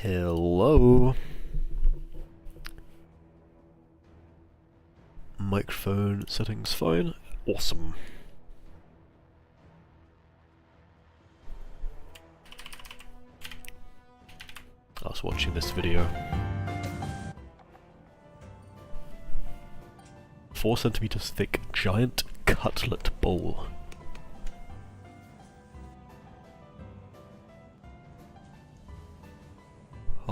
Hello. Microphone settings fine. Awesome. I was watching this video. 4 centimeters thick giant cutlet bowl.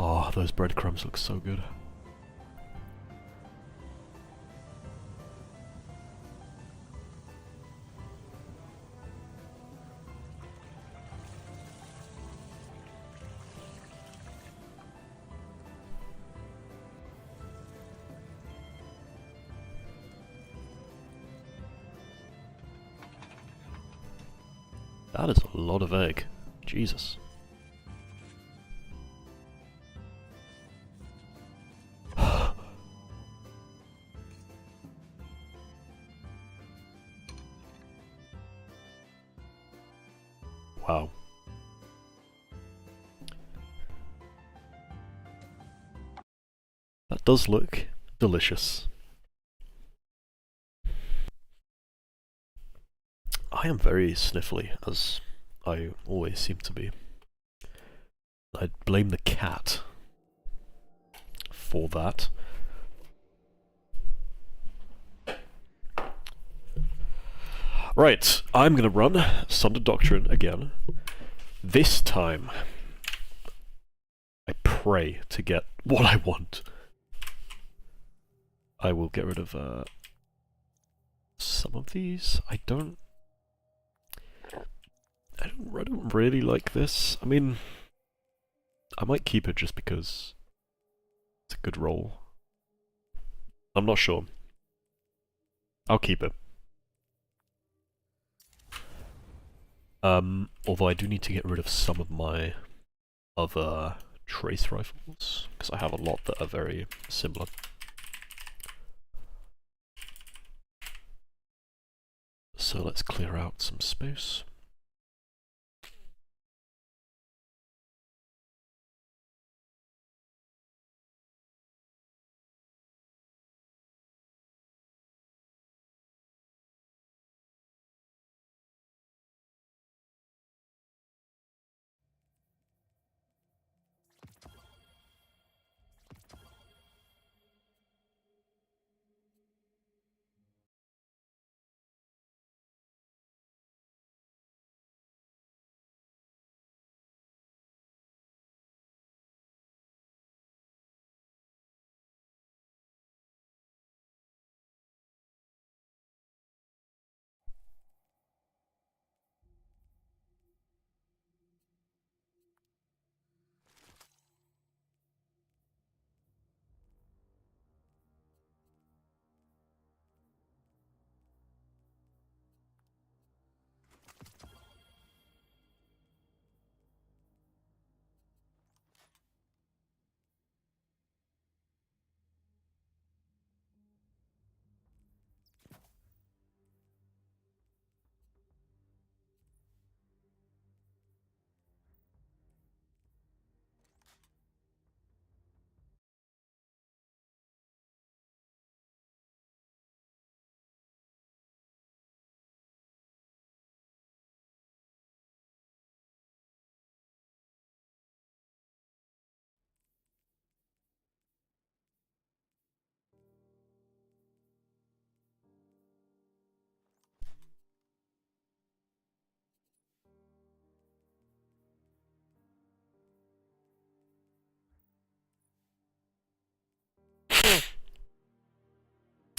Oh, those breadcrumbs look so good. That is a lot of egg. Jesus. Wow. That does look delicious. I am very sniffly, as I always seem to be. I'd blame the cat for that. Right, I'm gonna run Sunder Doctrine again. This time, I pray to get what I want. I will get rid of some of these. I don't really like this. I mean, I might keep it just because it's a good roll. I'm not sure. I'll keep it. Although I do need to get rid of some of my other trace rifles, because I have a lot that are very similar. So let's clear out some space.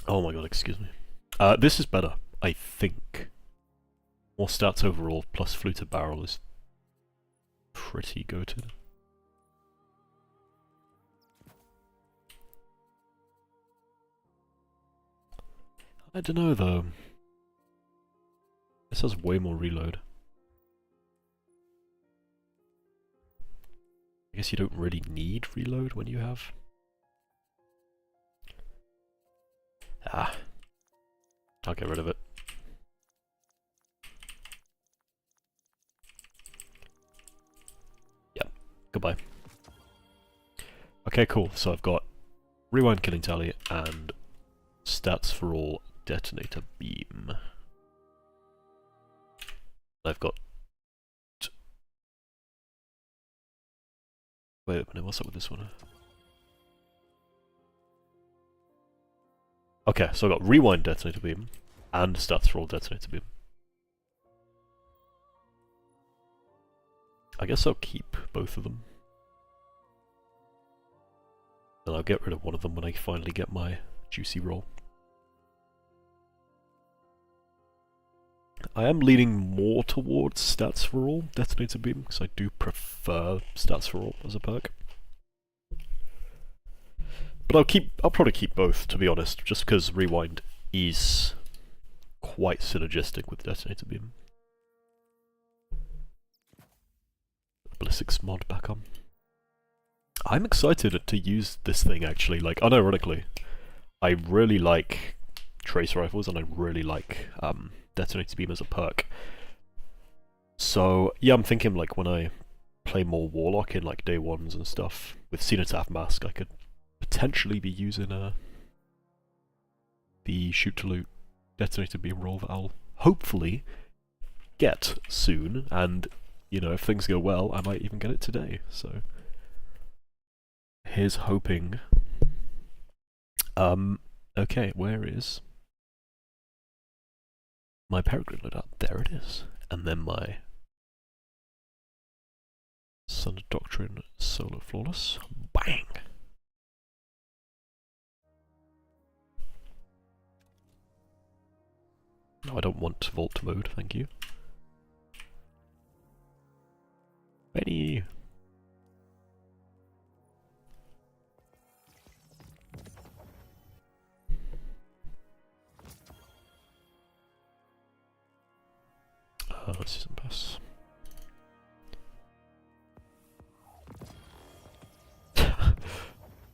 Oh my god, excuse me. This is better, I think. More stats overall, plus fluted barrel is pretty goated. I don't know though. This has way more reload. I guess you don't really need reload when you have... Ah. I'll get rid of it. Yep. Goodbye. Okay, cool. So I've got rewind killing tally and stats for all detonator beam. I've got... Wait a minute, what's up with this one? Okay, so I've got rewind detonator beam and stats for all detonator beam. I guess I'll keep both of them. And I'll get rid of one of them when I finally get my juicy roll. I am leaning more towards stats for all detonator beam, because I do prefer stats for all as a perk. But I'll probably keep both, to be honest, just because rewind is quite synergistic with detonator beam. Ballistics mod back on. I'm excited to use this thing actually, like unironically. I really like trace rifles and I really like detonator beam as a perk. So yeah, I'm thinking like when I play more Warlock in like day ones and stuff, with Cenotaph Mask I could potentially be using the shoot to loot detonator beam roll that I'll hopefully get soon, and you know, if things go well, I might even get it today, so here's hoping. Okay, where is my Peregrine loadout? There it is. And then my Sunder Doctrine Solo Flawless. Bang! No, I don't want Vault mode, thank you. Benny! Season Pass.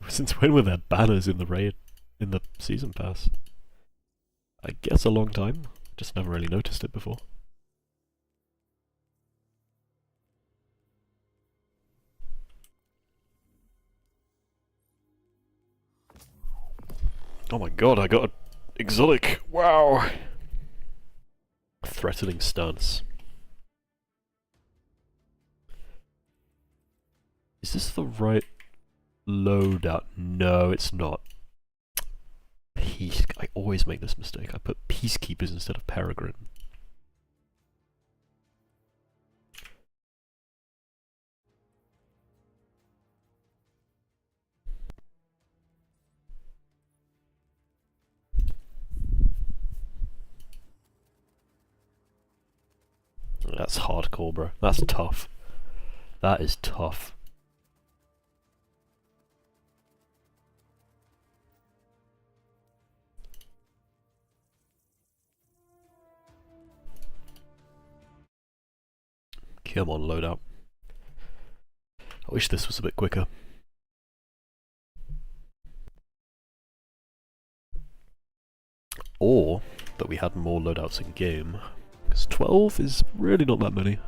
Since when were there banners in the raid, in the Season Pass? I guess a long time. Just never really noticed it before. Oh my god, I got an exotic! Wow! Threatening stance. Is this the right loadout? No, it's not. I always make this mistake. I put Peacekeepers instead of Peregrine. That's hardcore, bro. That's tough. That is tough. Come on, loadout. I wish this was a bit quicker. Or that we had more loadouts in game. Because 12 is really not that many.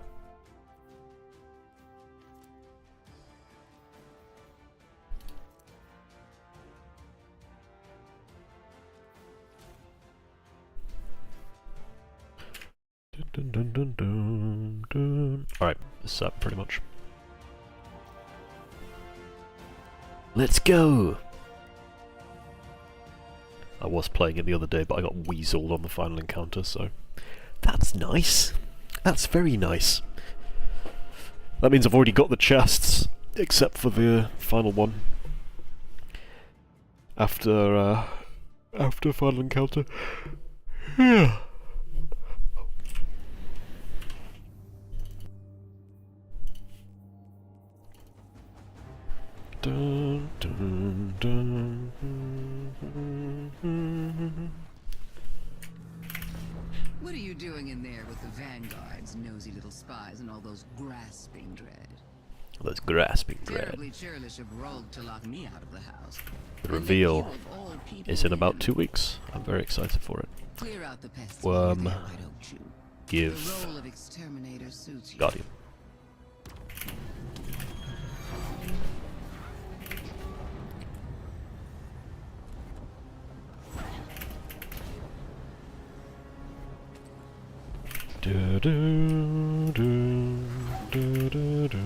Dun, dun, dun, dun, dun. Alright, this is up pretty much. Let's go! I was playing it the other day, but I got weaseled on the final encounter, so... That's nice! That's very nice. That means I've already got the chests, except for the final one. After final encounter. Yeah. Dun, dun, dun, What are you doing in there with the vanguards, nosy little spies, and all those grasping dread? Those grasping dread. Terribly churlish of Rogue to lock me out of the house. The reveal is in about 2 weeks. I'm very excited for it. Clear out the pests. Worm. Why don't you? Give. The role of exterminator suits you. Guardian. Do do do do do do.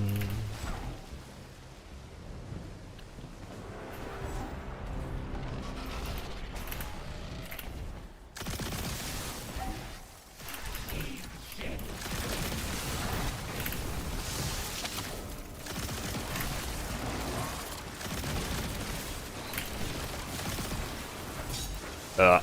Ah.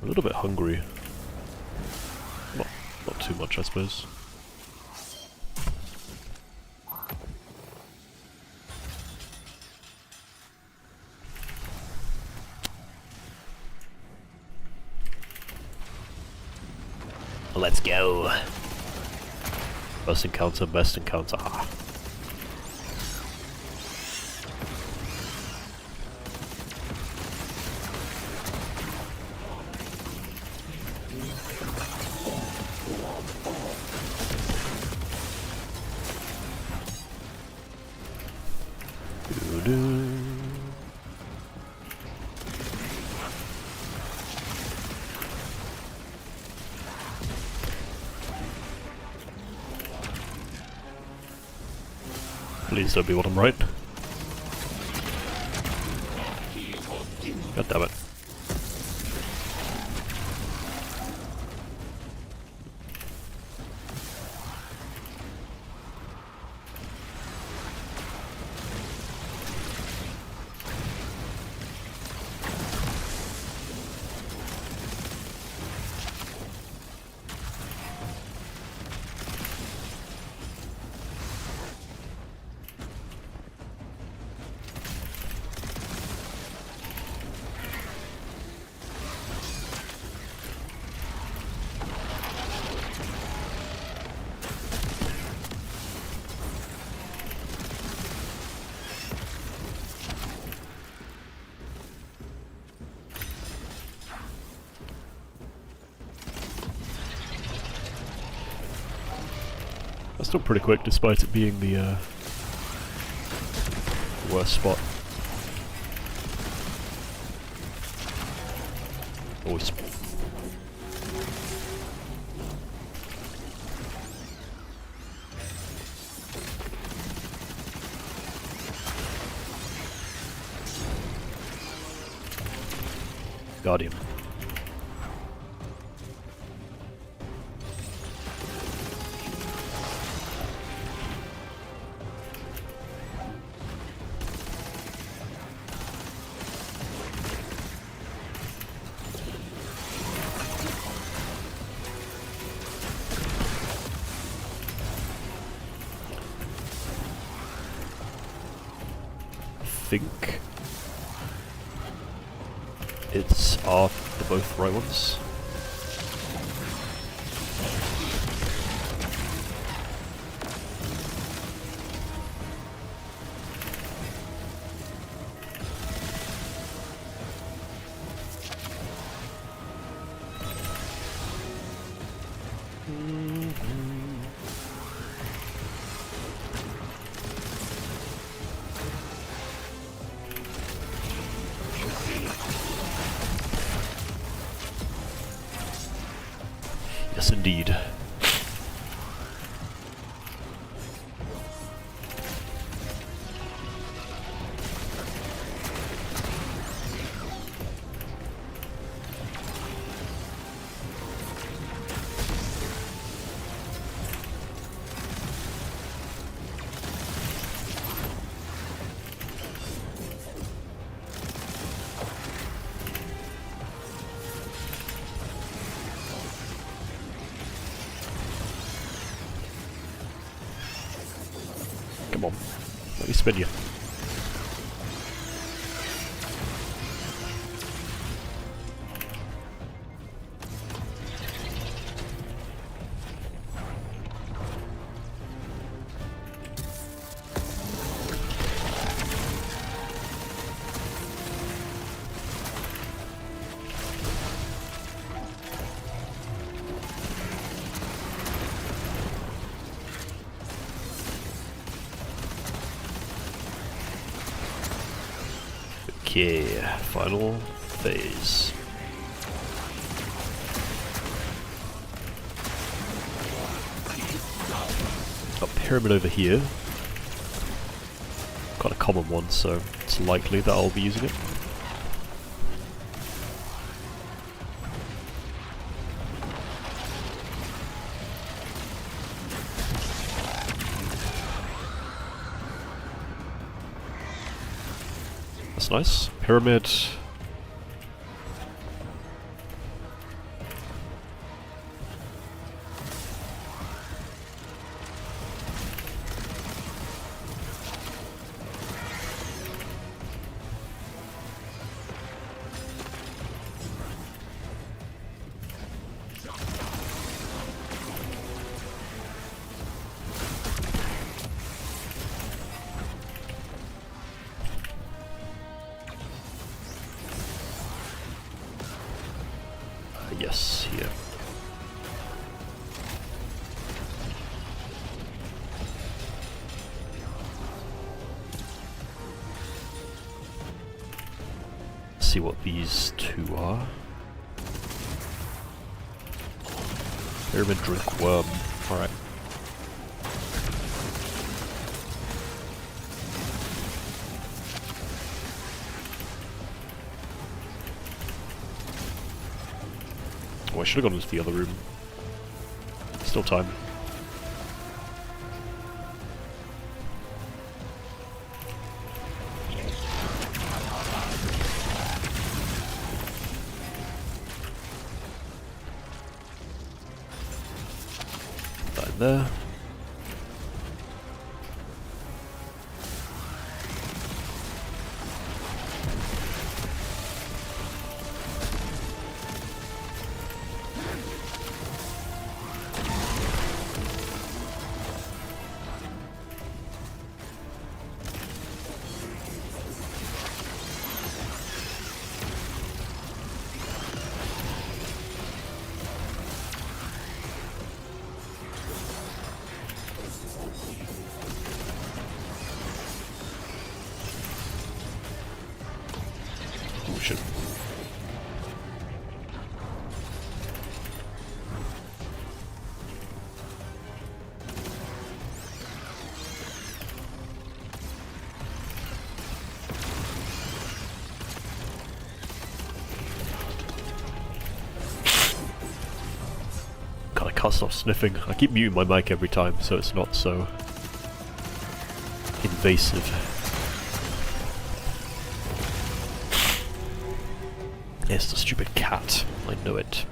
A little bit hungry. Not too much, I suppose. Let's go. First encounter, best encounter. Please don't be what I'm right. God damn it. That's still pretty quick despite it being the worst spot. Always. Guardian. I think are the both right ones. Yes, indeed. Come on, let me spin you. Okay, final phase. Got pyramid over here. Got a common one, so it's likely that I'll be using it. That's nice. Pyramid. Yes, here. See what these two are. Pyramid drink worm. Alright. Oh, I should have gone into the other room. Still time. Put that in there. Oh shit. God, I can't stop sniffing. I keep muting my mic every time so it's not so invasive. It's the stupid cat. I know it.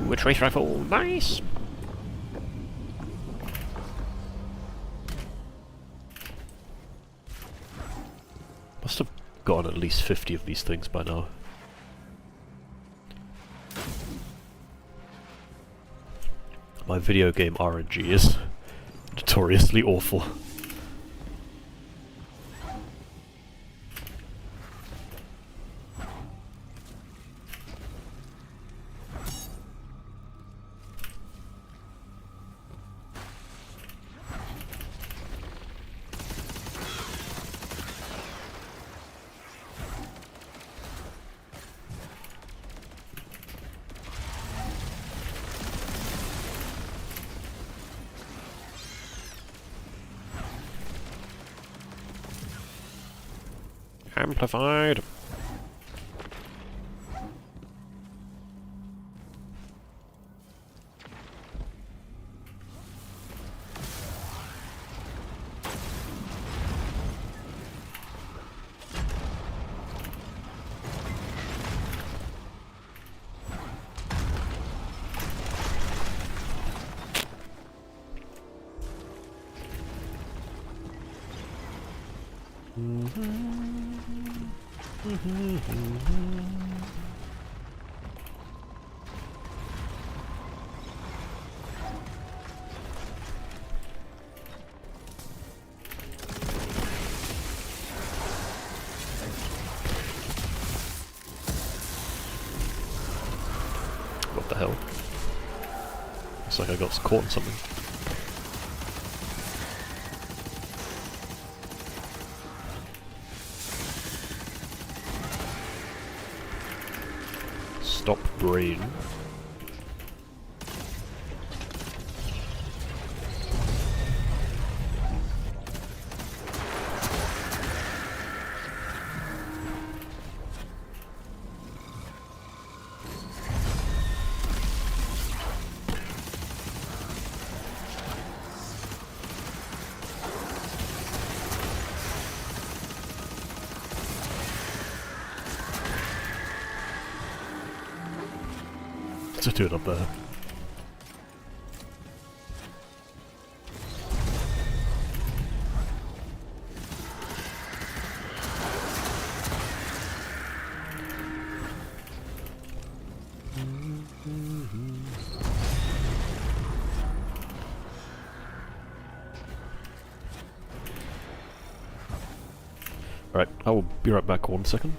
Ooh, a trace rifle. Nice! Must have gotten at least 50 of these things by now. My video game RNG is notoriously awful. Amplified. Looks like I got caught in something. Stop brain. What's it doing up there? Alright, I will be right back 1 second.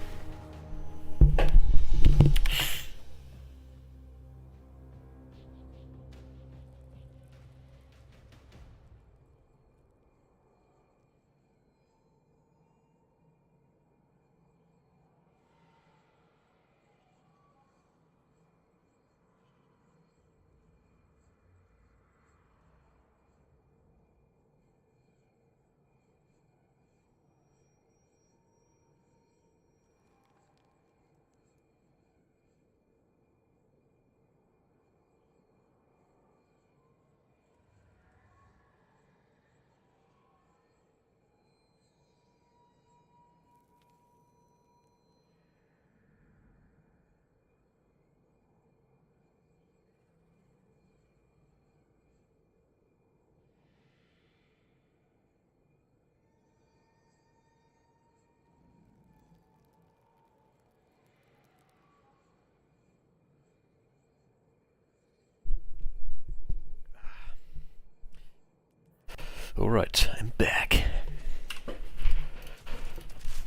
Alright, I'm back.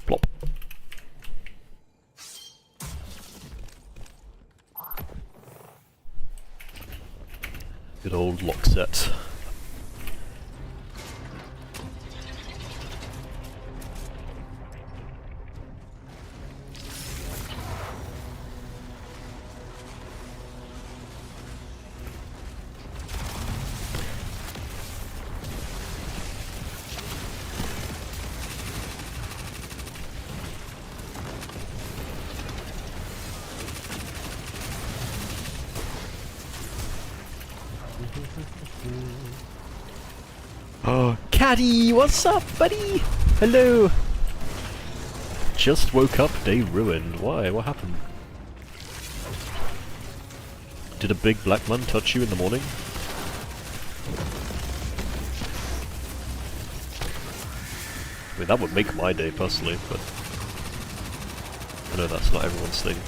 Plop. Good old lock set. Oh, Caddy, what's up, buddy? Hello. Just woke up, day ruined. Why? What happened? Did a big black man touch you in the morning? I mean, that would make my day personally, but I know that's not everyone's thing.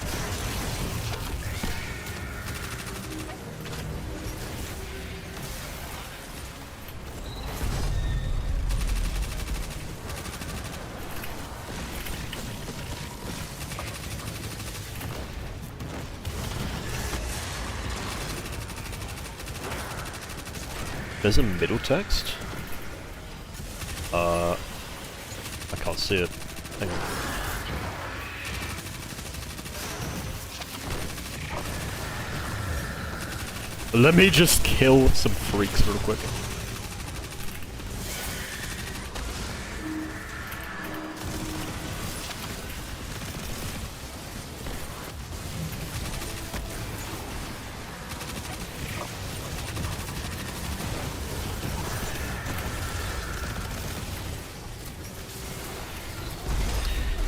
There's a middle text? I can't see it. Hang on. Let me just kill some freaks real quick.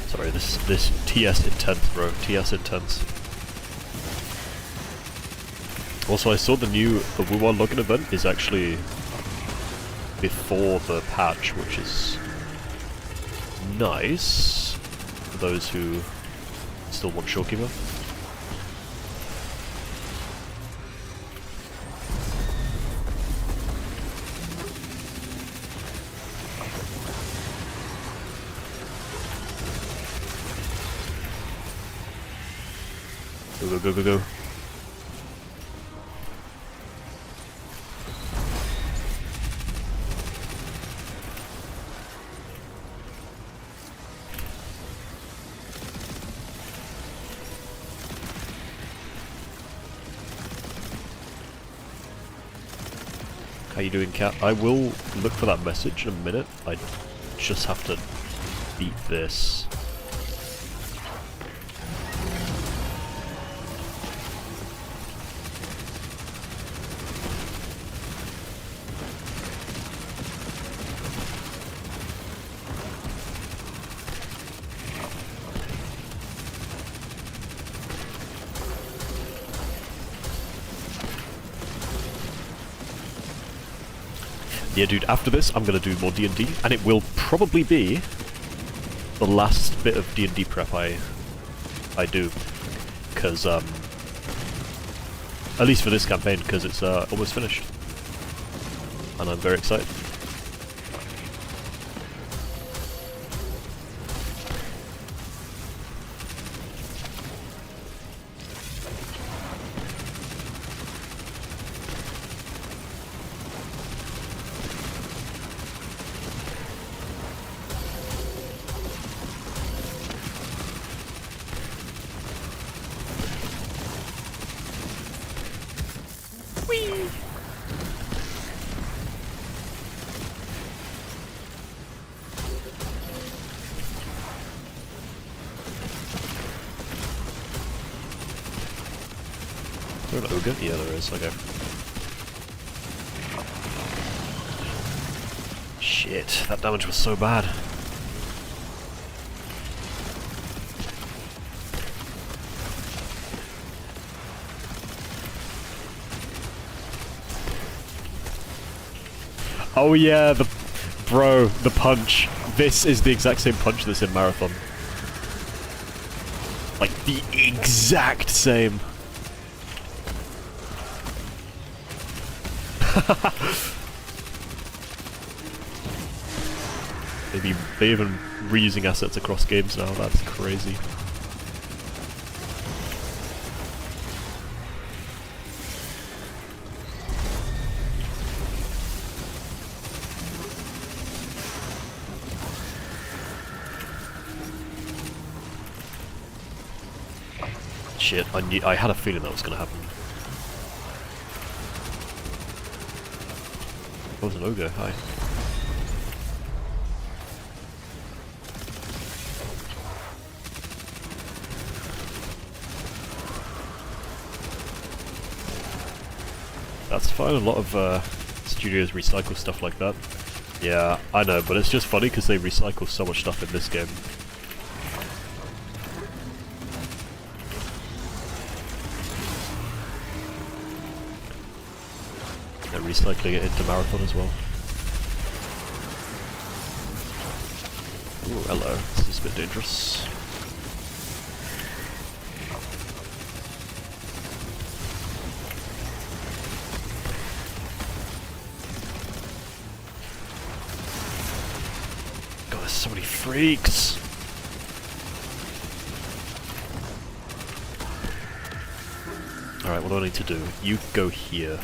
Sorry, this TS intense, bro. TS intense. Also, I saw the WuWa login event is actually before the patch, which is nice for those who still want Shulkeeper. Go, go, go, go, go. How you doing, Cat? I will look for that message in a minute. I just have to beat this. Yeah, dude, after this, I'm gonna do more D&D, and it will probably be the last bit of D&D prep I do, because, at least for this campaign, because it's almost finished, and I'm very excited. Is there an ogre? Yeah, there is. Okay. Shit, that damage was so bad. Oh yeah, the punch. This is the exact same punch that's in Marathon. Like, the exact same. They're even reusing assets across games now, that's crazy. Shit, I had a feeling that was gonna happen. That was an ogre, hi. That's fine, a lot of studios recycle stuff like that. Yeah, I know, but it's just funny because they recycle so much stuff in this game. They're recycling it into Marathon as well. Ooh, hello. This is a bit dangerous. God, there's so many freaks! Alright, what do I need to do? You go here.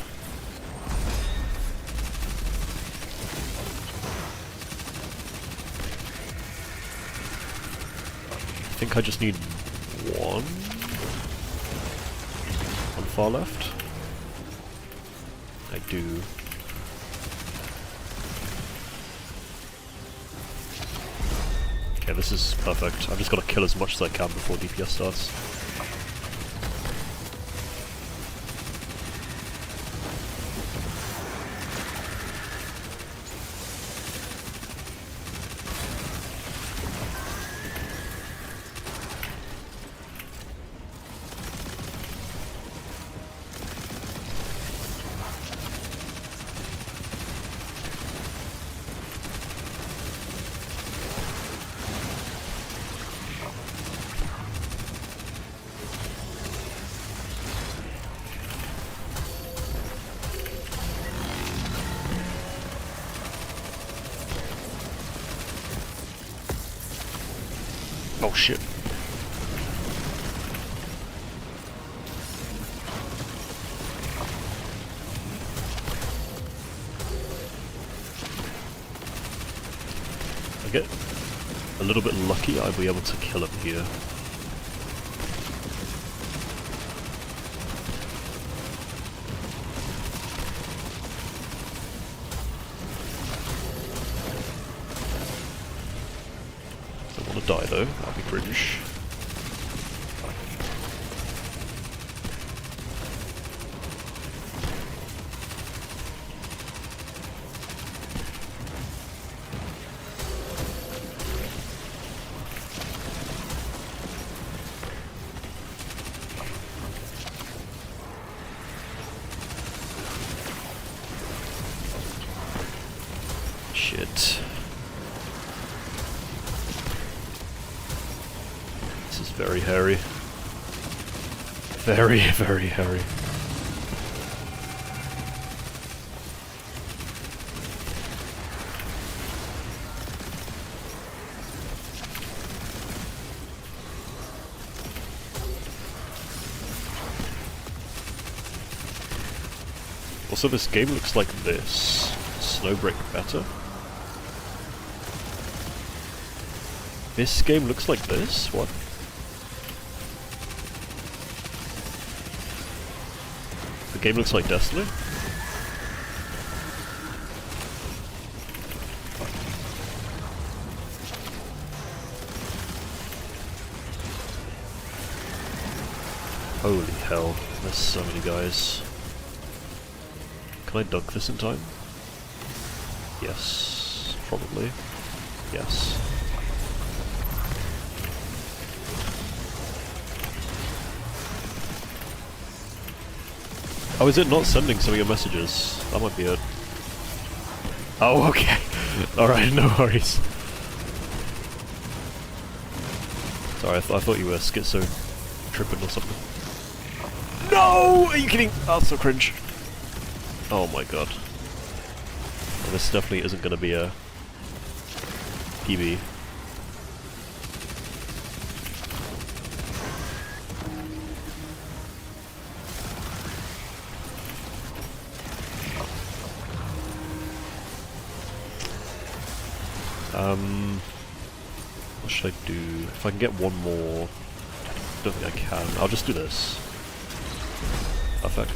I think I just need one on far left. I do. Okay, this is perfect. I've just got to kill as much as I can before DPS starts. Oh shit. I get a little bit lucky, I'll be able to kill him here. wanna die though, that'd be cringe. Shit. This is very hairy. Very, very hairy. Also, this game looks like this. Snowbreak better. This game looks like this? What? The game looks like Destiny? Holy hell, there's so many guys. Can I dunk this in time? Yes. Probably. Yes. Oh, is it not sending some of your messages? That might be it. Oh, okay. Alright, no worries. Sorry, I thought you were schizo tripping or something. No! Are you kidding? Oh, that's so cringe. Oh my god. Well, this definitely isn't going to be a PB. What should I do? If I can get one more... I don't think I can. I'll just do this. Perfect.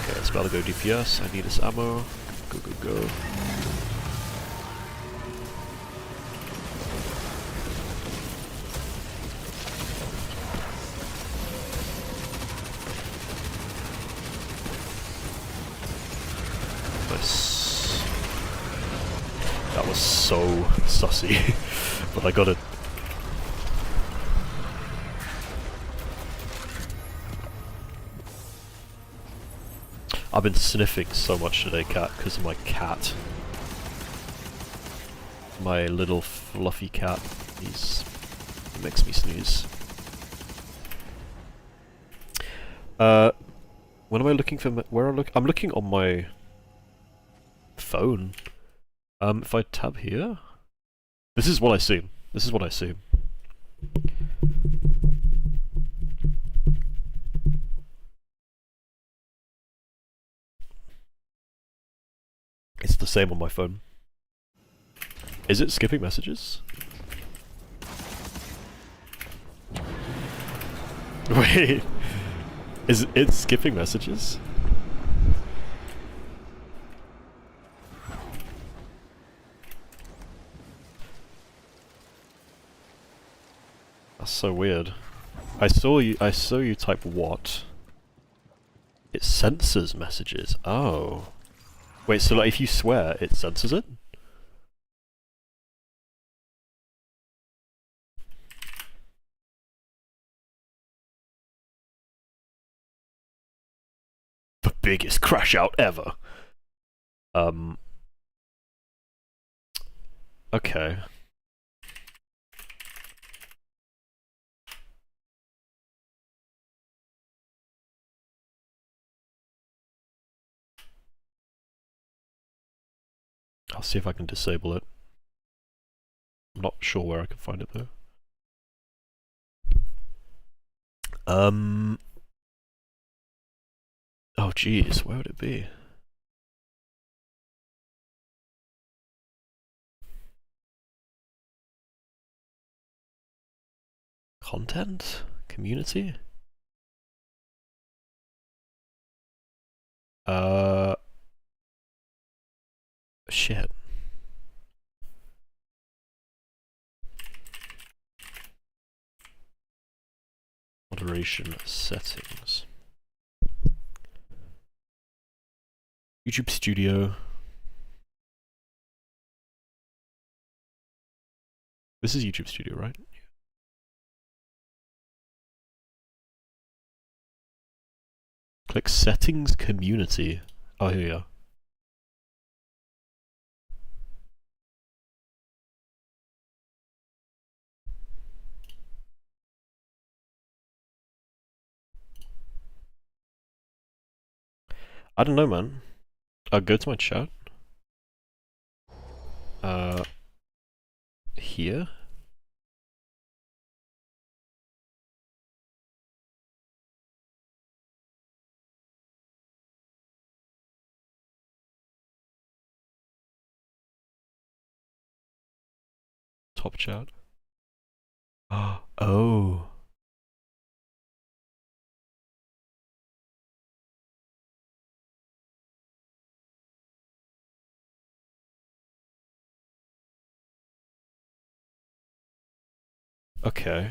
Okay, it's about to go DPS. I need this ammo. Go, go, go. Nice. That was so sussy, but I got it. I've been sniffing so much today, cat, because of my cat. My little fluffy cat. He makes me sneeze. When am I looking for? Where I'm looking on my phone. If I tab here, this is what I see. This is what I see. It's the same on my phone. Is it skipping messages? Wait, is it skipping messages? That's so weird. I saw you type what? It censors messages. Oh. Wait, so like if you swear, it censors it? The biggest crash out ever. Okay. I'll see if I can disable it. I'm not sure where I can find it though. Oh geez, where would it be? Content? Community? Shit. Moderation settings. YouTube Studio. This is YouTube Studio, right? Click Settings Community. Oh, here you are. I don't know, man. Go to my chat. Here? Top chat. Oh. Okay.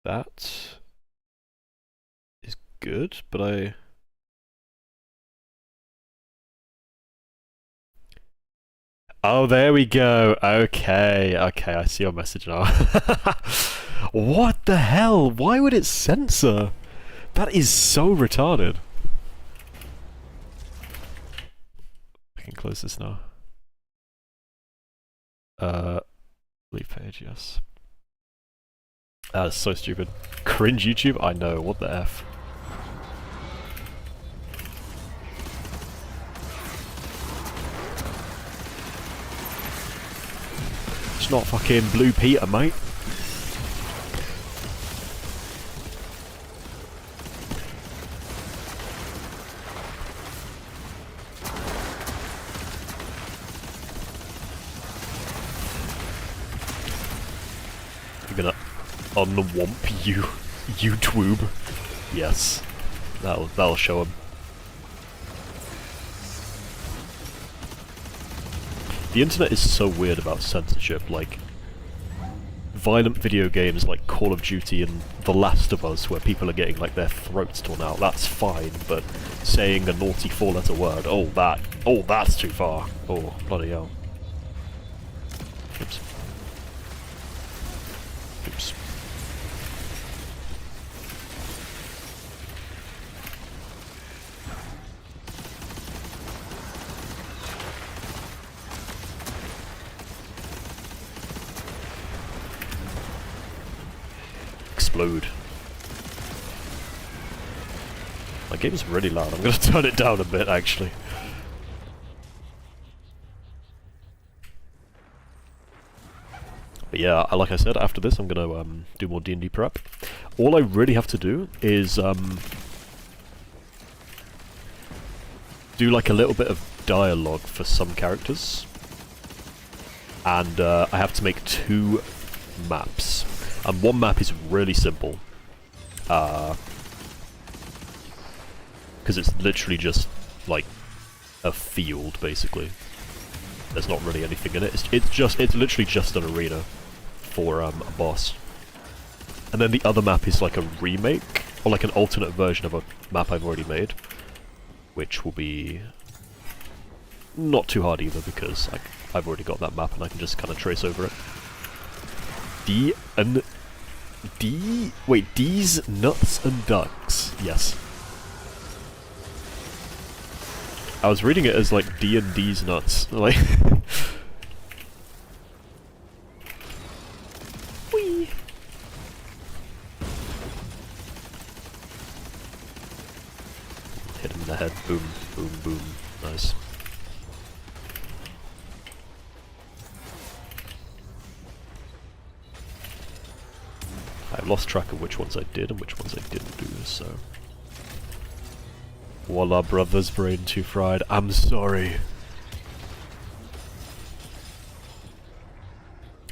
That is good, but I... Oh, there we go. Okay, okay, I see your message now. What the hell? Why would it censor? That is so retarded. I can close this now. Leave page, yes. That is so stupid. Cringe YouTube? I know, what the F. It's not fucking Blue Peter, mate. You're gonna unwomp you, YouTube. Yes, that'll show him. The internet is so weird about censorship. Like, violent video games like Call of Duty and The Last of Us, where people are getting like their throats torn out. That's fine, but saying a naughty four-letter word, oh that's too far. Oh, bloody hell. Oops. Oops. Explode. My game's really loud. I'm gonna turn it down a bit, actually. But yeah, like I said, after this I'm gonna do more D&D prep. All I really have to do is do like a little bit of dialogue for some characters. And I have to make 2 maps. And one map is really simple. Because it's literally just, like, a field, basically. There's not really anything in it. It's literally just an arena for a boss. And then the other map is like a remake, or like an alternate version of a map I've already made. Which will be not too hard either, because I've already got that map and I can just kind of trace over it. D's Nuts and Ducks. Yes. I was reading it as like D&D's nuts. Like Whee! Hit him in the head. Boom, boom, boom. Nice. I've lost track of which ones I did and which ones I didn't do, so... Voila, brothers, brain too fried. I'm sorry.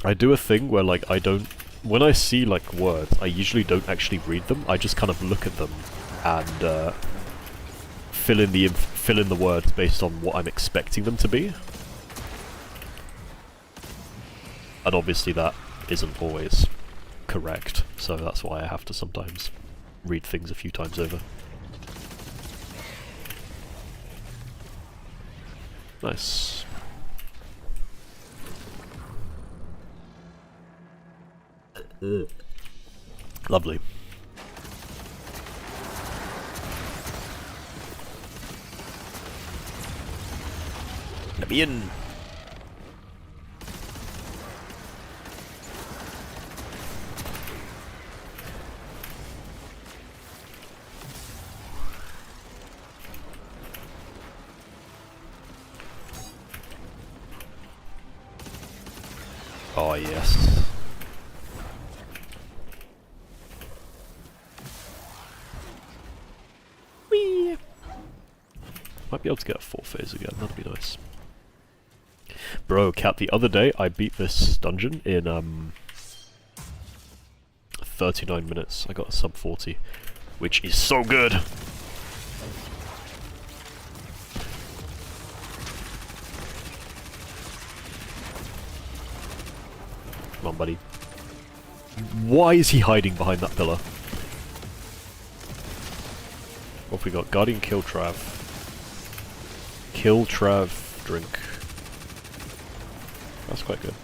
I do a thing where, like, I don't when I see like words, I usually don't actually read them. I just kind of look at them and fill in the words based on what I'm expecting them to be. And obviously that isn't always correct, so that's why I have to sometimes read things a few times over. Nice. Lovely. Let me in. Oh yes. Whee! Might be able to get a 4th phase again, that'd be nice. Bro, Cat, the other day I beat this dungeon in 39 minutes. I got a sub 40, which is so good! Come on, buddy. Why is he hiding behind that pillar? What have we got? Guardian kill Trav. Kill Trav, drink. That's quite good.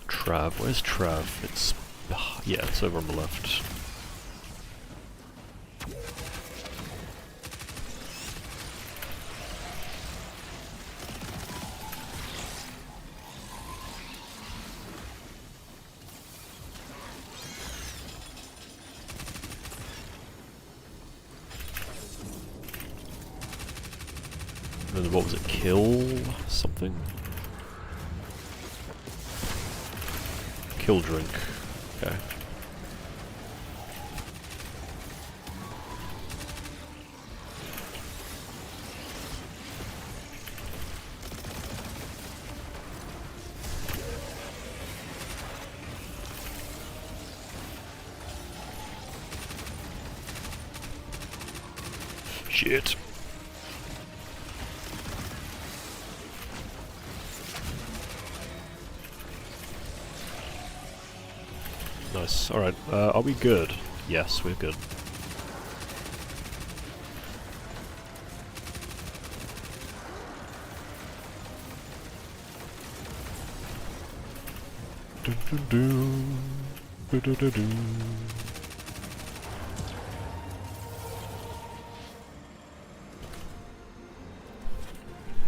Trav, where's Trav? It's... yeah, it's over on the left. And then what was it? Kill something? Kill drink. Okay. Shit. Nice. Alright, are we good? Yes, we're good.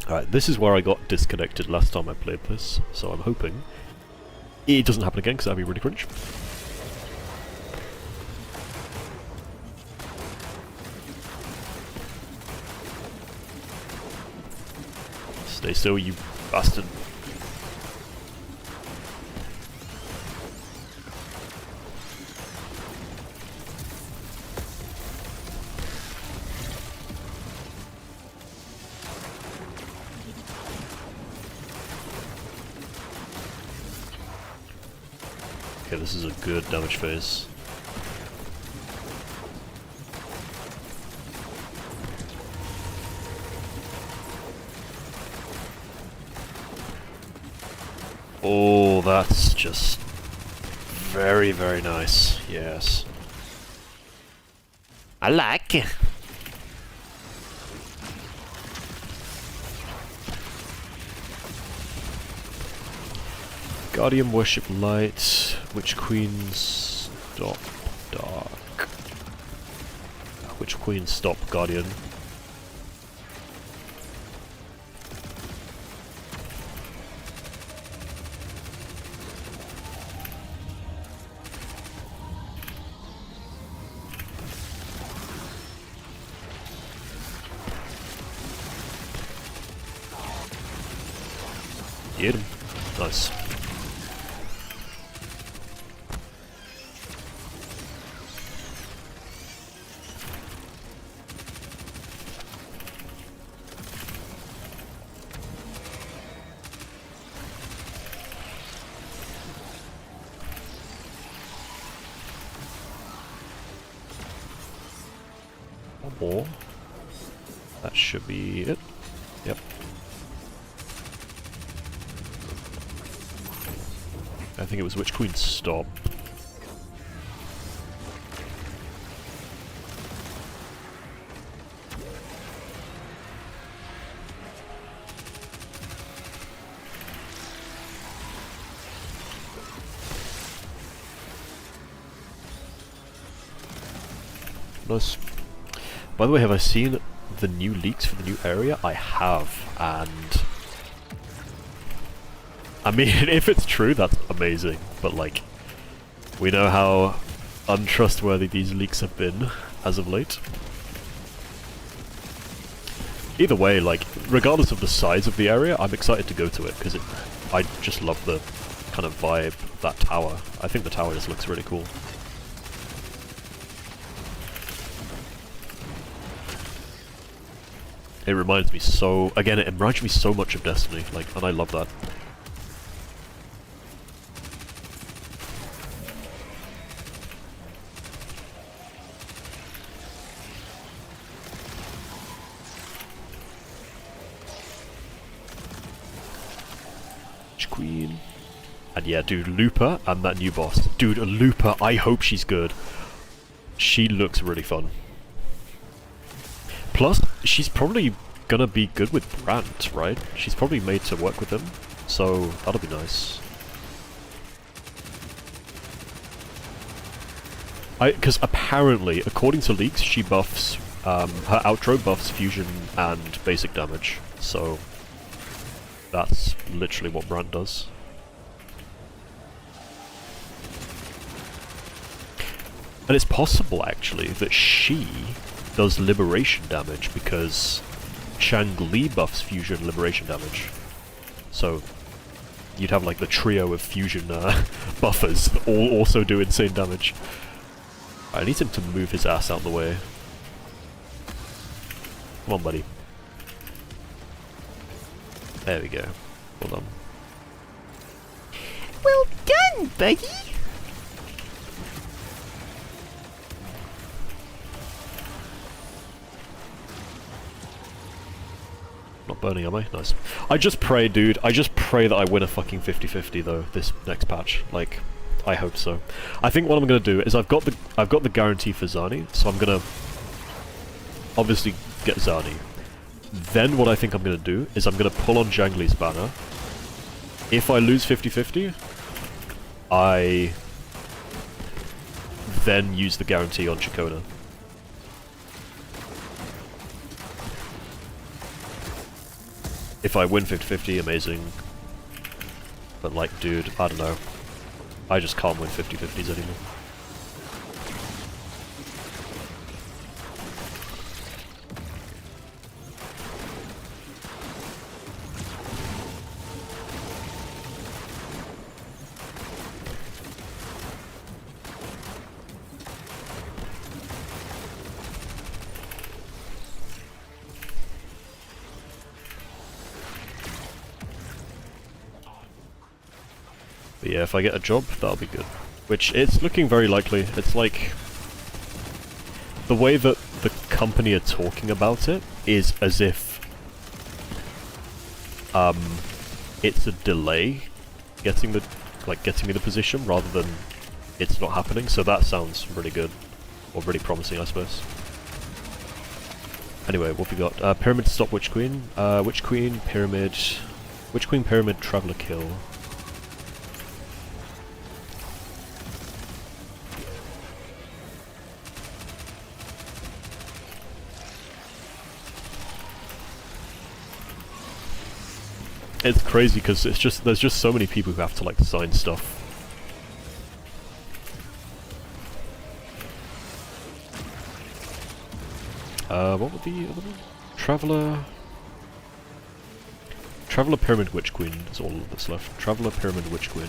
Alright, this is where I got disconnected last time I played this, so I'm hoping it doesn't happen again, because that'd be really cringe. Stay still, you bastard. Okay, this is a good damage phase. Oh, that's just very, very nice. Yes. I like it. Guardian worship light. Witch Queen stop dark. Witch Queen stop Guardian. Get him. Nice. One more. That should be it. Yep. I think it was Witch Queen stop. Nice. By the way, have I seen the new leaks for the new area? I have, and I mean, if it's true, that's amazing, but like, we know how untrustworthy these leaks have been as of late. Either way, like, regardless of the size of the area, I'm excited to go to it, because I just love the kind of vibe of that tower. I think the tower just looks really cool. It reminds me so... Again, it reminds me so much of Destiny, like, and I love that. Queen. And yeah, dude, Lupa and that new boss. Dude, Lupa, I hope she's good. She looks really fun. Plus, she's probably gonna be good with Brant, right? She's probably made to work with him, so that'll be nice. Because apparently, according to leaks, she buffs, her outro buffs fusion and basic damage, so that's literally what Brant does. And it's possible, actually, that she does liberation damage, because Chang-Li buffs fusion liberation damage. So, you'd have like the trio of fusion buffers that all also do insane damage. I need him to move his ass out of the way. Come on, buddy. There we go. Well done. Well done, buddy! Not burning, am I? Nice. I just pray, dude. I just pray that I win a fucking 50-50 though, this next patch. Like, I hope so. I think what I'm gonna do is I've got the guarantee for Zani, so I'm gonna obviously get Zani. Then what I think I'm gonna do is I'm gonna pull on Zhang Li's banner. If I lose 50-50, I then use the guarantee on Chikona. If I win 50-50, amazing. But like, dude, I don't know. I just can't win 50-50s anymore. But yeah, if I get a job, that'll be good. Which, it's looking very likely. It's like... the way that the company are talking about it is as if... it's a delay getting me the position, rather than it's not happening, so that sounds really good. Or really promising, I suppose. Anyway, what have we got? Pyramid to stop Witch Queen. Witch Queen, Pyramid... Witch Queen, Pyramid, Traveler kill. It's crazy because there's just so many people who have to like sign stuff. What would the other one? Traveler Traveler Pyramid Witch Queen is all that's left. Traveler Pyramid Witch Queen.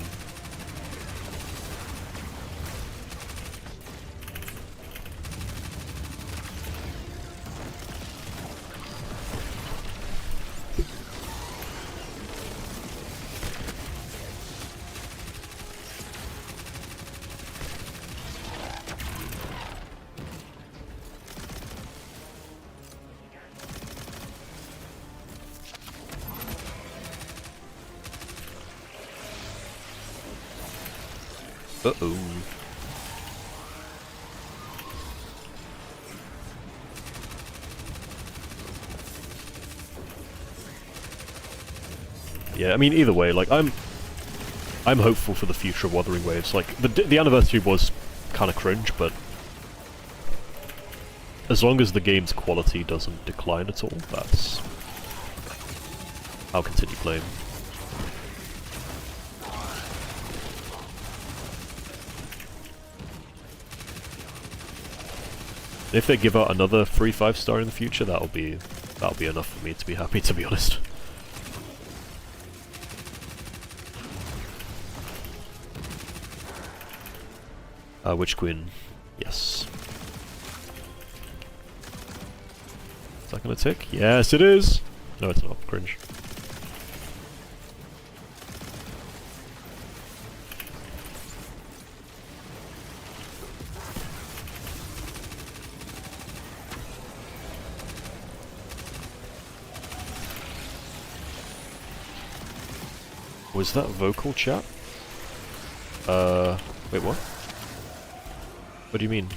Uh-oh. Yeah, I mean, either way, like, I'm hopeful for the future of Wuthering Waves. Like, the anniversary was kind of cringe, but as long as the game's quality doesn't decline at all, I'll continue playing. If they give out another free 5-star in the future, that'll be enough for me to be happy, to be honest. Witch Queen, yes. Is that gonna tick? Yes, it is! No, it's not. Cringe. Was that vocal chat? Wait, what? What do you mean?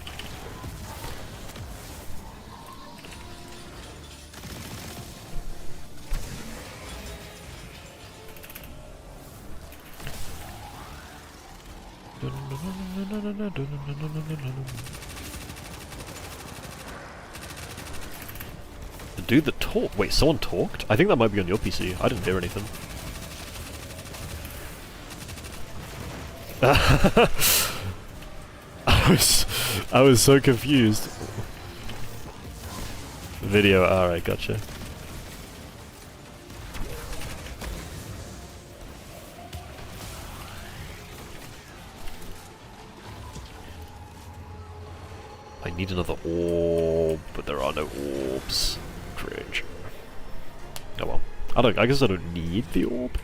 The dude that talked? Wait, someone talked? I think that might be on your PC. I didn't hear anything. I was so confused. Video, alright, gotcha. I need another orb, but there are no orbs. Cringe. Oh well. I guess I don't need the orb.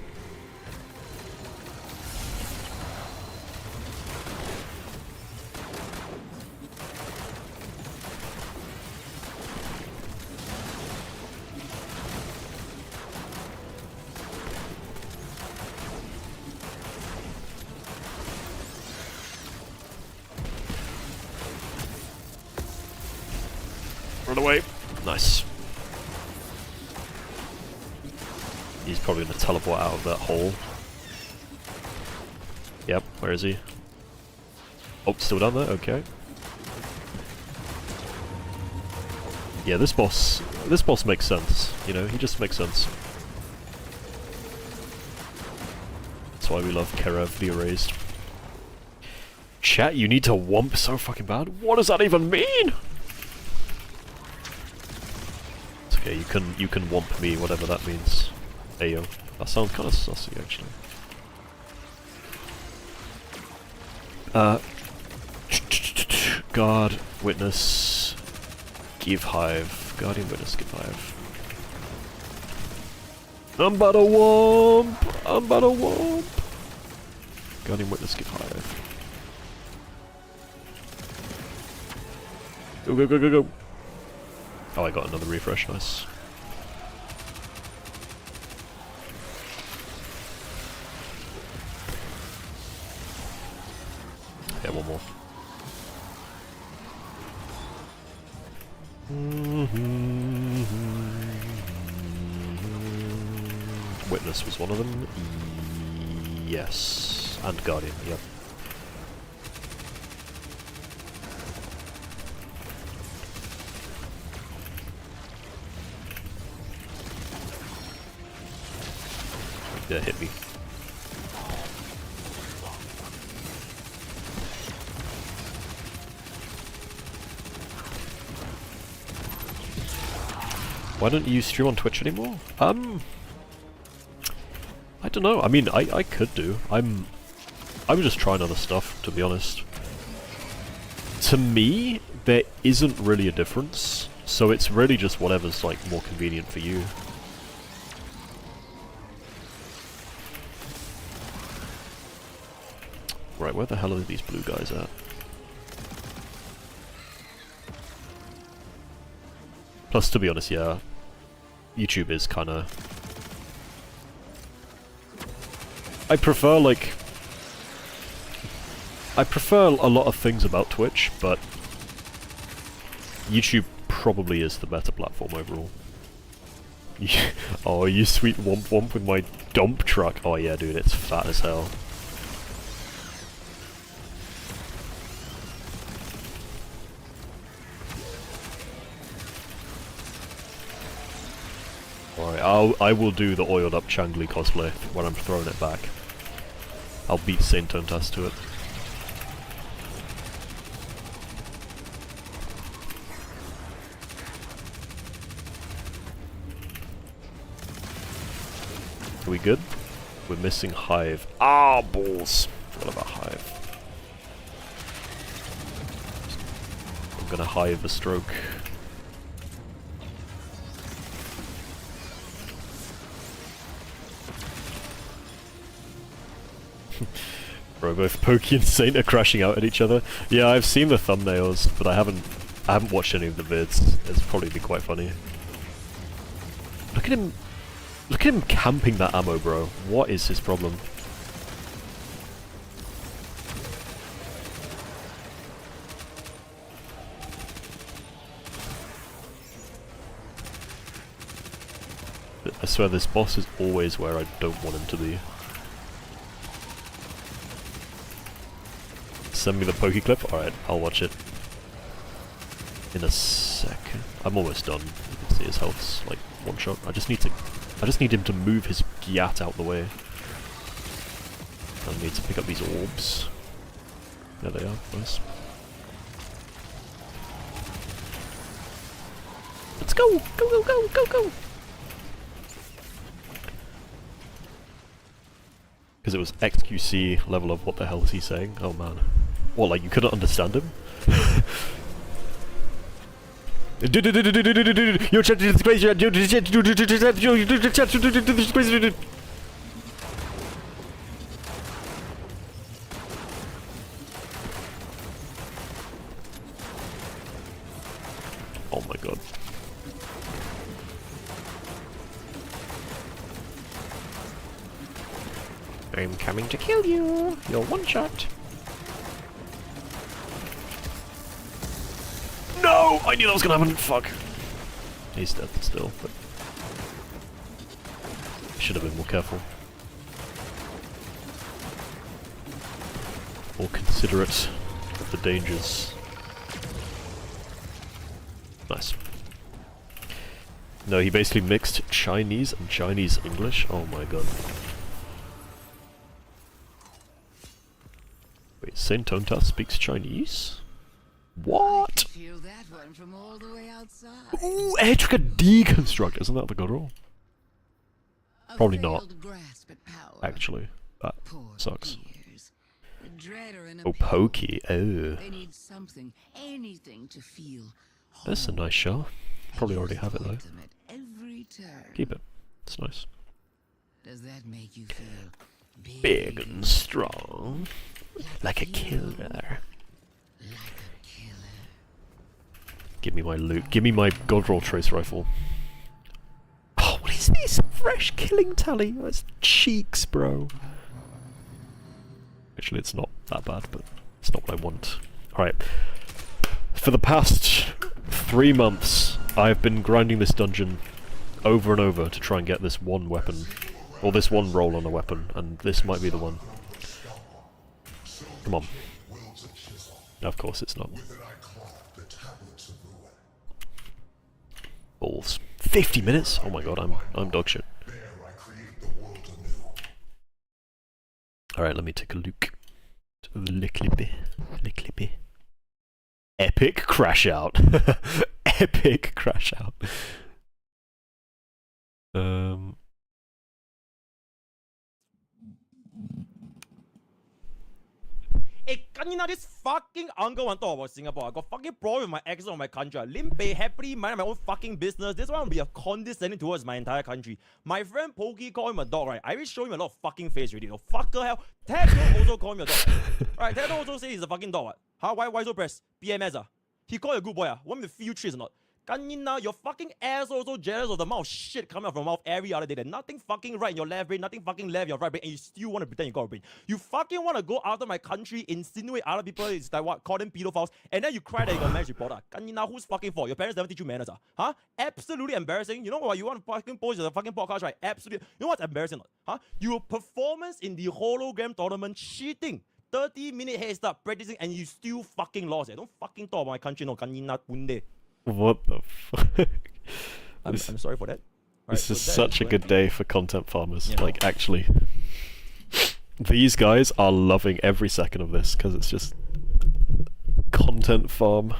Run away. Nice. He's probably gonna teleport out of that hole. Yep, where is he? Oh, still down there? Okay. Yeah, this boss makes sense, you know, he just makes sense. That's why we love Kerev the Erased. Chat, you need to womp so fucking bad? What does that even mean? Okay, you can womp me, whatever that means. Ayo. That sounds kind of sussy, actually. Guard, Witness, Give Hive. Guardian, Witness, Give Hive. I'm about to womp! I'm about to womp! Guardian, Witness, Give Hive. Go, go, go, go, go! Oh, I got another refresh, nice. Yeah, one more. Witness was one of them? Yes. And Guardian, yep. Yeah, hit me. Why don't you stream on Twitch anymore? I don't know. I mean, I could do. I'm just trying other stuff, to be honest. To me, there isn't really a difference, so it's really just whatever's like more convenient for you. Right, where the hell are these blue guys at? Plus, to be honest, yeah, YouTube is kinda... I prefer a lot of things about Twitch, but YouTube probably is the better platform overall. Oh, you sweet womp womp with my dump truck. Oh yeah, dude, it's fat as hell. Alright, I will do the oiled up Changli cosplay when I'm throwing it back. I'll beat Saint Tontas to it. Are we good? We're missing Hive. Ah, balls! What about Hive? I'm gonna Hive a stroke. Bro, both Pokey and Saint are crashing out at each other. Yeah, I've seen the thumbnails, but I haven't watched any of the vids. It's probably be quite funny. Look at him! Look at him camping that ammo, bro. What is his problem? I swear this boss is always where I don't want him to be. Send me the Poke clip? Alright, I'll watch it. In a second. I'm almost done. You can see his health's like one shot. I just need him to move his Gyat out the way. I need to pick up these orbs. There they are, nice. Let's go! Go, go, go, go, go! Because it was XQC level of what the hell is he saying? Oh man. What, like you couldn't understand him? Your chat is crazy. Oh my god. I'm coming to kill you. You're one shot. No! I knew that was gonna happen. Fuck. He's dead still, but should have been more careful. More considerate of the dangers. Nice. No, he basically mixed Chinese and Chinese English. Oh my god. Wait, Saint Tontas speaks Chinese? What? I feel that one from all the way outside. Ooh, air trigger deconstruct. Isn't that the good roll? Probably not. Grasp at power. Actually, that Poor sucks. ears. The dread are in a Oh, pill. Pokey. Oh, They need something, anything to feel. that's a nice shell. Probably already have it though. Them at every turn. Keep it. It's nice. Does that make you feel Big and strong, like a killer. Give me my loot. Give me my Godroll Trace Rifle. Oh, what is this? Fresh killing tally. That's cheeks, bro. Actually, it's not that bad, but it's not what I want. Alright. For the past 3 months, I've been grinding this dungeon over and over to try and get this one weapon. Or this one roll on a weapon, and this might be the one. Come on. Of course it's not. Balls. 50 minutes? Oh my god, I'm dog shit. Alright, let me take a look. Licklippy. Epic crash out. Epic crash out. this fucking uncle want to talk about Singapore. I got fucking problem with my accent on my country. Limpe happily mind my own fucking business. This one will be a condescending towards my entire country. My friend Pokey called him a dog, right? I will show him a lot of fucking face already. No fucker hell. Tato also called him a dog. Right? Tato also says he's a fucking dog. What? How? Why so pressed? PMS He called you a good boy. Want me to few trees or not? Kanina, your fucking ass also jealous of the amount of shit coming out from your mouth every other day. There's nothing fucking right in your left brain, nothing fucking left in your right brain, and you still want to pretend you got a brain. You fucking want to go after my country, insinuate other people is like what, call them pedophiles, and then you cry that you got a marriage report. Kanina, who's fucking fault? Your parents never teach you manners, huh? Absolutely embarrassing. You know what? You want to fucking post a fucking podcast, right? Absolutely. You know what's embarrassing? Huh? Your performance in the hologram tournament cheating. 30-minute head start practicing, and you still fucking lost. Don't fucking talk about my country, no. Kanina punde. What the fuck? I'm sorry for that. This is such a good day for content farmers. Like, actually. These guys are loving every second of this, because it's just... Content farm.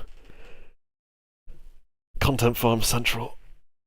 Content farm central.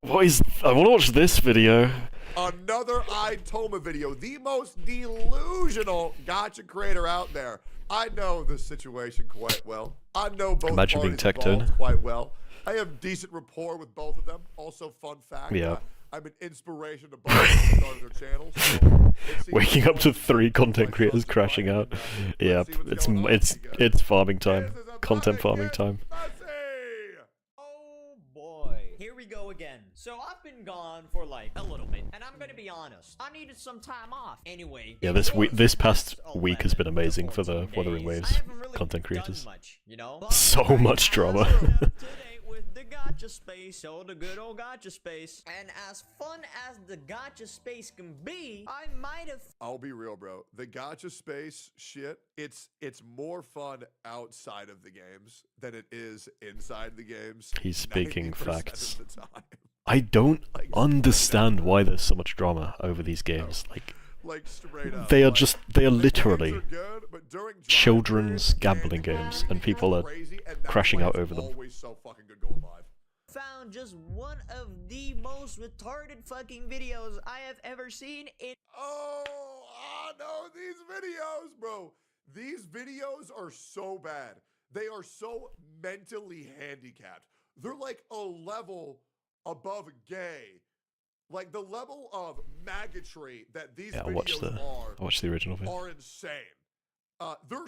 What is... I want to watch this video. Another Itoma video. The most delusional gacha creator out there. I know the situation quite well. I know both Imagine being parties Tectone. involved quite well. I have decent rapport with both of them. Also, fun fact, Yeah. I'm an inspiration to both of them starting their channels. So it seems Waking up to important 3 content my creators trust in crashing mine. out. Let's Yeah, see what's it's going on, because it's farming time. this is about Content to farming get time. messy. Oh boy, here we go again. So I've been gone for like a little bit, and I'm gonna be honest, I needed some time off. Anyway, Yeah, it was this past just week has been 11 to amazing for the 14 Wuthering days. Waves I haven't really content done creators. much, you know? So But much I drama. was up to date with the gacha space, oh the good old gacha space. And as fun as the gacha space can be, I might have I'll be real, bro. The gacha space shit, it's more fun outside of the games than it is inside the games. He's speaking 90% facts. of the time. I don't understand why there's so much drama over these games. Like straight up. They are like, just, they are the games literally are good, but during dry children's periods, gambling man, games, and people are crazy, and that's crashing why out it's over them. Always so fucking good going live. found just one of the most retarded fucking videos I have ever seen in Oh, I know these videos, bro. These videos are so bad. They are so mentally handicapped. They're like a level above gay. Like the level of maggotry that these Yeah, videos I'll watch the original video. are insane. They're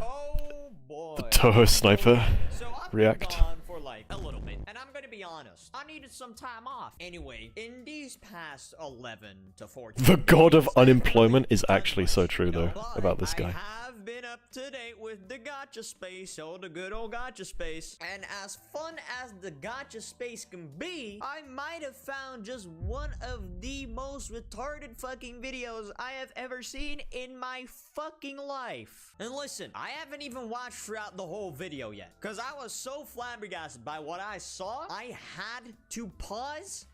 Oh boy. The Toho Sniper So I've react. been gone for like a little bit, and I'm gonna be honest, I needed some time off. Anyway, in these past 11 to 14 The god of days, I haven't unemployment really is done actually much, so true, you know, though, but about this guy. I have been up to date with the gacha space, oh the good old gacha space. And as fun as the gacha space can be, I might have found just one of the most retarded fucking videos I have ever seen in my fucking life. And listen, I haven't even watched throughout the whole video yet, because I was so flabbergasted by what I saw, I had to pause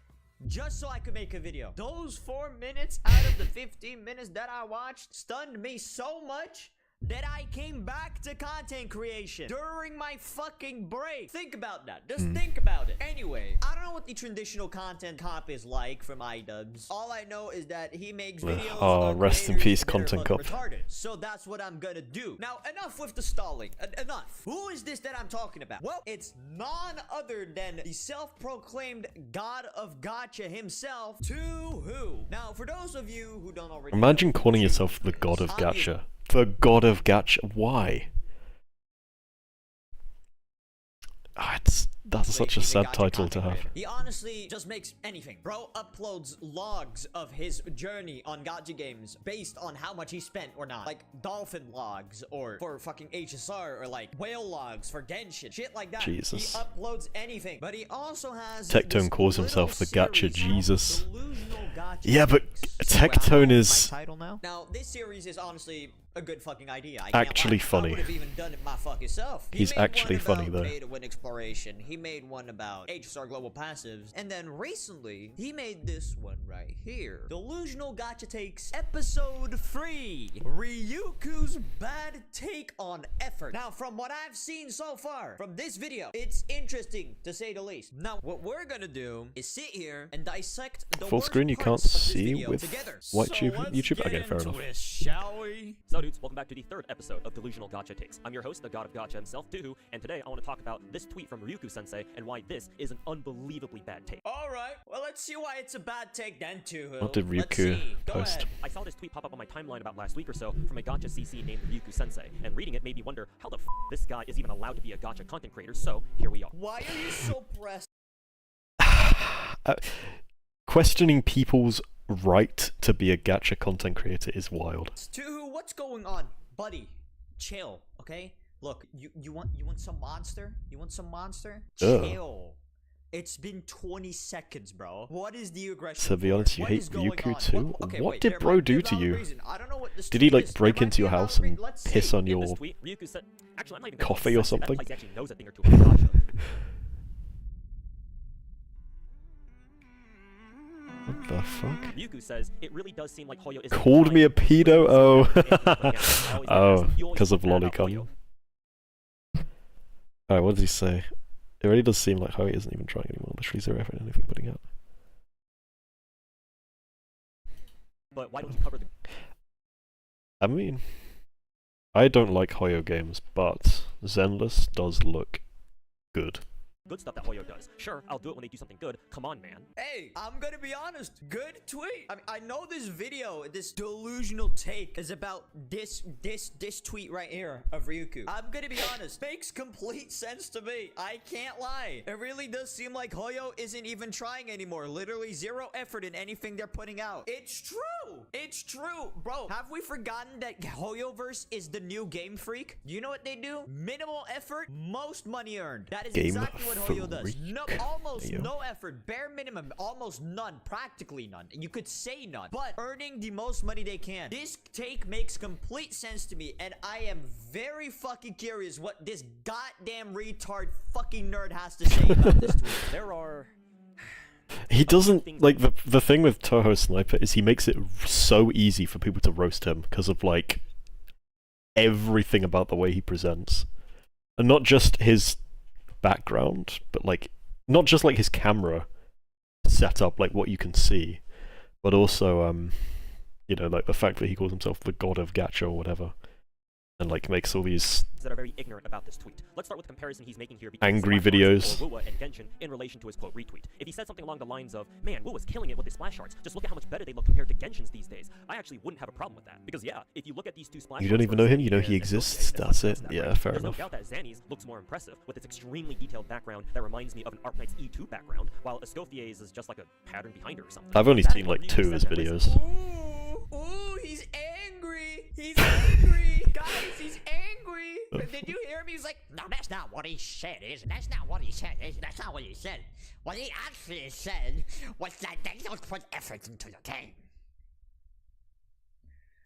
just so I could make a video. Those 4 minutes out of the 15 minutes that I watched stunned me so much that I came back to content creation during my fucking break. Think about that. Just think about it. Anyway, I don't know what the traditional content cop is like from iDubbbz. All I know is that he makes videos on rest in creators peace, that are content fucking cop. retarded. So that's what I'm gonna do. Now, enough with the stalling. Enough. Who is this that I'm talking about? Well, it's none other than the self-proclaimed god of gacha himself, Too-Hoo. Now, for those of you who don't already Imagine know who calling Too-Hoo yourself the is, god of obviously- gacha. The god of gacha. Why? That's such a He's sad gacha title to content have. creator. He honestly just makes anything. Bro uploads logs of his journey on gacha games based on how much he spent or not. Like dolphin logs or for fucking HSR or like whale logs for Genshin. Shit like that. Jesus. He uploads anything. But he also has Tectone this calls himself little the gacha series called Jesus. Delusional Gacha Yeah, but Takes. Tectone My is title now, this series is honestly a good fucking idea. I can't actually lie. funny. I would have even done it my fucking self. He He's made actually one funny, about though. pay-to-win exploration. He made one about HSR global passives, and then recently he made this one right here. Delusional Gacha Takes Episode 3. Ryuku's bad take on effort. Now, from what I've seen so far from this video, it's interesting to say the least. Now, what we're gonna do is sit here and dissect the Full worst screen you can't parts of this see video with together. white So let's YouTube. get Okay, fair into enough. it, shall we? So So dudes, welcome back to the third episode of Delusional Gacha Takes. I'm your host, the god of gacha himself, Tuhu, and today I want to talk about this tweet from Ryuku-sensei and why this is an unbelievably bad take. Alright, well let's see why it's a bad take then, Tuhu. What did Let's Ryuku see. Go post? ahead. I saw this tweet pop up on my timeline about last week or so from a gacha CC named Ryuku-sensei, and reading it made me wonder how the f this guy is even allowed to be a gacha content creator, so here we are. Why are you so pressed? Questioning people's right to be a gacha content creator is wild. Tuhu, what's going on? Buddy, chill, okay? Look, you want some monster? You want some monster? Ugh. Chill. It's been 20 seconds, bro. What is the aggression? To be for? honest, you What hate is going Ryuku on? too? Okay, What wait, did there bro might be do a to valid you? reason. I don't know what this Did he tweet like is. break There might into be your a valid house and reason. Let's piss see. on In your this tweet, Ryuku said, actually, I'm not even coffee or something? That place actually knows a thing or two about gacha. What the fuck? Ryuku says, it really does seem like Hoyo is Called me a pedo? Oh. Oh, because of Lolicon. Alright, what does he say? It really does seem like Hoyo isn't even trying anymore. Literally zero effort in anything putting out. But why don't you cover the I mean, I don't like Hoyo games, but Zenless does look good. good stuff that Hoyo does? Sure, I'll do it when they do something good. Come on, man. Hey, I'm gonna be honest. Good tweet. I mean, I know this video, this delusional take is about this tweet right here of Ryuku. I'm gonna be honest. Makes complete sense to me. I can't lie. It really does seem like Hoyo isn't even trying anymore. Literally zero effort in anything they're putting out. It's true. It's true. Bro, have we forgotten that Hoyoverse is the new Game Freak? You know what they do? Minimal effort, most money earned. That is Game exactly what Hoyo does. Freak. No, almost Ayo. no effort, bare minimum, almost none, practically none. You could say none, but earning the most money they can. This take makes complete sense to me, and I am very fucking curious what this goddamn retard fucking nerd has to say about this tweet. There are... He doesn't, like, the thing with Toho Sniper is he makes it so easy for people to roast him because of, like, everything about the way he presents. And not just his background, but, like, not just, like, his camera setup, like, what you can see, but also, you know, like, the fact that he calls himself the god of gacha or whatever, and, like, makes all these that are very ignorant about this tweet. Let's start with the comparison he's making here between angry Splash Arts videos. or Wuwa and Genshin in relation to his quote retweet. If he said something along the lines of, man, Wuwa's killing it with his splash arts, just look at how much better they look compared to Genshin's these days, I actually wouldn't have a problem with that. Because yeah, if you look at these two splash You don't arts even for know him, you know Zanny he and exists, Escoffier, that's it. that, Yeah, right? fair There's enough. no doubt that Zanny's looks more impressive with its extremely detailed background that reminds me of an Arknight's E2 background, while Escoffier's is just like a pattern behind her or something. I've only That's seen, what like, Ryuku 2 of his said that was- videos. Ooh, he's angry. He's angry. Guys, he's angry. Did you hear him? He's like, No, that's not what he said, is it? That's not what he said. That's not what he said. What he actually said was that they don't put effort into the game.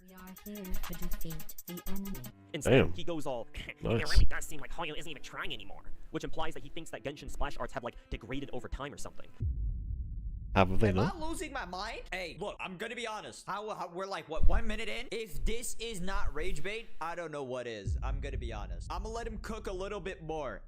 We are here to defeat the enemy. Instead, Damn. he goes all, Nice. it really does seem like Hoyo isn't even trying anymore, which implies that he thinks that Genshin splash arts have like degraded over time or something. Have they am not? I losing my mind? Hey, look, I'm gonna be honest. How we're like, what, 1 minute in? If this is not rage bait, I don't know what is. I'm gonna be honest. I'm gonna let him cook a little bit more.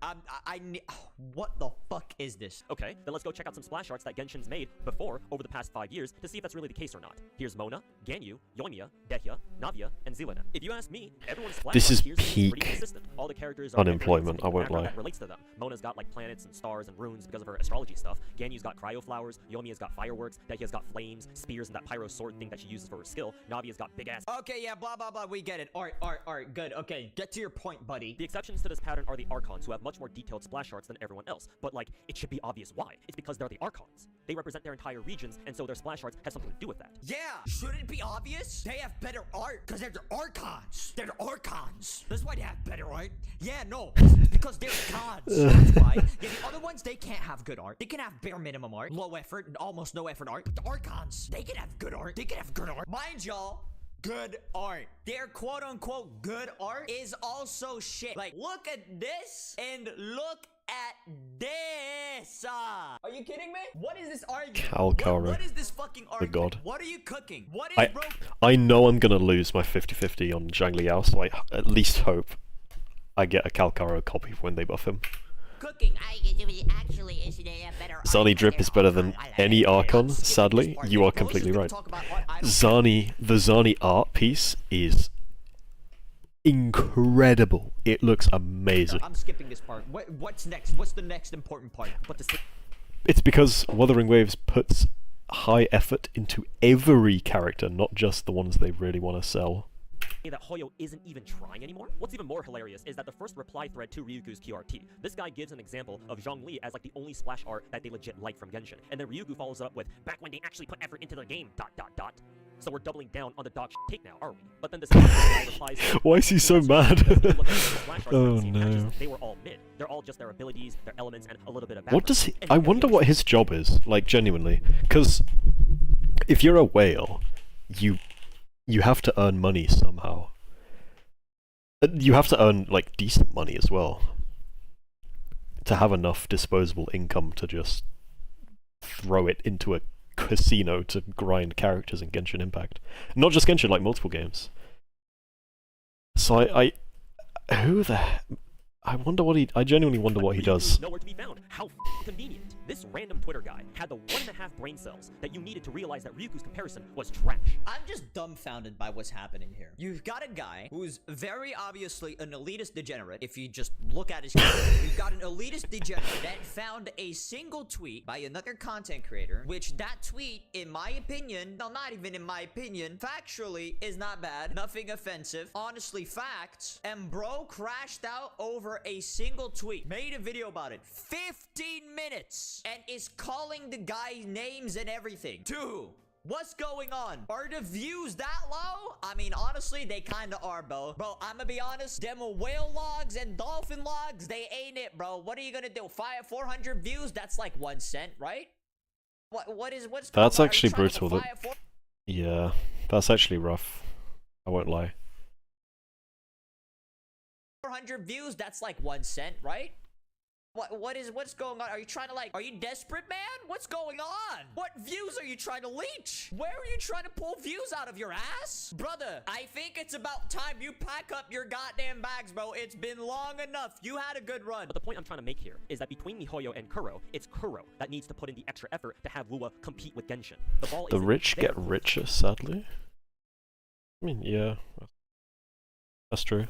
What the fuck is this? Okay, then let's go check out some splash arts that Genshin's made before over the past 5 years to see if that's really the case or not. Here's Mona, Ganyu, Yoimiya, Dehya, Navia, and Zelena. If you ask me, everyone's splash This art is here seems pretty peak consistent. All the characters are unemployment, I won't lie. That relates to them. Mona's got like planets and stars and runes because of her astrology stuff. Ganyu's got cryo flowers. Yoimiya's got fireworks. Dehya's got flames, spears, and that pyro sword thing that she uses for her skill. Navia's got big ass. Okay, yeah, blah, blah, blah. We get it. All right, good. Okay, get to your point, buddy. The exceptions to this pattern are the Archons, who have much more detailed splash arts than everyone else. But, like, it should be obvious why. It's because they're the Archons. They represent their entire regions, and so their splash arts has something to do with that. Yeah, shouldn't it be obvious? They have better art because they're the Archons. They're the Archons. That's why they have better art. Yeah, no, it's because they're gods. That's why. Yeah, the other ones, they can't have good art. They can have bare minimum art, low effort, and almost no effort art. But the Archons, they can have good art. They can have good art. Mind y'all, good art. Their quote-unquote good art is also shit. Like, look at this and look at this. Are you kidding me? What is this argument? Calcara, What is this fucking argument? god. What are you cooking? What is bro? I know I'm gonna lose my 50-50 on Zhang Liao, so I at least hope I get a Calcaro copy when they buff him. Cooking, actually is a better. Zani Drip is better than any Archon, sadly. You are completely right. The Zani art piece is incredible. It looks amazing. I'm skipping this part. What's next? What's the next important part? But to say It's because Wuthering Waves puts high effort into every character, not just the ones they really want to sell. that Hoyo isn't even trying anymore? What's even more hilarious is that the first reply thread to Ryugu's QRT, this guy gives an example of Zhongli as like the only splash art that they legit like from Genshin, and then Ryugu follows it up with, back when they actually put effort into the game, ... So we're doubling down on the dog take now, are we? But then this guy replies, Why is he so mad? Oh no. They were all mid. They're all just their abilities, their elements, and a little bit of What does he... background. I wonder what his job is, like, genuinely. Because if you're a whale, you have to earn money somehow. You have to earn, like, decent money as well. To have enough disposable income to just throw it into a casino to grind characters in Genshin Impact. Not just Genshin, like multiple games. So I wonder what he... I genuinely wonder what he does. Nowhere to be found. How convenient. This random Twitter guy had the 1.5 brain cells that you needed to realize that Ryugu's comparison was trash. I'm just dumbfounded by what's happening here. You've got a guy who's very obviously an elitist degenerate. If you just look at his character, you've got an elitist degenerate that found a single tweet by another content creator, which that tweet, in my opinion, no, not even in my opinion, factually is not bad. Nothing offensive. Honestly, facts. And bro crashed out over a single tweet. Made a video about it. 15 minutes. And is calling the guy names and everything. Dude, what's going on? Are the views that low? I mean, honestly, they kinda are, bro. Bro, I'ma be honest. Them whale logs and dolphin logs, they ain't it, bro. What are you gonna do? 400 views? That's like 1 cent, right? What's That's going on? Are you actually trying to brutal. fire 400 Yeah, that's actually rough. I won't lie. 400 views? That's like 1 cent, right? What's going on? Are you trying to are you desperate, man? What's going on? What views are you trying to leech? Where are you trying to pull views out of your ass? Brother, I think it's about time you pack up your goddamn bags, bro. It's been long enough. You had a good run. But the point I'm trying to make here is that between MiHoYo and Kuro, it's Kuro that needs to put in the extra effort to have Wuwa compete with Genshin. The ball The isn't rich there get for Wuwa. richer, sadly. I mean, yeah, that's true.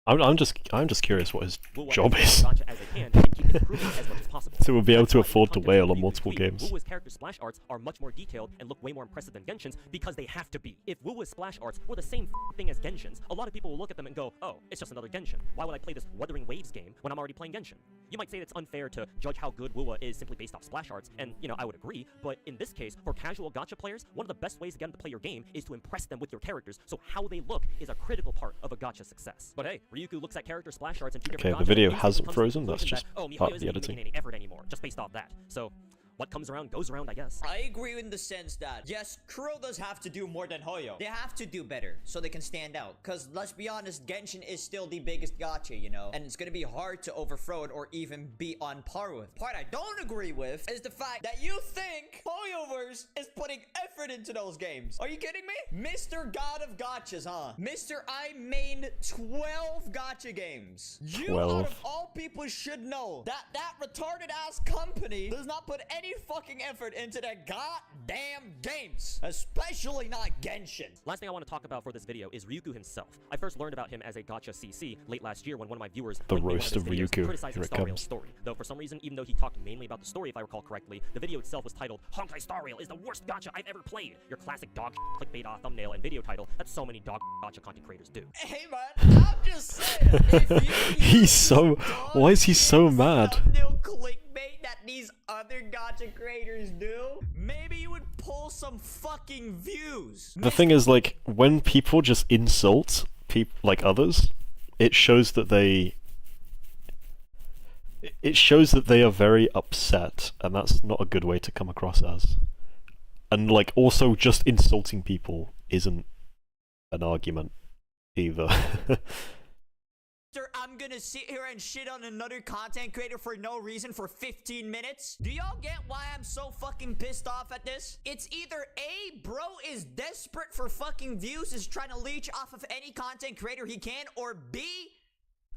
I'm just curious what his Wuwa job as is. much as they can and keep improving as much as possible. So we'll be able That's to why afford to content whale from on Ryugu's multiple tweet, games. Wuwa's character splash arts are much more detailed and look way more impressive than Genshin's because they have to be. If Wuwa's splash arts were the same thing as Genshin's, a lot of people will look at them and go, oh, it's just another Genshin. Why would I play this Wuthering Waves game when I'm already playing Genshin? You might say it's unfair to judge how good Wuwa is simply based off splash arts, and, you know, I would agree, but in this case, for casual gacha players, one of the best ways to get them to play your game is to impress them with your characters, so how they look is a critical part of a gacha success. But hey, Ryugu looks at character splash arts and two different Okay, the gachas video and hasn't instantly comes to the frozen, that's conclusion just that, oh, part MiHoYo of the isn't even editing. making any effort anymore, just based off that. So, what comes around goes around, I guess. I agree in the sense that, yes, Kuro does have to do more than Hoyo. They have to do better so they can stand out. Because, let's be honest, Genshin is still the biggest gacha, you know? And it's gonna be hard to overthrow it or even be on par with. Part I don't agree with is the fact that you think Hoyoverse is putting effort into those games. Are you kidding me? Mr. God of Gachas, huh? Mr. I main 12 gacha games. You, 12. out of all people, should know that that retarded-ass company does not put any fucking effort into their goddamn games, especially not Genshin. Last thing I want to talk about for this video is Ryugu himself. I first learned about him as a gacha CC late last year when one of my viewers The linked me one roast his of videos Ryugu. criticizing Here it Star Rail's comes. story. Though for some reason, even though he talked mainly about the story, if I recall correctly, the video itself was titled Honkai Star Rail is the worst gacha I've ever played. Your classic dog clickbait thumbnail and video title that so many dog gacha content creators do. Hey man, I'm just saying. If you He's use so... this Why is he so dog mad? thumbnail clickbait that these other gacha creators do, maybe you would pull some fucking views. The thing is, like, when people just insult like others, it shows that they... It shows that they are very upset, and that's not a good way to come across as. And, like, also just insulting people isn't an argument either. I'm gonna sit here and shit on another content creator for no reason for 15 minutes? Do y'all get why I'm so fucking pissed off at this? It's either A, bro is desperate for fucking views, is trying to leech off of any content creator he can, or B,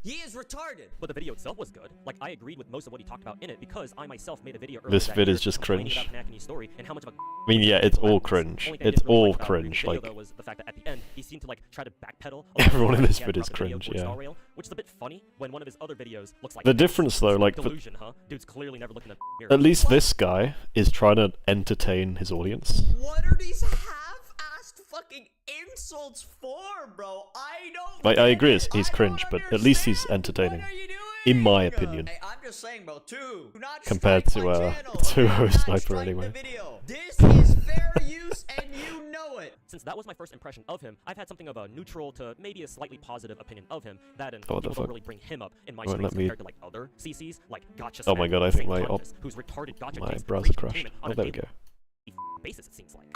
He is retarded. But the video itself was good. Like, I agreed with most of what he talked about in it because I myself made a video earlier This that vid year is just complaining cringe. about Kanakini's story and how much of a I mean, yeah, it's all cringe. Only thing I It's didn't really all like about reading cringe. the video, Like, though, was the fact that at the end he seemed to like try to backpedal. Everyone in this He had vid is dropped the video cringe, towards yeah. Star Rail, which is a bit funny when one of his other videos looks like the this. difference though, like, Delusion, huh? Dude's clearly never looked in the mirror. at least this guy is trying to entertain his audience. What are these half-assed fucking insults for, bro? I don't. Like, I get agree, it. he's I cringe, don't but at least he's understand. entertaining. What are you doing? In my opinion. Hey, I'm just saying, bro. Do not Compared strike to, my channel. to Do not Sniper strike anyway. the video. This is fair use, and you know it. Since that was my first impression of him, I've had something of a neutral to maybe a slightly positive opinion of him. That and What the people fuck? don't really bring him up in my Won't streams let me- compared to like other CCs, like Gotcha. Oh my Spam, god, I think Saint my Pontus, who's retarded gotcha my games browser preach crashed. entertainment on Oh, a there we daily go. basis, it seems like.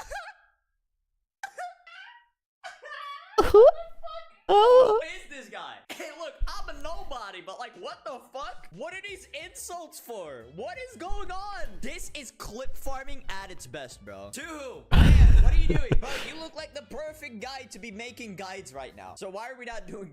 Who is this guy? Hey, look, I'm a nobody, but like, what the fuck? What are these insults for? What is going on? This is clip farming at its best, bro. Tuhu, man, what are you doing? Bro, you look like the perfect guy to be making guides right now. So why are we not doing...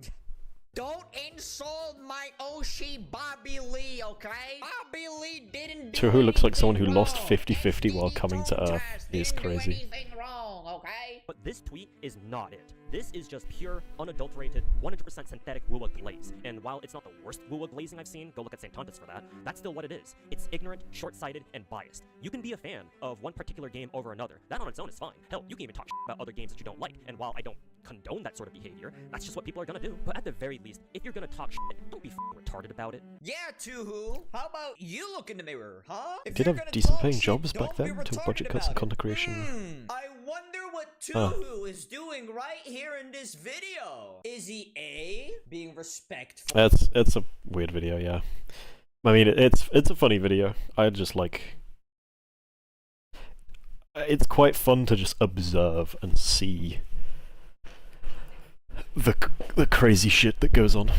Don't insult my Oshi Bobby Lee, okay? Bobby Lee didn't do Tuhu looks like someone who anything lost wrong. 50-50 while SDD coming to Earth. Tolcast He is didn't do crazy. anything wrong, okay? But this tweet is not it. This is just pure, unadulterated, 100% synthetic Wuwa glaze. And while it's not the worst Wuwa glazing I've seen, go look at St. Tontus for that, that's still what it is. It's ignorant, short-sighted, and biased. You can be a fan of one particular game over another. That on its own is fine. Hell, you can even talk about other games that you don't like. And while I don't condone that sort of behavior, that's just what people are gonna do. But at the very least, if you're gonna talk shit, don't be retarded about it. Yeah, Tuhu. How about you look in the mirror, huh? If Did you're have gonna decent talk paying shit, jobs back don't be then, to retarded budget cuts and about it. content creation. I wonder what Ah. Tuhu is doing right here in this video. Is he A, being respectful? It's a weird video, yeah. I mean, it's a funny video. I just like... It's quite fun to just observe and see the crazy shit that goes on.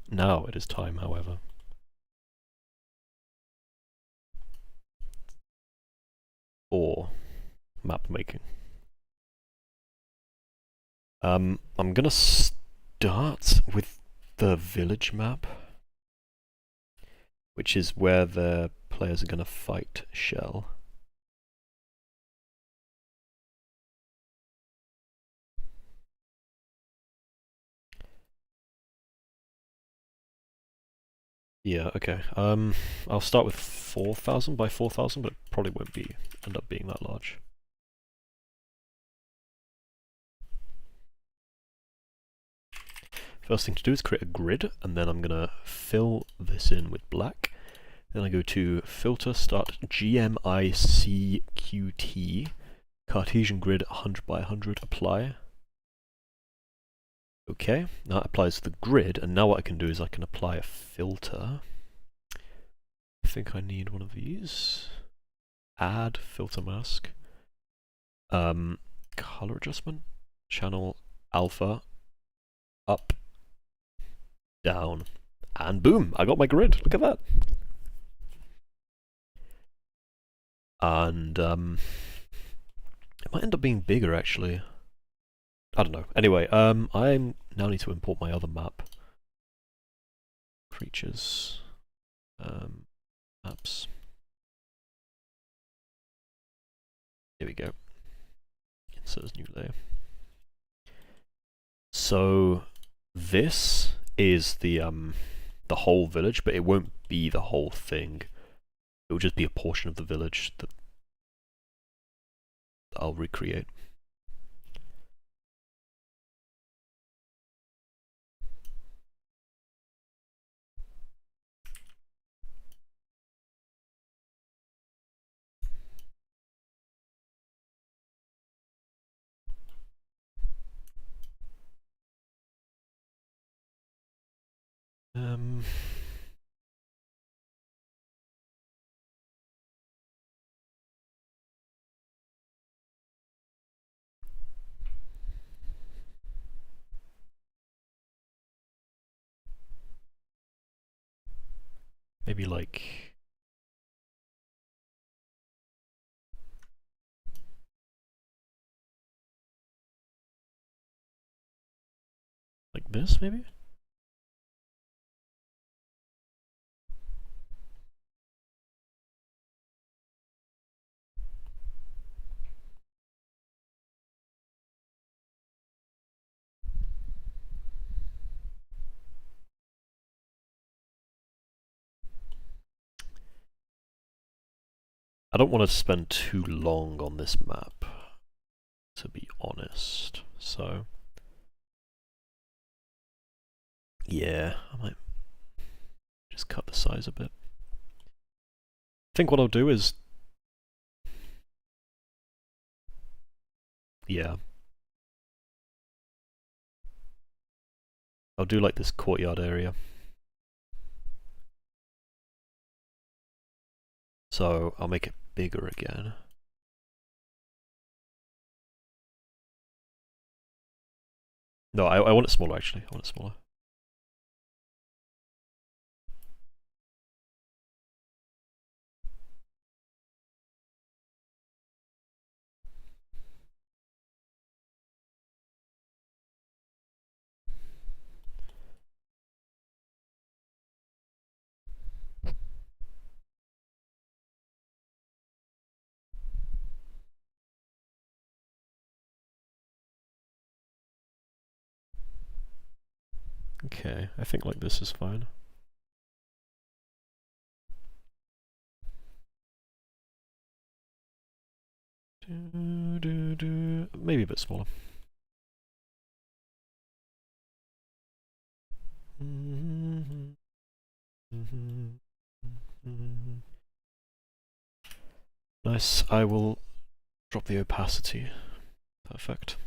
Now it is time, however. For map making. I'm gonna start with the village map, which is where the players are gonna fight Shell. Yeah, okay. I'll start with 4,000 by 4,000, but it probably won't end up being that large. First thing to do is create a grid, and then I'm gonna fill this in with black. Then I go to Filter, Start GMICQT, Cartesian Grid 100 by 100, Apply. Okay, now that applies to the grid, and now what I can do is I can apply a filter. I think I need one of these. Add filter mask. Color adjustment. Channel alpha. Up. Down. And boom! I got my grid. Look at that. And it might end up being bigger actually. I don't know. Anyway, I now need to import my other map. Creatures. Maps. Here we go. Insert as new layer. So this is the whole village, but it won't be the whole thing. It will just be a portion of the village that I'll recreate. Maybe like this, maybe? I don't want to spend too long on this map, to be honest, so... Yeah, I might just cut the size a bit. I think what I'll do is... Yeah. I'll do like this courtyard area. So I'll make it bigger again. No, I want it smaller actually. I want it smaller. Okay, I think like this is fine. Maybe a bit smaller. Nice, I will drop the opacity. Perfect.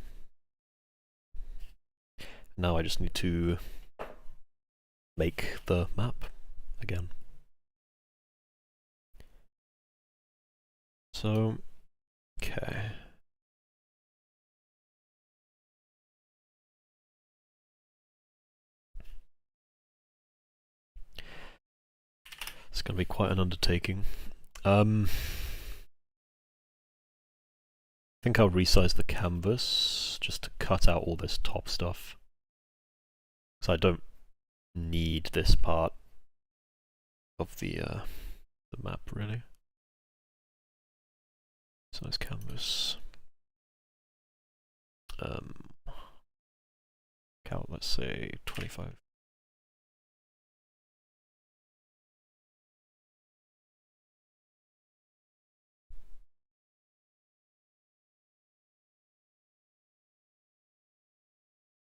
Now I just need to make the map again. So, okay. It's going to be quite an undertaking. I think I'll resize the canvas just to cut out all this top stuff. So I don't need this part of the map really. Size canvas. Count, let's say 25.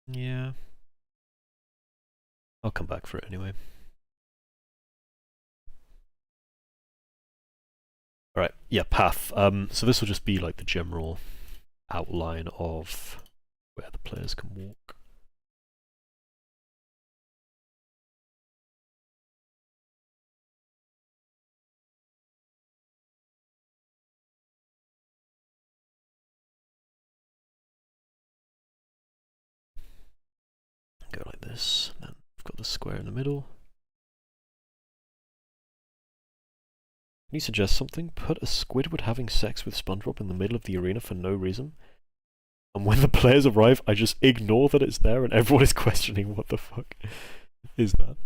Yeah. I'll come back for it anyway. Alright, yeah, path. So this will just be like the general outline of where the players can walk. Go like this, and then we've got the square in the middle. Can you suggest something? Put a Squidward having sex with SpongeBob in the middle of the arena for no reason. And when the players arrive, I just ignore that it's there and everyone is questioning what the fuck is that.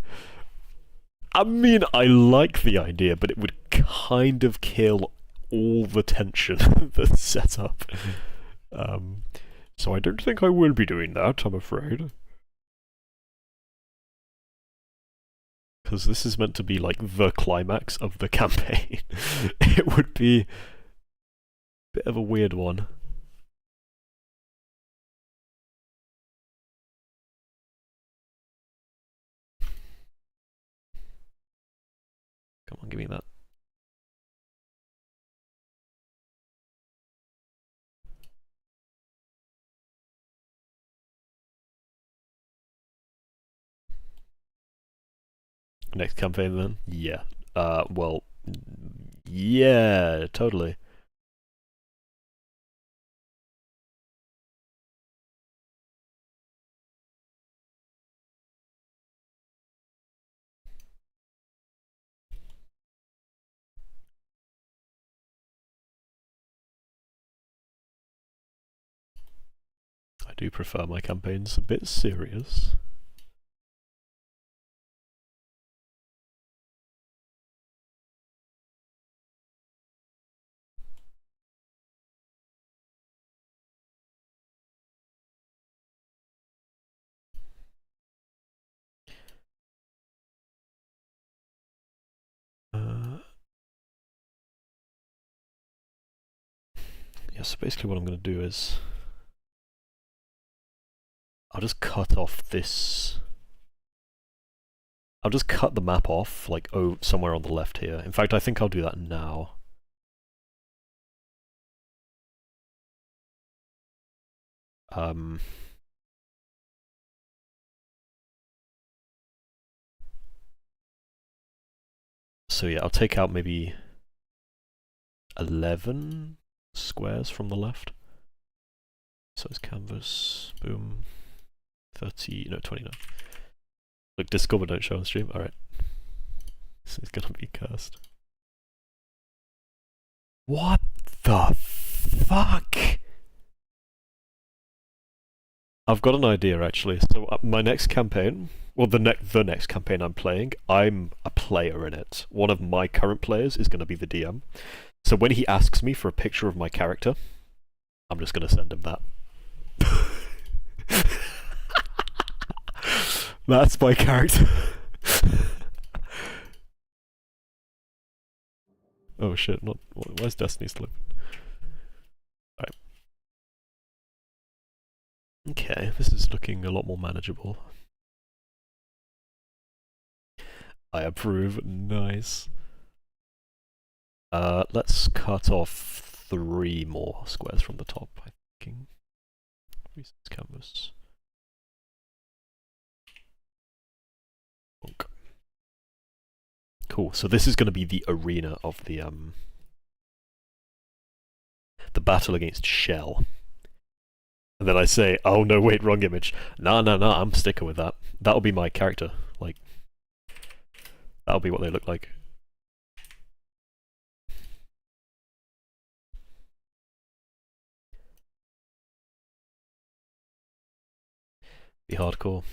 I mean, I like the idea, but it would kind of kill all the tension that's set up. So I don't think I will be doing that, I'm afraid. Because this is meant to be like the climax of the campaign. It would be a bit of a weird one. Come on, give me that. Next campaign then? Yeah. Well, yeah, totally. I do prefer my campaigns a bit serious. Yeah, so basically what I'm going to do is I'll just cut off this. I'll just cut the map off, like, somewhere on the left here. In fact, I think I'll do that now. So yeah, I'll take out maybe 11 squares from the left. So it's canvas, boom, 29. Look, Discover don't show on stream, alright. This is gonna be cursed. What the fuck? I've got an idea actually. So my next campaign, well the next campaign I'm playing, I'm a player in it. One of my current players is going to be the DM. So when he asks me for a picture of my character, I'm just going to send him that. That's my character. Oh shit, where's Destiny still open? Alright. Okay, this is looking a lot more manageable. I approve, nice. Let's cut off 3 more squares from the top, I think. Reset canvas. Bonk. Cool, so this is going to be the arena of the battle against Shell. And then I say, oh no, wait, wrong image. Nah, I'm sticking with that. That'll be my character. Like, that'll be what they look like. Be hardcore.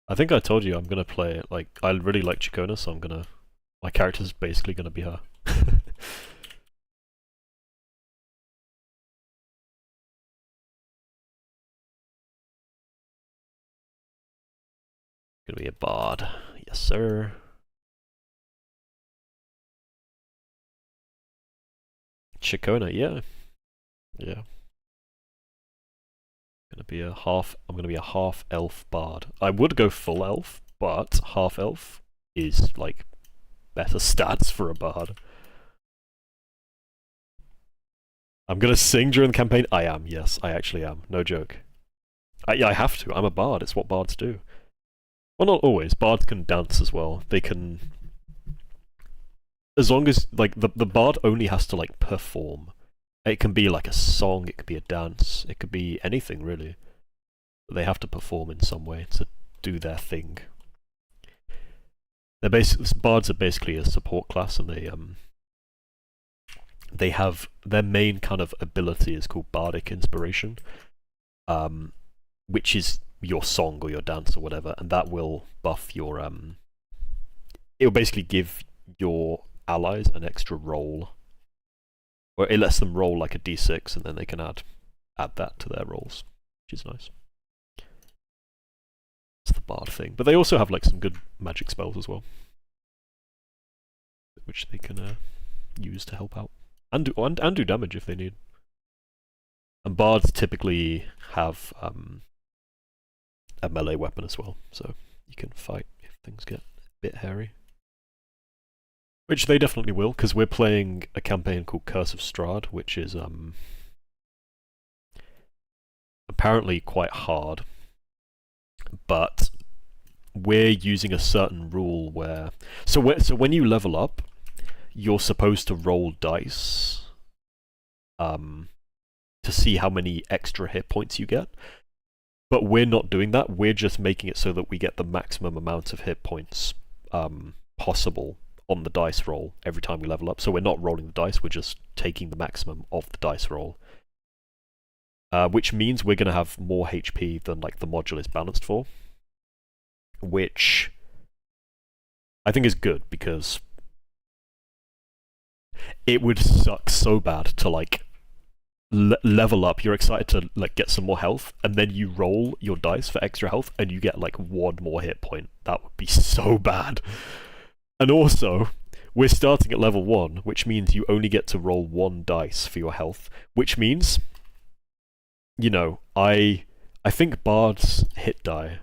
I think I told you I'm gonna play, like, I really like Chikona, so my character's basically gonna be her. Gonna be a bard. Yes, sir. Chikona, yeah. Yeah. I'm gonna be a half elf bard. I would go full elf, but half elf is like better stats for a bard. I'm gonna sing during the campaign. I am, yes, I actually am. No joke. I have to. I'm a bard. It's what bards do. Well, not always. Bards can dance as well. They can, as long as like the bard only has to like perform. It can be like a song, it could be a dance, it could be anything really. But they have to perform in some way to do their thing. Bards are basically a support class, and they have their main kind of ability is called bardic inspiration, which is your song or your dance or whatever, and that will buff your it will basically give your allies an extra roll. Or it lets them roll like a d6, and then they can add that to their rolls, which is nice. It's the bard thing. But they also have like some good magic spells as well, which they can use to help out. And do damage if they need. And bards typically have a melee weapon as well, so you can fight if things get a bit hairy. Which they definitely will, because we're playing a campaign called Curse of Strahd, which is apparently quite hard, but we're using a certain rule where... So when you level up, you're supposed to roll dice to see how many extra hit points you get, but we're not doing that. We're just making it so that we get the maximum amount of hit points possible on the dice roll every time we level up. So we're not rolling the dice, we're just taking the maximum of the dice roll. Which means we're going to have more HP than like the module is balanced for. Which I think is good, because it would suck so bad to like level up, you're excited to like get some more health, and then you roll your dice for extra health and you get like 1 more hit point. That would be so bad. And also, we're starting at level 1, which means you only get to roll 1 dice for your health, which means, you know, I think Bard's hit die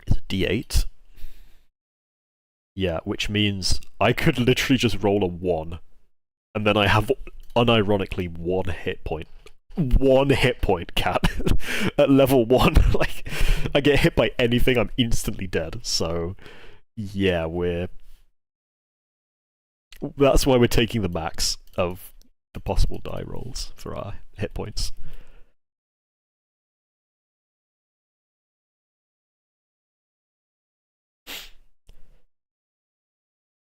is a d8. Yeah, which means I could literally just roll a 1, and then I have, unironically, 1 hit point. 1 hit point, cat. At level 1, like, I get hit by anything, I'm instantly dead, so, yeah, that's why we're taking the max of the possible die rolls for our hit points.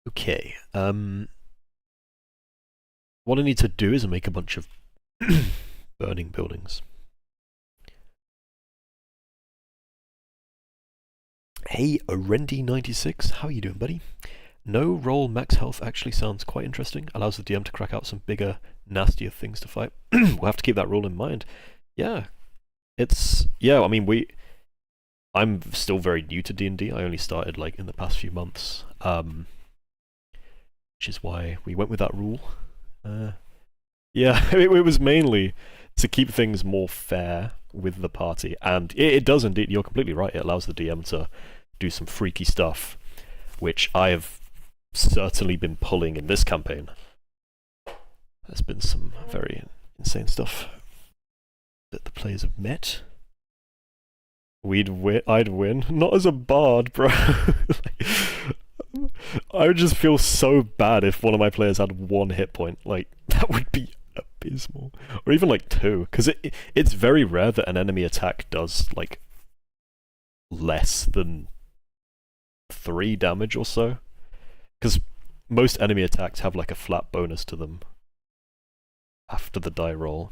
Okay, what I need to do is make a bunch of burning buildings. Hey, Orendi96, how are you doing, buddy? No roll max health actually sounds quite interesting. Allows the DM to crack out some bigger, nastier things to fight. We'll have to keep that rule in mind. Yeah, I mean, I'm still very new to D&D. I only started, like, in the past few months. Which is why we went with that rule. Yeah, it was mainly to keep things more fair with the party, and it does indeed, you're completely right, it allows the DM to do some freaky stuff, which I have certainly been pulling in this campaign. There's been some very insane stuff that the players have met. I'd win. Not as a bard, bro. I would just feel so bad if one of my players had 1 hit point. Like, that would be abysmal. Or even like 2, because it's very rare that an enemy attack does like less than 3 damage or so. Because most enemy attacks have like a flat bonus to them after the die roll.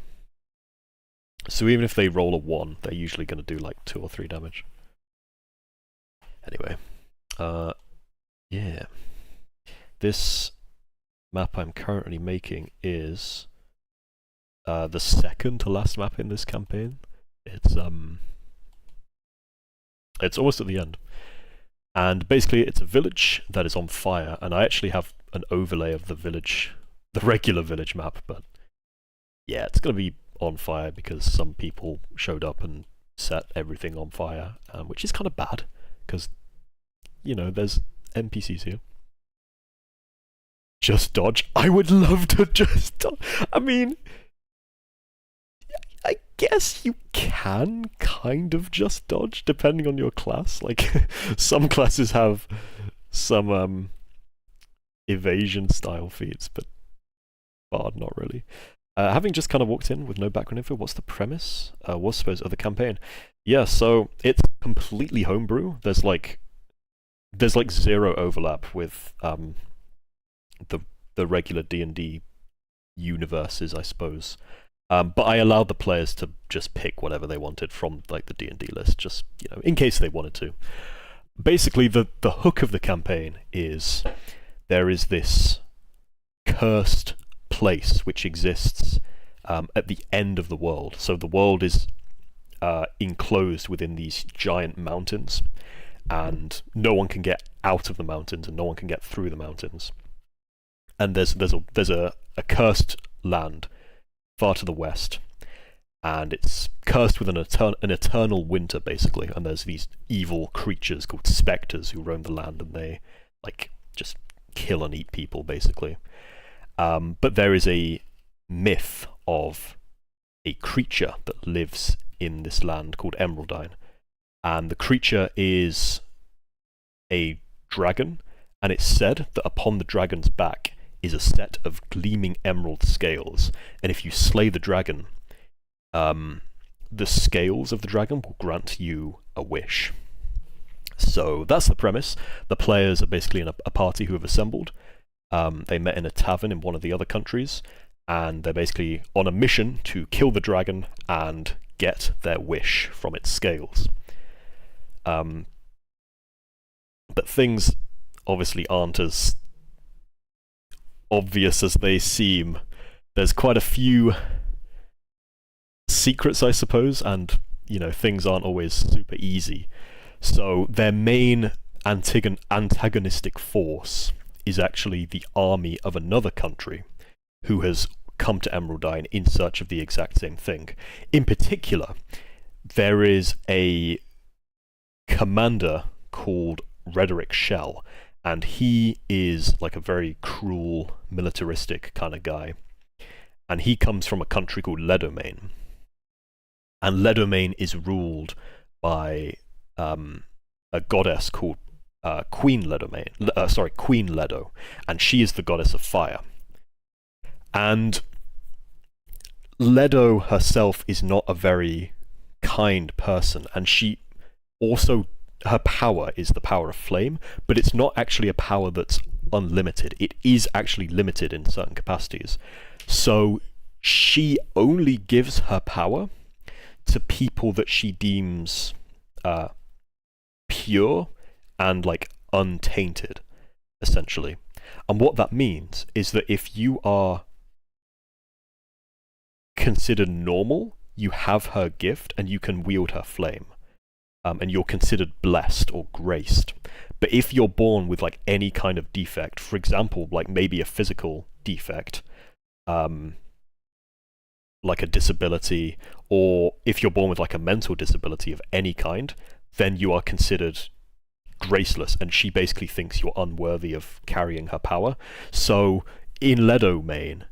So even if they roll a 1, they're usually going to do like 2 or 3 damage. Anyway, yeah. This map I'm currently making is the second to last map in this campaign. It's almost at the end. And basically it's a village that is on fire, and I actually have an overlay of the village, the regular village map, but yeah, it's going to be on fire because some people showed up and set everything on fire, which is kind of bad, because, you know, there's NPCs here. Just dodge? I would love to just dodge. I mean, I guess you can kind of just dodge, depending on your class. Like, some classes have some evasion style feats, but Bard not really. Having just kind of walked in with no background info, what's the premise? What's suppose of the campaign? Yeah, so it's completely homebrew. There's like 0 overlap with the regular D&D universes, I suppose. But I allowed the players to just pick whatever they wanted from like the D&D list, just, you know, in case they wanted to. Basically, the hook of the campaign is there is this cursed place which exists at the end of the world. So the world is enclosed within these giant mountains, and no one can get out of the mountains and no one can get through the mountains. And there's a cursed land far to the west, and it's cursed with an eternal winter, basically, and there's these evil creatures called spectres who roam the land, and they like just kill and eat people, basically. But there is a myth of a creature that lives in this land called Emeraldine, and the creature is a dragon, and it's said that upon the dragon's back is a set of gleaming emerald scales, and if you slay the dragon, the scales of the dragon will grant you a wish. So that's the premise. The players are basically in a party who have assembled. They met in a tavern in one of the other countries, and they're basically on a mission to kill the dragon and get their wish from its scales. But things obviously aren't as obvious as they seem. There's quite a few secrets, I suppose, and, you know, things aren't always super easy. So their main antagonistic force is actually the army of another country who has come to Emeraldine in search of the exact same thing. In particular, there is a commander called Rederick Shell, and he is like a very cruel, militaristic kind of guy. And he comes from a country called Ledomain. And Ledomain is ruled by a goddess called Queen Ledo, and she is the goddess of fire. And Ledo herself is not a very kind person, and she also, her power is the power of flame, but it's not actually a power that's unlimited. It is actually limited in certain capacities. So she only gives her power to people that she deems pure and like untainted, essentially. And what that means is that if you are considered normal, you have her gift and you can wield her flame, and you're considered blessed or graced. But if you're born with like any kind of defect, for example, like maybe a physical defect, like a disability, or if you're born with like a mental disability of any kind, then you are considered graceless, and she basically thinks you're unworthy of carrying her power. So in Ledomain,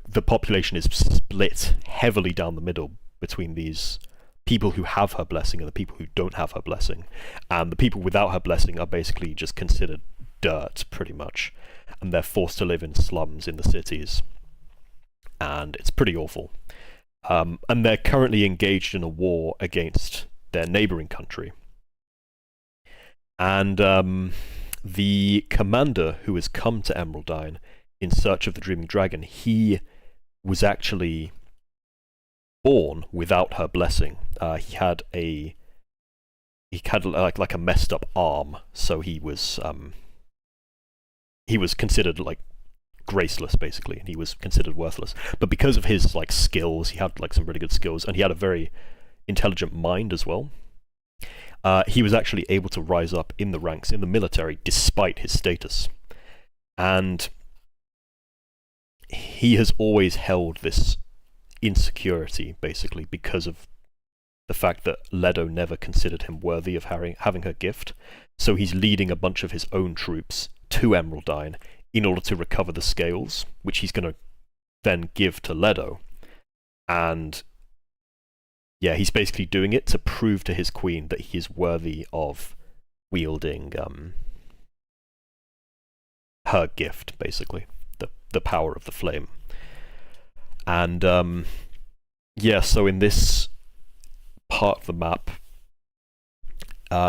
the population is split heavily down the middle between these people who have her blessing and the people who don't have her blessing. And the people without her blessing are basically just considered dirt, pretty much, and they're forced to live in slums in the cities. And it's pretty awful. And they're currently engaged in a war against their neighboring country. And the commander who has come to Emeraldine in search of the Dreaming Dragon, he was actually born without her blessing. He had like a messed up arm, so he was considered like graceless, basically, and he was considered worthless. But because of his like skills, he had like some really good skills, and he had a very intelligent mind as well. He was actually able to rise up in the ranks in the military despite his status. And he has always held this insecurity, basically, because of the fact that Ledo never considered him worthy of having her gift. So he's leading a bunch of his own troops to Emeraldine in order to recover the scales, which he's going to then give to Ledo. And yeah, he's basically doing it to prove to his queen that he is worthy of wielding her gift, basically, the power of the flame. And yeah, so in this part of the map,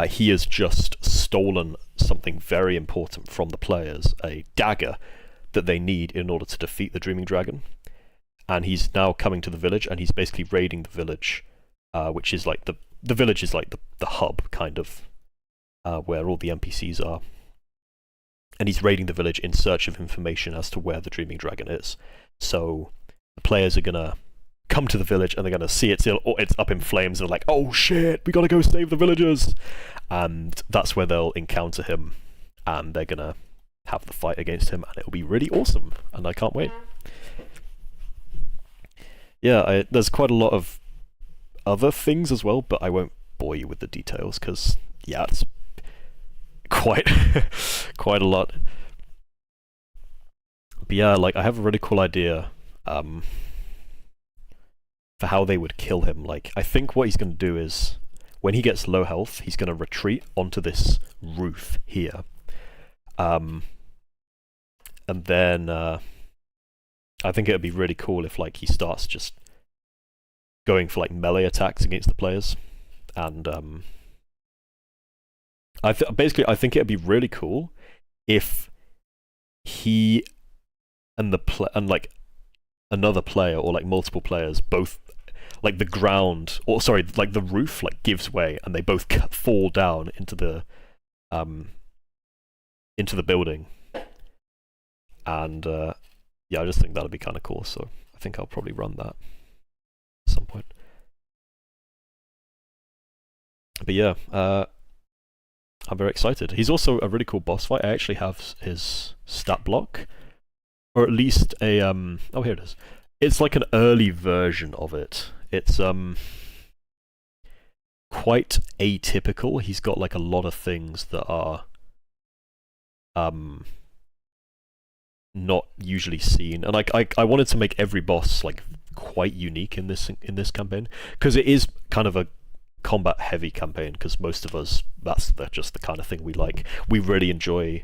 he has just stolen something very important from the players, a dagger that they need in order to defeat the Dreaming Dragon. And he's now coming to the village, and he's basically raiding the village, which is like the village is like the hub, kind of, where all the NPCs are. And he's raiding the village in search of information as to where the Dreaming Dragon is. So the players are gonna come to the village, and they're gonna see it's up in flames, and they're like, oh shit, we gotta go save the villagers! And that's where they'll encounter him, and they're gonna have the fight against him, and it'll be really awesome, and I can't wait. Yeah, there's quite a lot of other things as well, but I won't bore you with the details, because, yeah, it's quite a lot. But yeah, like, I have a really cool idea for how they would kill him. Like, I think what he's going to do is, when he gets low health, he's going to retreat onto this roof here. And then I think it would be really cool if, like, he starts just going for, like, melee attacks against the players. And I think it would be really cool if he and like another player, or like multiple players, both, like, the ground, or sorry, like the roof, like, gives way, and they both fall down into the building. And yeah, I just think that'd be kind of cool, so I think I'll probably run that at some point. But yeah, I'm very excited. He's also a really cool boss fight. I actually have his stat block, or at least a oh, here it is. It's like an early version of it. It's quite atypical. He's got like a lot of things that are not usually seen, and I wanted to make every boss like quite unique in this campaign, because it is kind of a combat heavy campaign, because most of us, that's just the kind of thing we like. We really enjoy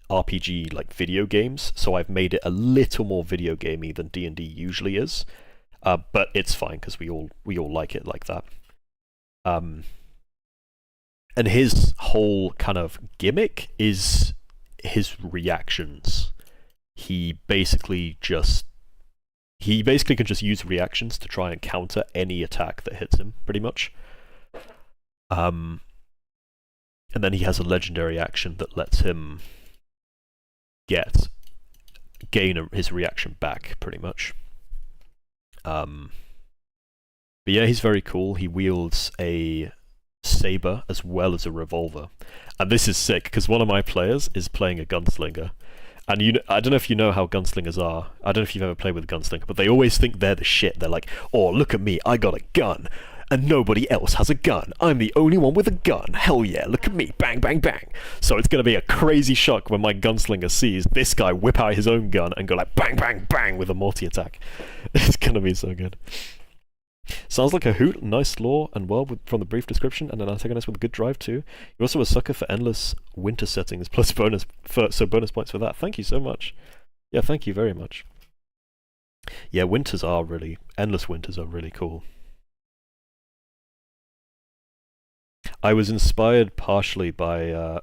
RPG like video games, so I've made it a little more video gamey than D&D usually is, but it's fine because we all like it like that. And his whole kind of gimmick is his reactions. He basically can just use reactions to try and counter any attack that hits him, pretty much. And then he has a legendary action that lets him gain his reaction back, pretty much. But yeah, he's very cool. He wields a saber as well as a revolver, and this is sick because one of my players is playing a gunslinger. And I don't know if you know how gunslingers are. I don't know if you've ever played with a gunslinger, but they always think they're the shit. They're like, oh, look at me, I got a gun, and nobody else has a gun. I'm the only one with a gun. Hell yeah, look at me, bang, bang, bang. So it's going to be a crazy shock when my gunslinger sees this guy whip out his own gun and go like, bang, bang, bang, with a multi-attack. It's going to be so good. Sounds like a hoot, nice lore and world from the brief description, and an antagonist with a good drive too. You're also a sucker for endless winter settings, plus bonus points for that. Thank you so much. Yeah, thank you very much. Yeah, endless winters are really cool. I was inspired partially by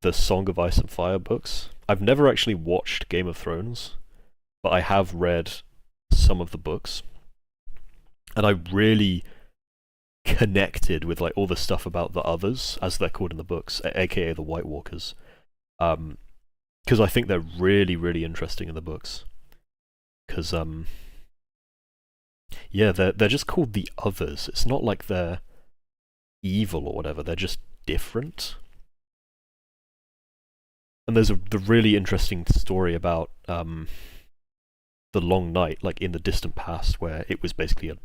the Song of Ice and Fire books. I've never actually watched Game of Thrones, but I have read some of the books. And I really connected with like all the stuff about the others, as they're called in the books, aka the White Walkers, because I think they're really, really interesting in the books. Because yeah, they're just called the Others. It's not like they're evil or whatever. They're just different. And there's the really interesting story about the Long Night, like in the distant past, where it was basically a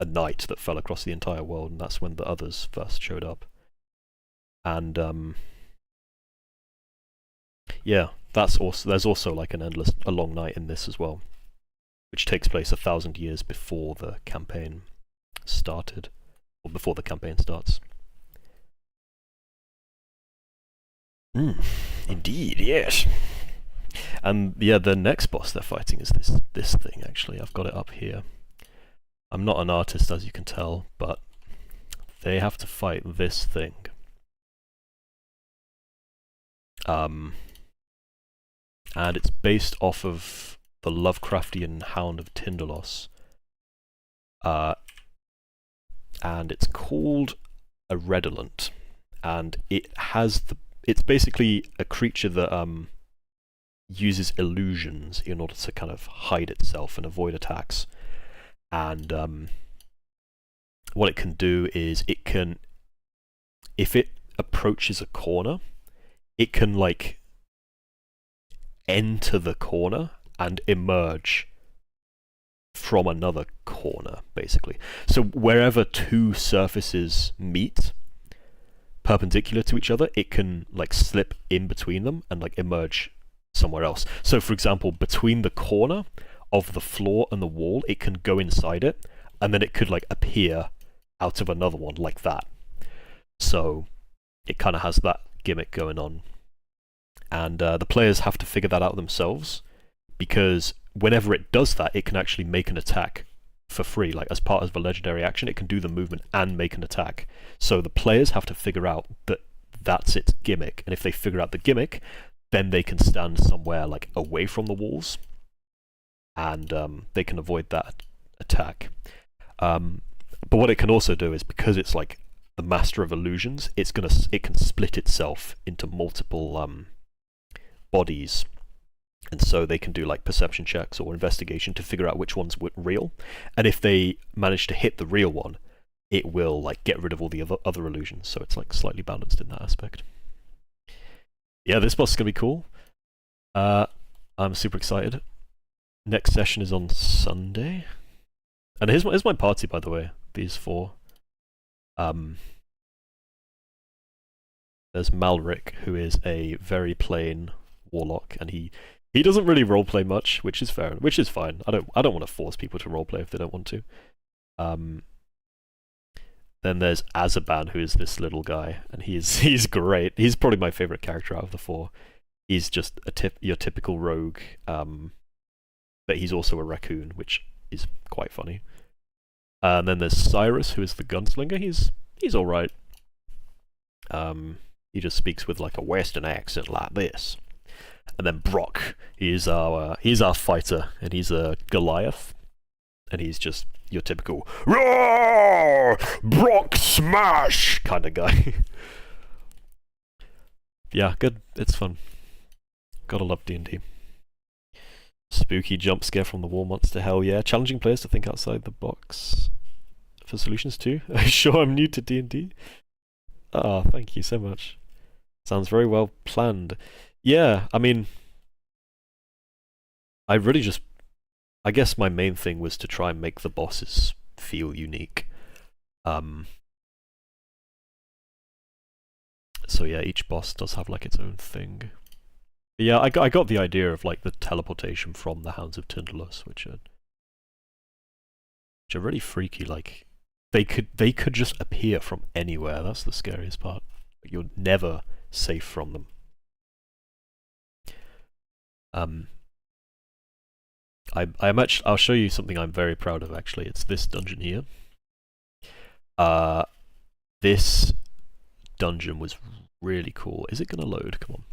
night that fell across the entire world, and that's when the Others first showed up. And yeah, there's also like a long night in this as well, which takes place 1,000 years before the campaign started, or before the campaign starts. Indeed, yes. And yeah, the next boss they're fighting is this thing. Actually, I've got it up here. I'm not an artist, as you can tell, but they have to fight this thing. And it's based off of the Lovecraftian Hound of Tindalos. And it's called a Redolent. And it's basically a creature that uses illusions in order to kind of hide itself and avoid attacks. And what it can do is if it approaches a corner, it can like enter the corner and emerge from another corner, basically. So wherever two surfaces meet perpendicular to each other, it can like slip in between them and like emerge somewhere else. So for example, between the corner of the floor and the wall, it can go inside it, and then it could like appear out of another one like that. So it kind of has that gimmick going on. And the players have to figure that out themselves, because whenever it does that, it can actually make an attack for free. Like as part of a legendary action, it can do the movement and make an attack. So the players have to figure out that that's its gimmick, and if they figure out the gimmick, then they can stand somewhere like away from the walls, and they can avoid that attack. But what it can also do is, because it's like the master of illusions, it can split itself into multiple bodies, and so they can do like perception checks or investigation to figure out which one's real. And if they manage to hit the real one, it will like get rid of all the other illusions, so it's like slightly balanced in that aspect. Yeah, this boss is gonna be cool. I'm super excited. Next session is on Sunday. And here's my party, by the way. These four. There's Malric, who is a very plain warlock, and he doesn't really roleplay much, which is fair, which is fine. I don't want to force people to roleplay if they don't want to. Then there's Azaban, who is this little guy, and he's great. He's probably my favorite character out of the four. He's just your typical rogue, but he's also a raccoon, which is quite funny. And then there's Cyrus, who is the gunslinger. He's all right. He just speaks with like a Western accent like this. And then Brock, he's our fighter, and he's a Goliath, and he's just your typical "Roar! Brock smash" kind of guy. Yeah, good. It's fun. Gotta love D&D. Spooky jump scare from the wall monster. Hell yeah! Challenging players to think outside the box for solutions too. Are you sure I'm new to D&D? Ah, thank you so much. Sounds very well planned. Yeah, I mean, I guess my main thing was to try and make the bosses feel unique. So yeah, each boss does have like its own thing. But yeah, I got the idea of like the teleportation from the Hounds of Tyndalos, which are really freaky. Like they could just appear from anywhere. That's the scariest part. Like, you're never safe from them. I'll show you something I'm very proud of actually. It's this dungeon here. This dungeon was really cool. Is it gonna load? Come on.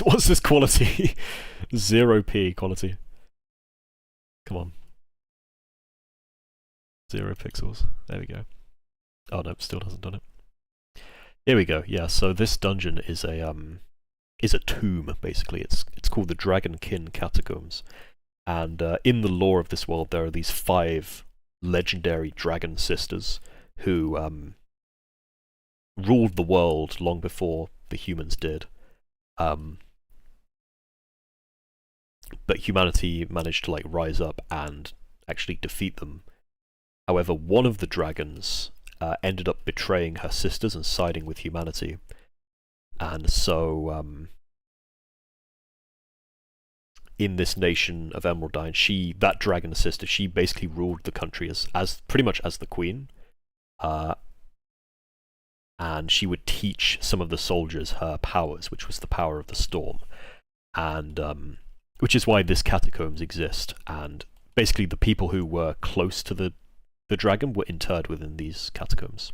What's this quality? 0p quality. Come on. 0 pixels. There we go. Oh no, still hasn't done it. Here we go. Yeah, so this dungeon is a tomb basically. It's called the Dragonkin Catacombs. And in the lore of this world, there are these 5 legendary dragon sisters who ruled the world long before the humans did. But humanity managed to like rise up and actually defeat them. However, one of the dragons ended up betraying her sisters and siding with humanity. And so in this nation of Emeraldine, that dragon sister, she basically ruled the country as pretty much as the queen. And she would teach some of the soldiers her powers, which was the power of the storm. And which is why this catacombs exist. And basically the people who were close to the dragon were interred within these catacombs.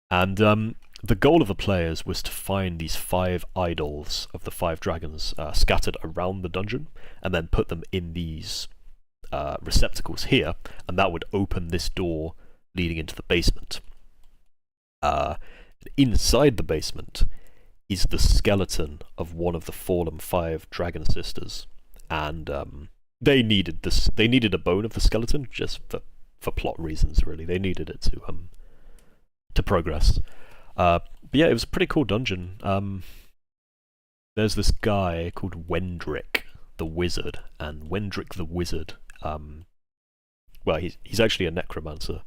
And the goal of the players was to find these 5 idols of the 5 dragons scattered around the dungeon, and then put them in these receptacles here, and that would open this door leading into the basement. Inside the basement is the skeleton of one of the fallen 5 dragon sisters, and they needed a bone of the skeleton just for plot reasons. Really, they needed it to progress. But yeah, it was a pretty cool dungeon. There's this guy called Wendrick the Wizard, and Wendrick the Wizard, well, he's actually a necromancer,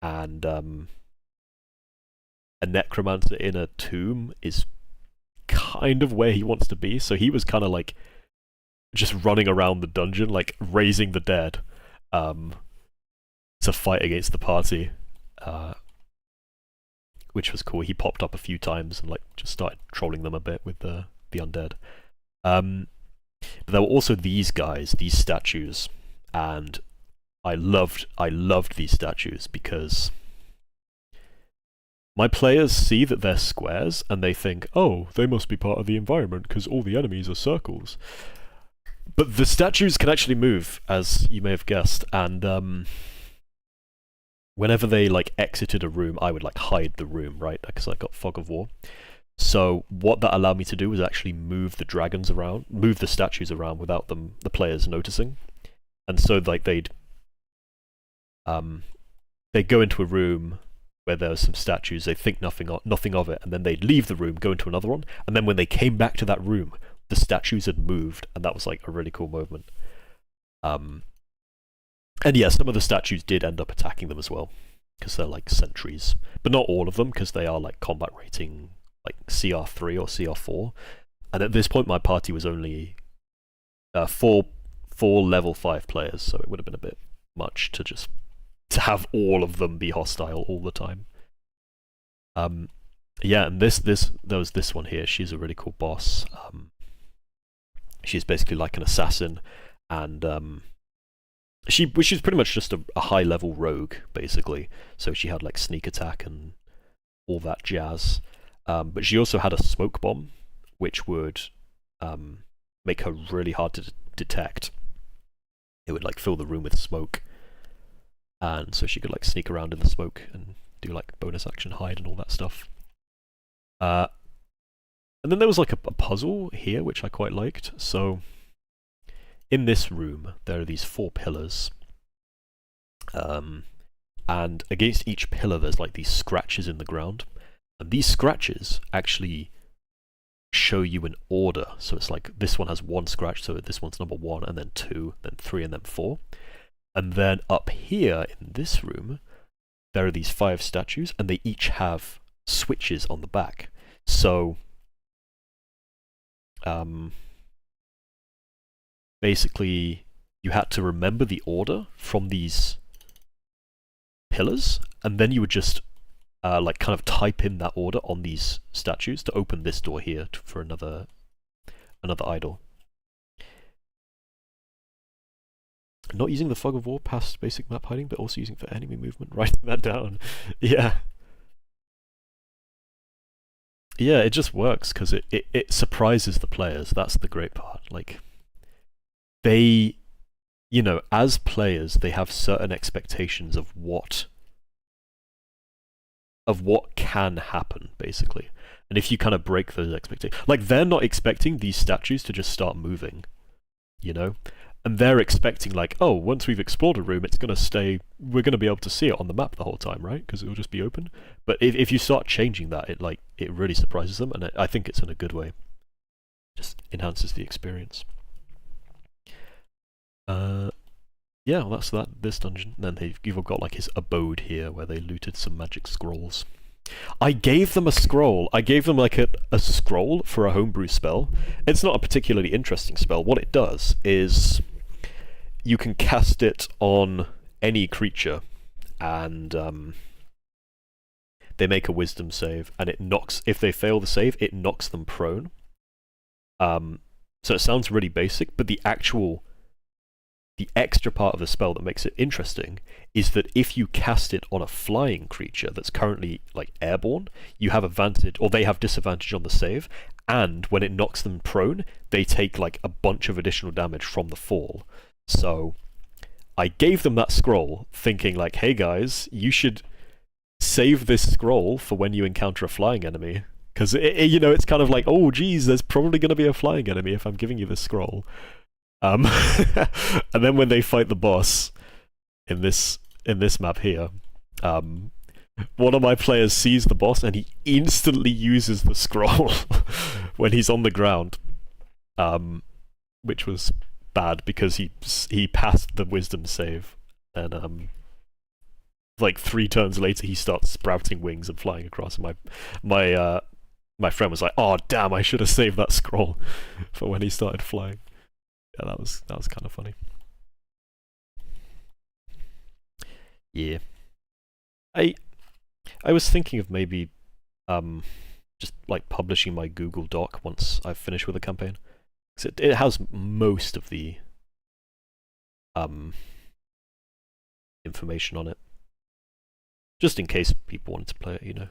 and a necromancer in a tomb is kind of where he wants to be. So he was kind of like just running around the dungeon, like raising the dead, to fight against the party. Which was cool. He popped up a few times and like just started trolling them a bit with the undead. But there were also these guys, these statues, and I loved these statues because my players see that they're squares and they think, oh, they must be part of the environment because all the enemies are circles. But the statues can actually move, as you may have guessed, and whenever they like exited a room, I would like hide the room, right? Because I got Fog of War. So what that allowed me to do was actually move the dragons around, move the statues around without the players noticing. And so like they'd they go into a room where there are some statues, they think nothing of it, and then they'd leave the room, go into another one, and then when they came back to that room, the statues had moved, and that was like a really cool moment. And yeah, some of the statues did end up attacking them as well, because they're like sentries, but not all of them, because they are like combat rating like CR3 or CR4, and at this point my party was only four level 5 players, so it would have been a bit much to have all of them be hostile all the time. Yeah, and there was this one here. She's a really cool boss. She's basically like an assassin, and she's pretty much just a high level rogue, basically. So she had like sneak attack and all that jazz. But she also had a smoke bomb, which would make her really hard to detect. It would like fill the room with smoke, and so she could like sneak around in the smoke and do like bonus action hide and all that stuff. And then there was like a puzzle here which I quite liked. So in this room there are these 4 pillars, and against each pillar there's like these scratches in the ground, and these scratches actually show you an order. So it's like this one has 1 scratch, so this one's number 1, and then 2, then 3, and then 4. And then up here in this room there are these 5 statues, and they each have switches on the back. So basically you had to remember the order from these pillars, and then you would just like kind of type in that order on these statues to open this door here for another idol. Not using the fog of war past basic map hiding, but also using for enemy movement. Writing that down. Yeah. Yeah, it just works because it surprises the players. That's the great part. Like, they, you know, as players, they have certain expectations of what can happen, basically. And if you kind of break those expectations, like they're not expecting these statues to just start moving, you know? And they're expecting like, oh, once we've explored a room, it's going to stay, we're going to be able to see it on the map the whole time, right? Because it will just be open. But if you start changing that, it really surprises them, and I think it's in a good way. Just enhances the experience. Yeah, well, that's this dungeon. And then you've got like his abode here, where they looted some magic scrolls. I gave them a scroll. I gave them like a scroll for a homebrew spell. It's not a particularly interesting spell. What it does is you can cast it on any creature, and they make a wisdom save, and it knocks, if they fail the save, it knocks them prone. So it sounds really basic, but the extra part of the spell that makes it interesting is that if you cast it on a flying creature that's currently like airborne, you have advantage, or they have disadvantage on the save, and when it knocks them prone, they take like a bunch of additional damage from the fall. So I gave them that scroll thinking like, hey guys, you should save this scroll for when you encounter a flying enemy, because you know, it's kind of like, oh geez, there's probably going to be a flying enemy if I'm giving you this scroll. And then when they fight the boss in this map here, one of my players sees the boss and he instantly uses the scroll when he's on the ground, which was bad because he passed the wisdom save, and like 3 turns later he starts sprouting wings and flying across, and my friend was like, oh damn, I should have saved that scroll for when he started flying. Yeah, that was kind of funny. Yeah, I was thinking of maybe just like publishing my Google Doc once I've finished with the campaign, because it has most of the information on it, just in case people wanted to play it, you know.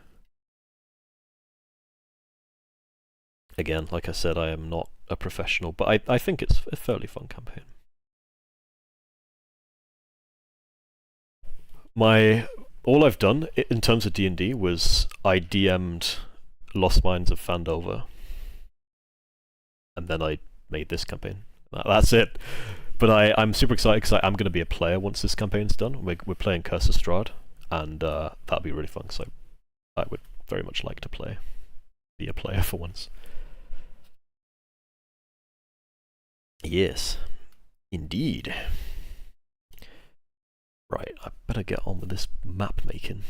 Again, like I said, I am not a professional, but I think it's a fairly fun campaign. All I've done in terms of D&D was I DM'd Lost Mines of Phandelver, and then I made this campaign. That's it. But I'm super excited because I'm going to be a player once this campaign's done. We're playing Curse of Strahd, and that'd be really fun. So I would very much like to be a player for once. Yes, indeed. Right, I better get on with this map making.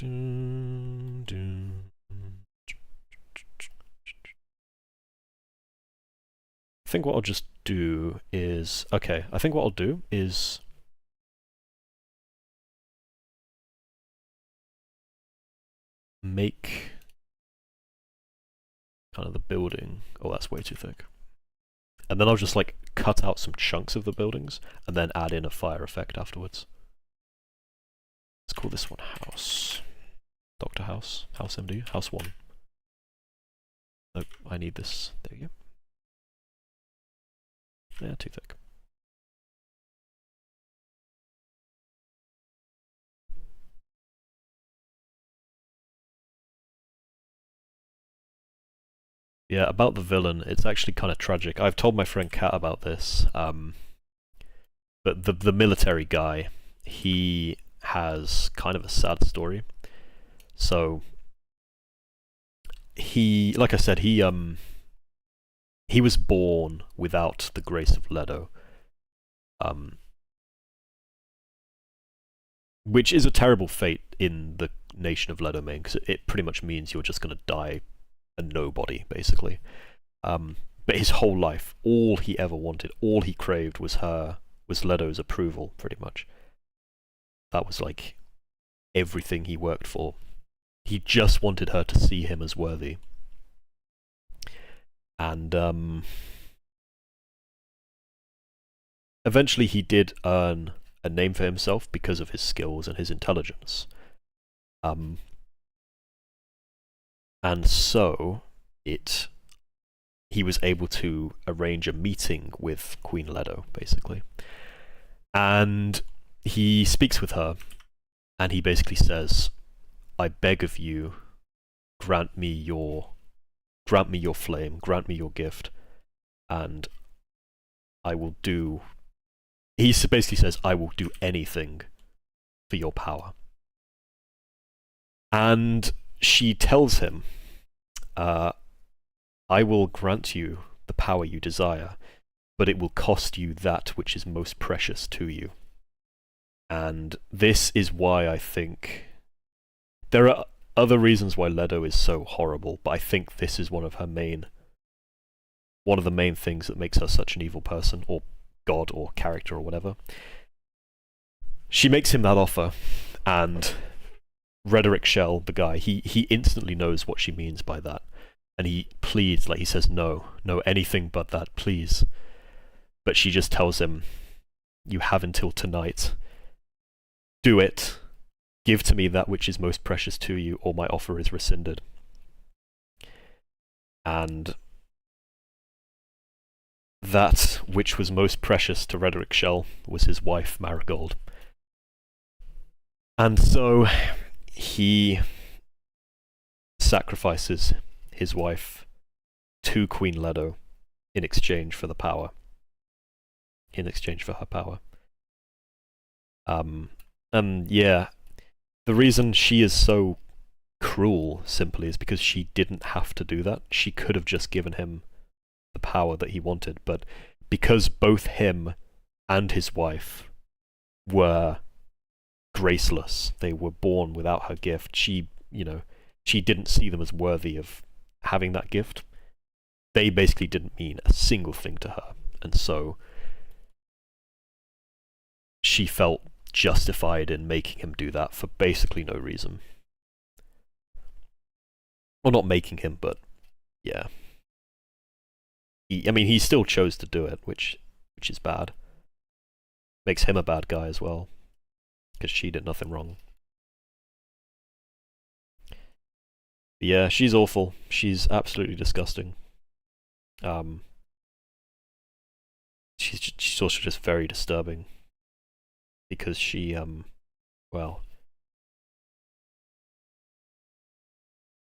I think what I'll just do is... Okay, I think what I'll do is... make kind of the building... Oh, that's way too thick. And then I'll just like cut out some chunks of the buildings and then add in a fire effect afterwards. Let's call this one House. Dr. House. House MD. House 1. Nope, I need this. There you go. Yeah, too thick. Yeah, about the villain, it's actually kind of tragic. I've told my friend Kat about this, but the military guy, he has kind of a sad story. So, he, like I said, he was born without the grace of Leto, which is a terrible fate in the nation of Leto Main, because it pretty much means you're just going to die a nobody, basically. But his whole life, all he ever wanted, all he craved was Leto's approval, pretty much. That was like everything he worked for. He just wanted her to see him as worthy. And eventually he did earn a name for himself because of his skills and his intelligence. And so, he was able to arrange a meeting with Queen Leto, basically. And he speaks with her, and he basically says, I beg of you, grant me your flame, grant me your gift, and I will do... He basically says, I will do anything for your power. And she tells him, I will grant you the power you desire, but it will cost you that which is most precious to you. And this is why I think... There are other reasons why Leto is so horrible, but I think this is one of the main things that makes her such an evil person, or god, or character, or whatever. She makes him that offer, and Rederick Shell, the guy, he instantly knows what she means by that. And he pleads, like he says, no, anything but that, please. But she just tells him, you have until tonight. Do it. Give to me that which is most precious to you, or my offer is rescinded. And that which was most precious to Rederick Shell was his wife, Marigold. And so he sacrifices his wife to Queen Leto in exchange for the power. In exchange for her power. And yeah, the reason she is so cruel simply is because she didn't have to do that. She could have just given him the power that he wanted, but because both him and his wife were graceless, they were born without her gift, she didn't see them as worthy of having that gift. They basically didn't mean a single thing to her, and so she felt justified in making him do that for basically no reason. Well, not making him, but yeah. He still chose to do it, which is bad. Makes him a bad guy as well, because she did nothing wrong. But yeah, she's awful. She's absolutely disgusting. She's also just very disturbing. Because she, well...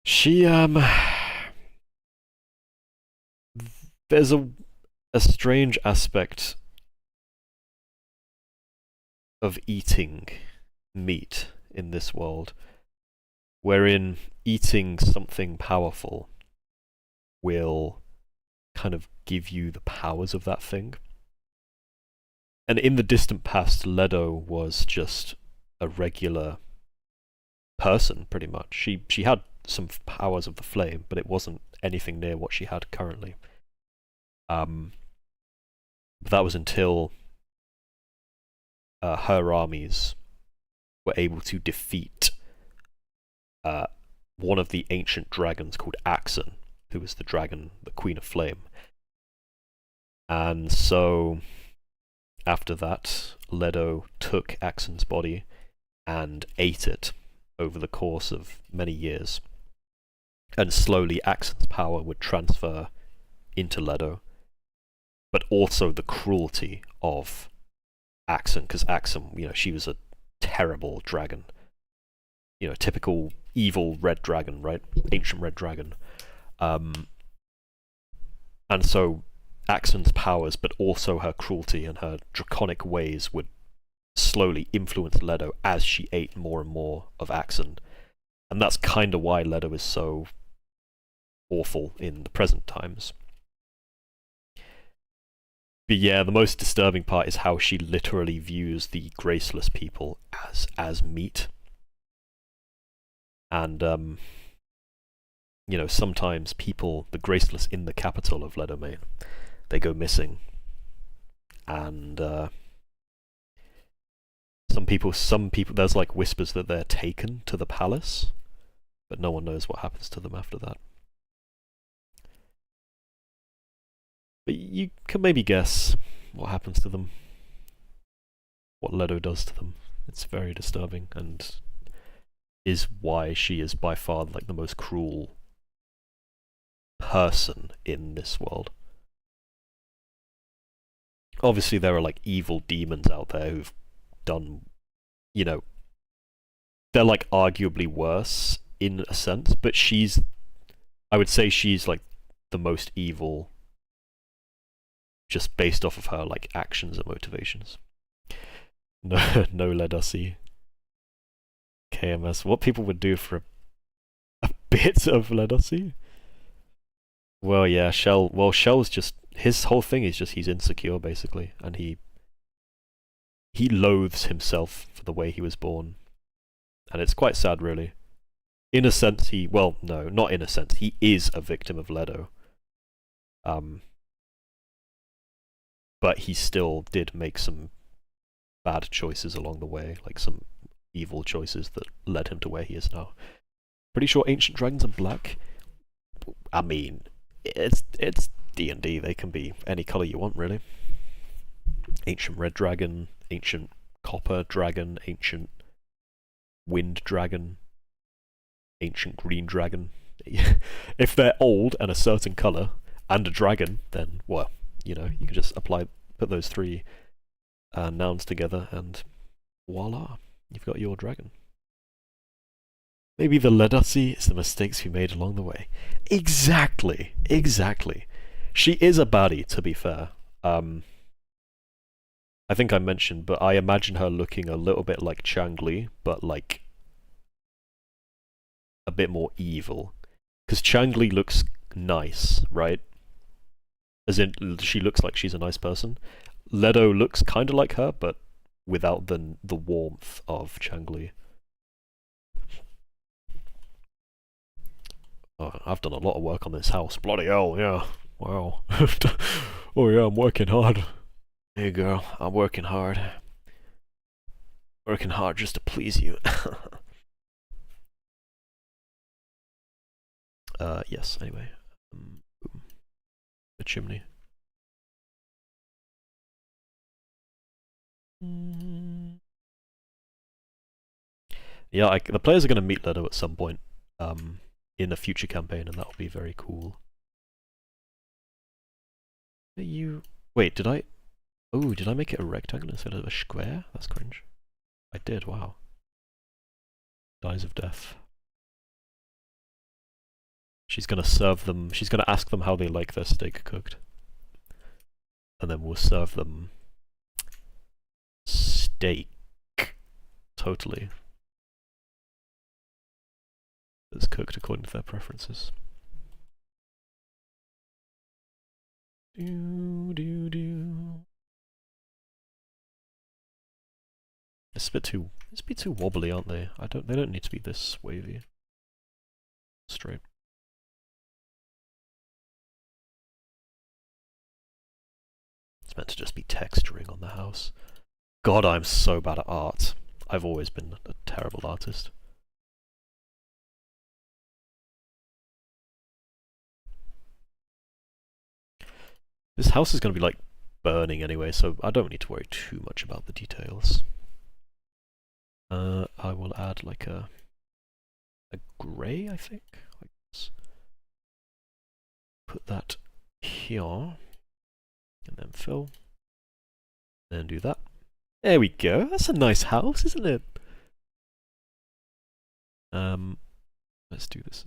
She, there's a strange aspect of eating meat in this world, wherein eating something powerful will kind of give you the powers of that thing. And in the distant past, Leto was just a regular person, pretty much. She had some powers of the flame, but it wasn't anything near what she had currently. But that was until her armies were able to defeat one of the ancient dragons called Axon, who was the dragon, the Queen of Flame. And so, after that, Leto took Axon's body and ate it over the course of many years. And slowly Axon's power would transfer into Leto, but also the cruelty of Axon, because Axon, you know, she was a terrible dragon. You know, typical evil red dragon, right? Ancient red dragon. And so Axon's powers, but also her cruelty and her draconic ways would slowly influence Leto as she ate more and more of Axon. And that's kind of why Leto is so awful in the present times. But yeah, the most disturbing part is how she literally views the graceless people as meat. And, you know, sometimes people, the graceless in the capital of Ledomain, they go missing. And, some people, there's like whispers that they're taken to the palace, but no one knows what happens to them after that. But you can maybe guess what happens to them. What Leto does to them. It's very disturbing, and is why she is by far like the most cruel person in this world. Obviously there are like evil demons out there who've done, you know, they're like arguably worse in a sense, but I would say she's like the most evil just based off of her like actions and motivations. No Ledacy. KMS. What people would do for a bit of Ledacy? Well, yeah, Shell's just, his whole thing is just he's insecure basically, and he loathes himself for the way he was born. And it's quite sad really. In a sense no, not in a sense, he is a victim of Leto. But he still did make some bad choices along the way, like some evil choices that led him to where he is now. Pretty sure ancient dragons are black. I mean, it's D&D, they can be any colour you want really. Ancient red dragon, ancient copper dragon, ancient wind dragon, ancient green dragon. If they're old and a certain colour and a dragon, then well, you know, you can just put those three nouns together and voila, you've got your dragon. Maybe the Ledacy is the mistakes we made along the way. Exactly. She is a baddie, to be fair. I think I mentioned, but I imagine her looking a little bit like Changli, but like a bit more evil. Because Changli looks nice, right? As in, she looks like she's a nice person. Leto looks kind of like her, but without the warmth of Changli. Oh, I've done a lot of work on this house. Bloody hell, yeah. Wow. Oh yeah, I'm working hard. Hey girl, I'm working hard. Working hard just to please you. Yes, anyway. The chimney. Yeah, the players are going to meet Leto at some point in a future campaign, and that will be very cool. Wait, did I make it a rectangle instead of a square? That's cringe. I did, wow. Dies of death. She's gonna serve them, she's gonna ask them how they like their steak cooked. And then we'll serve them steak. totally. It's cooked according to their preferences. Do do do. It's a bit too wobbly, aren't they? They don't need to be this wavy. Straight. It's meant to just be texturing on the house. God, I'm so bad at art. I've always been a terrible artist. This house is going to be like burning anyway, so I don't need to worry too much about the details. I will add like a grey, I think. Like this. Put that here, and then fill. Then do that. There we go. That's a nice house, isn't it? Let's do this.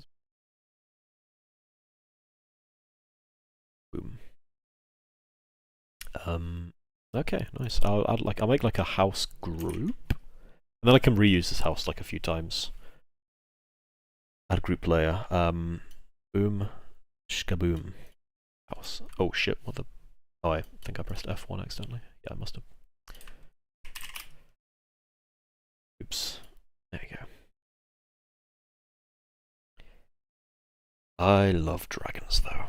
Boom. Okay, nice. I'll make like a house group, and then I can reuse this house like a few times. Add group layer. Boom, shkaboom. House. Oh shit! What the? Oh, I think I pressed F1 accidentally. Yeah, I must have. Oops. There you go. I love dragons though.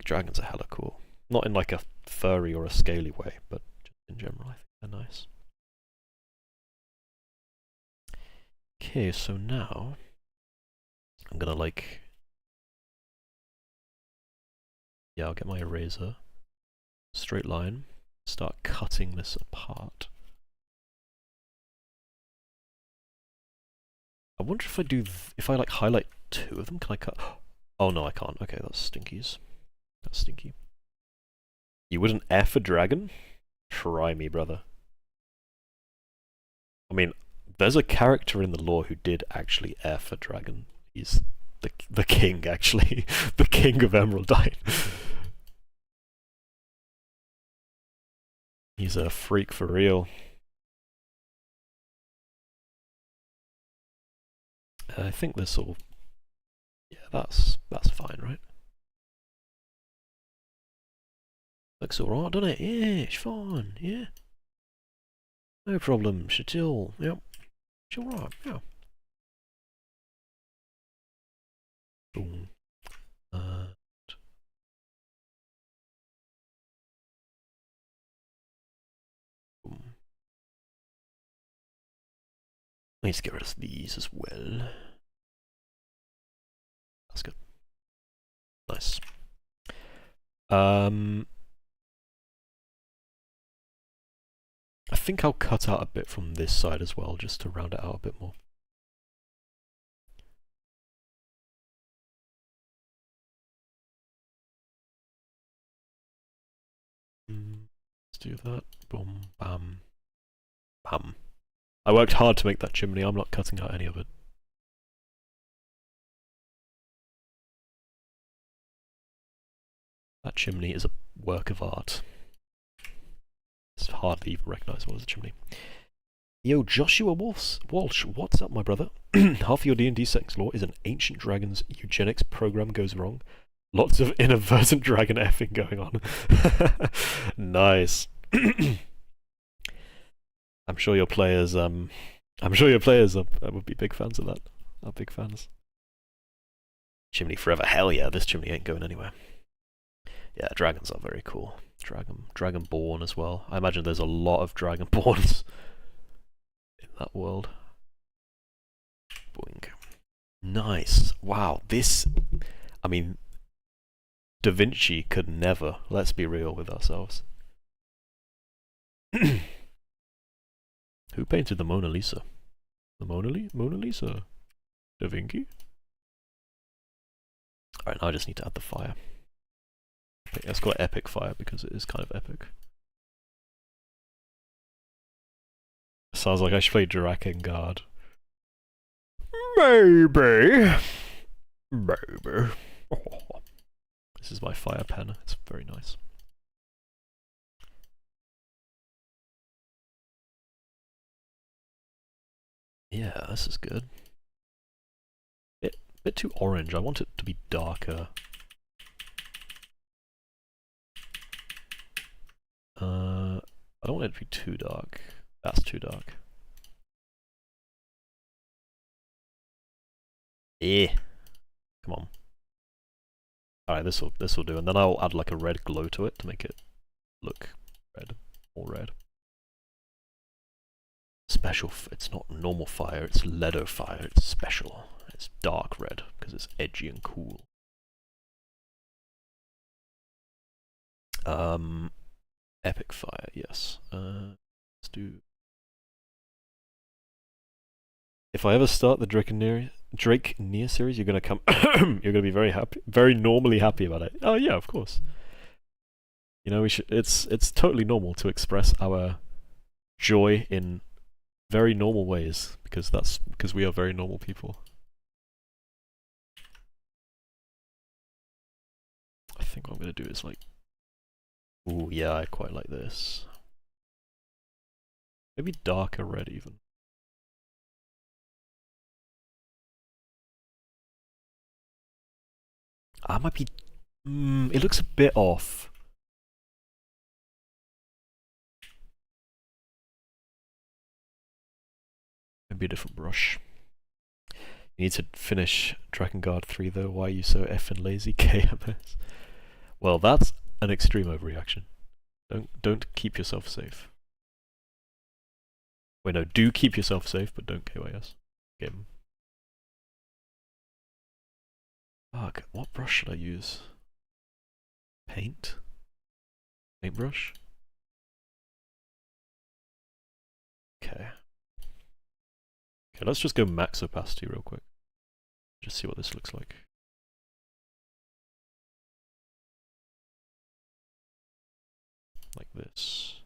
Dragons are hella cool. Not in like a furry or a scaly way, but just in general I think they're nice. Okay, so now I'm gonna like... Yeah, I'll get my eraser, straight line, start cutting this apart. I wonder if I do, if I like highlight two of them, can I cut? Oh no, I can't. Okay, that's stinkies. That's stinky. You wouldn't F a dragon? Try me, brother. I mean, there's a character in the lore who did actually F a dragon. He's the king, actually. The king of Emeraldine. He's a freak for real. I think this will... Yeah, that's fine, right? Looks alright, doesn't it? Yeah, it's fine, yeah. No problem, Chatil, yep. It's alright, yeah. Boom. Boom. I need to get rid of these as well. That's good. Nice. I think I'll cut out a bit from this side as well, just to round it out a bit more. Let's do that. Boom, bam, bam. I worked hard to make that chimney, I'm not cutting out any of it. That chimney is a work of art. It's hardly even recognisable as a chimney. Yo, Joshua Walsh, what's up, my brother? Half your D&D settings lore is an ancient dragon's eugenics program goes wrong. Lots of inadvertent dragon effing going on. Nice. I'm sure your players would be big fans of that. Are big fans. Chimney forever. Hell yeah, this chimney ain't going anywhere. Yeah, dragons are very cool. Dragonborn as well. I imagine there's a lot of Dragonborns in that world. Boink. Nice. Wow, this... I mean, Da Vinci could never. Let's be real with ourselves. Who painted the Mona Lisa? The Mona Lisa? Da Vinci? Alright, now I just need to add the fire. Let's call it epic fire because it is kind of epic. Sounds like I should play Drakengard. Maybe. Oh. This is my fire pen. It's very nice. Yeah, this is good. Bit too orange. I want it to be darker. I don't want it to be too dark. That's too dark. Come on. Alright, this'll do, and then I'll add like a red glow to it to make it look red, more red. Special, it's not normal fire, it's Ledo fire, it's special. It's dark red, because it's edgy and cool. Epic fire, yes. Let's do... If I ever start the Drake Near series, you're gonna come you're gonna be very happy, very normally happy about it. Oh yeah, of course. You know, we should it's totally normal to express our joy in very normal ways, because we are very normal people. I think what I'm gonna do is like, ooh yeah, I quite like this. Maybe darker red even. I might be... it looks a bit off. Maybe a different brush. You need to finish Drakengard 3 though, why are you so effing lazy, KMS? Well, that's an extreme overreaction. Don't keep yourself safe. Wait, no, do keep yourself safe, but don't KYS. Game. Fuck, what brush should I use? Paint? Paintbrush? Okay. Okay, let's just go max opacity real quick. Just see what this looks like. Like this.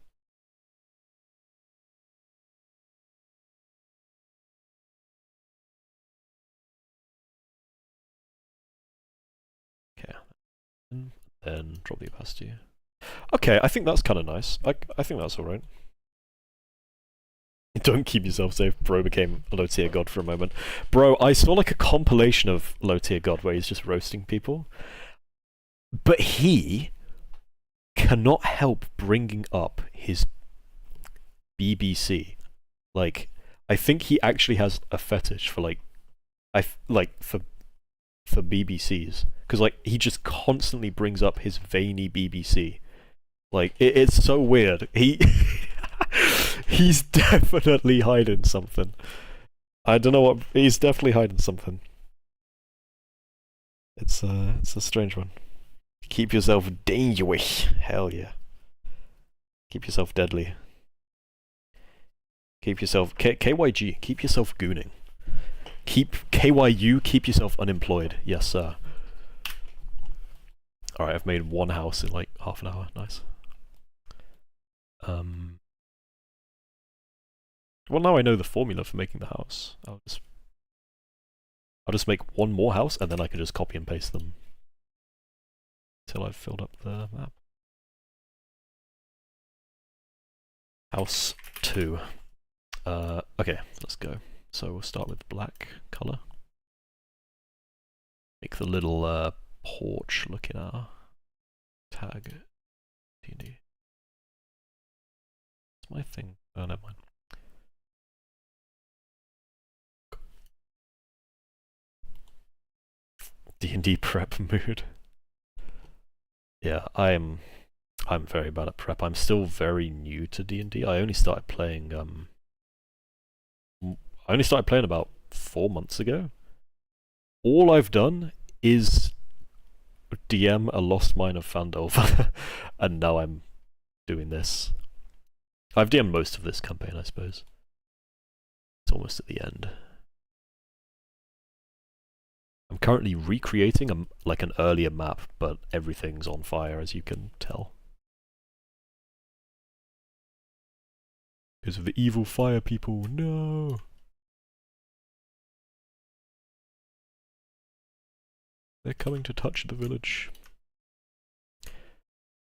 Okay. And then drop the opacity. Okay, I think that's kind of nice. I think that's alright. Don't keep yourself safe. Bro became a low tier god for a moment. Bro, I saw like a compilation of low tier god where he's just roasting people. But he cannot help bringing up his BBC. Like, I think he actually has a fetish for for BBCs. Because like, he just constantly brings up his veiny BBC. Like, it's so weird. He's definitely hiding something. I don't know what... He's definitely hiding something. It's a strange one. Keep yourself dangerous. Hell yeah. Keep yourself deadly. Keep yourself... KYG, keep yourself gooning. KYU, keep yourself unemployed. Yes, sir. Alright, I've made one house in like half an hour. Nice. Well, now I know the formula for making the house. I'll just make one more house, and then I can just copy and paste them until I've filled up the map. House 2. Okay, let's go. So we'll start with black color. Make the little porch look in our tag. D&D. It's my thing. Oh, never mind. D&D prep mood. Yeah, I'm very bad at prep. I'm still very new to D&D. I only started playing about 4 months ago. All I've done is DM a Lost Mine of Fandolf, and now I'm doing this. I've DM'd most of this campaign, I suppose. It's almost at the end. I'm currently recreating an earlier map, but everything's on fire, as you can tell. Because of the evil fire people, no! They're coming to touch the village.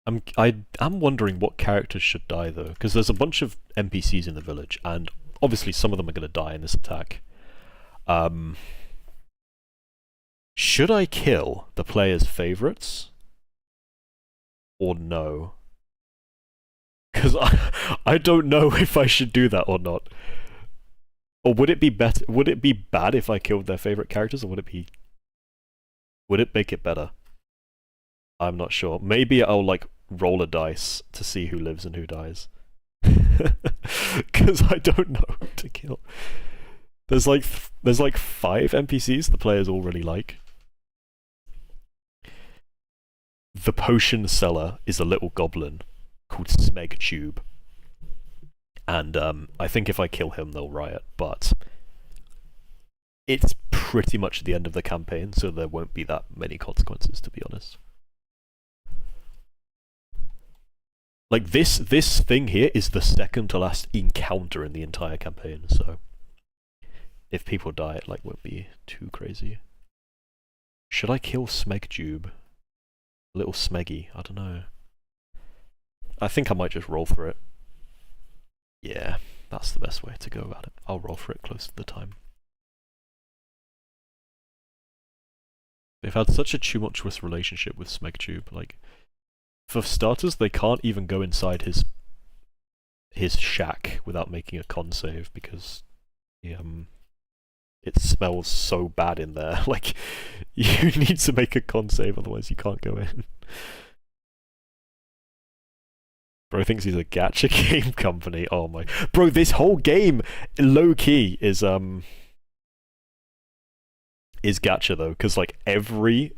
I'm wondering what characters should die though, because there's a bunch of NPCs in the village, and obviously some of them are going to die in this attack. Should I kill the player's favorites? Or no? Because I don't know if I should do that or not. Or would it be better? Would it be bad if I killed their favorite characters, or would it make it better? I'm not sure. Maybe I'll like roll a dice to see who lives and who dies. Because I don't know who to kill. There's like 5 NPCs the players all really like. The potion seller is a little goblin called Smegtube. And I think if I kill him, they'll riot, but it's pretty much the end of the campaign, so there won't be that many consequences, to be honest. Like, this thing here is the second to last encounter in the entire campaign, so if people die, it like won't be too crazy. Should I kill Smegtube? Little Smeggy, I don't know. I think I might just roll for it. Yeah, that's the best way to go about it. I'll roll for it close to the time. They've had such a tumultuous relationship with Smegtube. Like, for starters, they can't even go inside his shack without making a con save because it smells so bad in there. Like, you need to make a con save, otherwise you can't go in. Bro thinks he's a gacha game company. Oh my... Bro, this whole game, low-key, is gacha though, because like every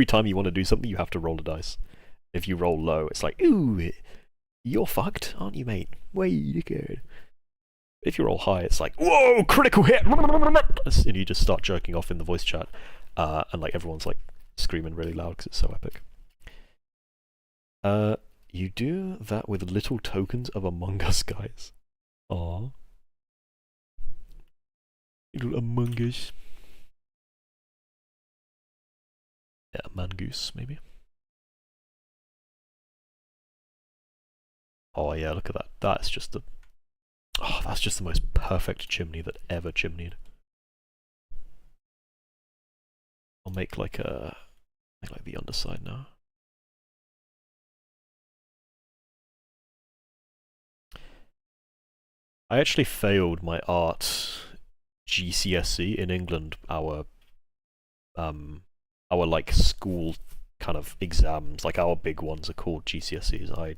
time you want to do something, you have to roll a dice. If you roll low, it's like, ooh, you're fucked, aren't you, mate? Way good. If you roll high, it's like, whoa, critical hit! And you just start jerking off in the voice chat. And like everyone's like screaming really loud because it's so epic. You do that with little tokens of Among Us guys. Aww. Little Among Us. Yeah, Mangoose, maybe. Oh yeah, look at that. That's just the... Oh, that's just the most perfect chimney that ever chimneyed. I'll make like the underside now. I actually failed my art GCSE in England, our like school kind of exams, like our big ones are called GCSEs.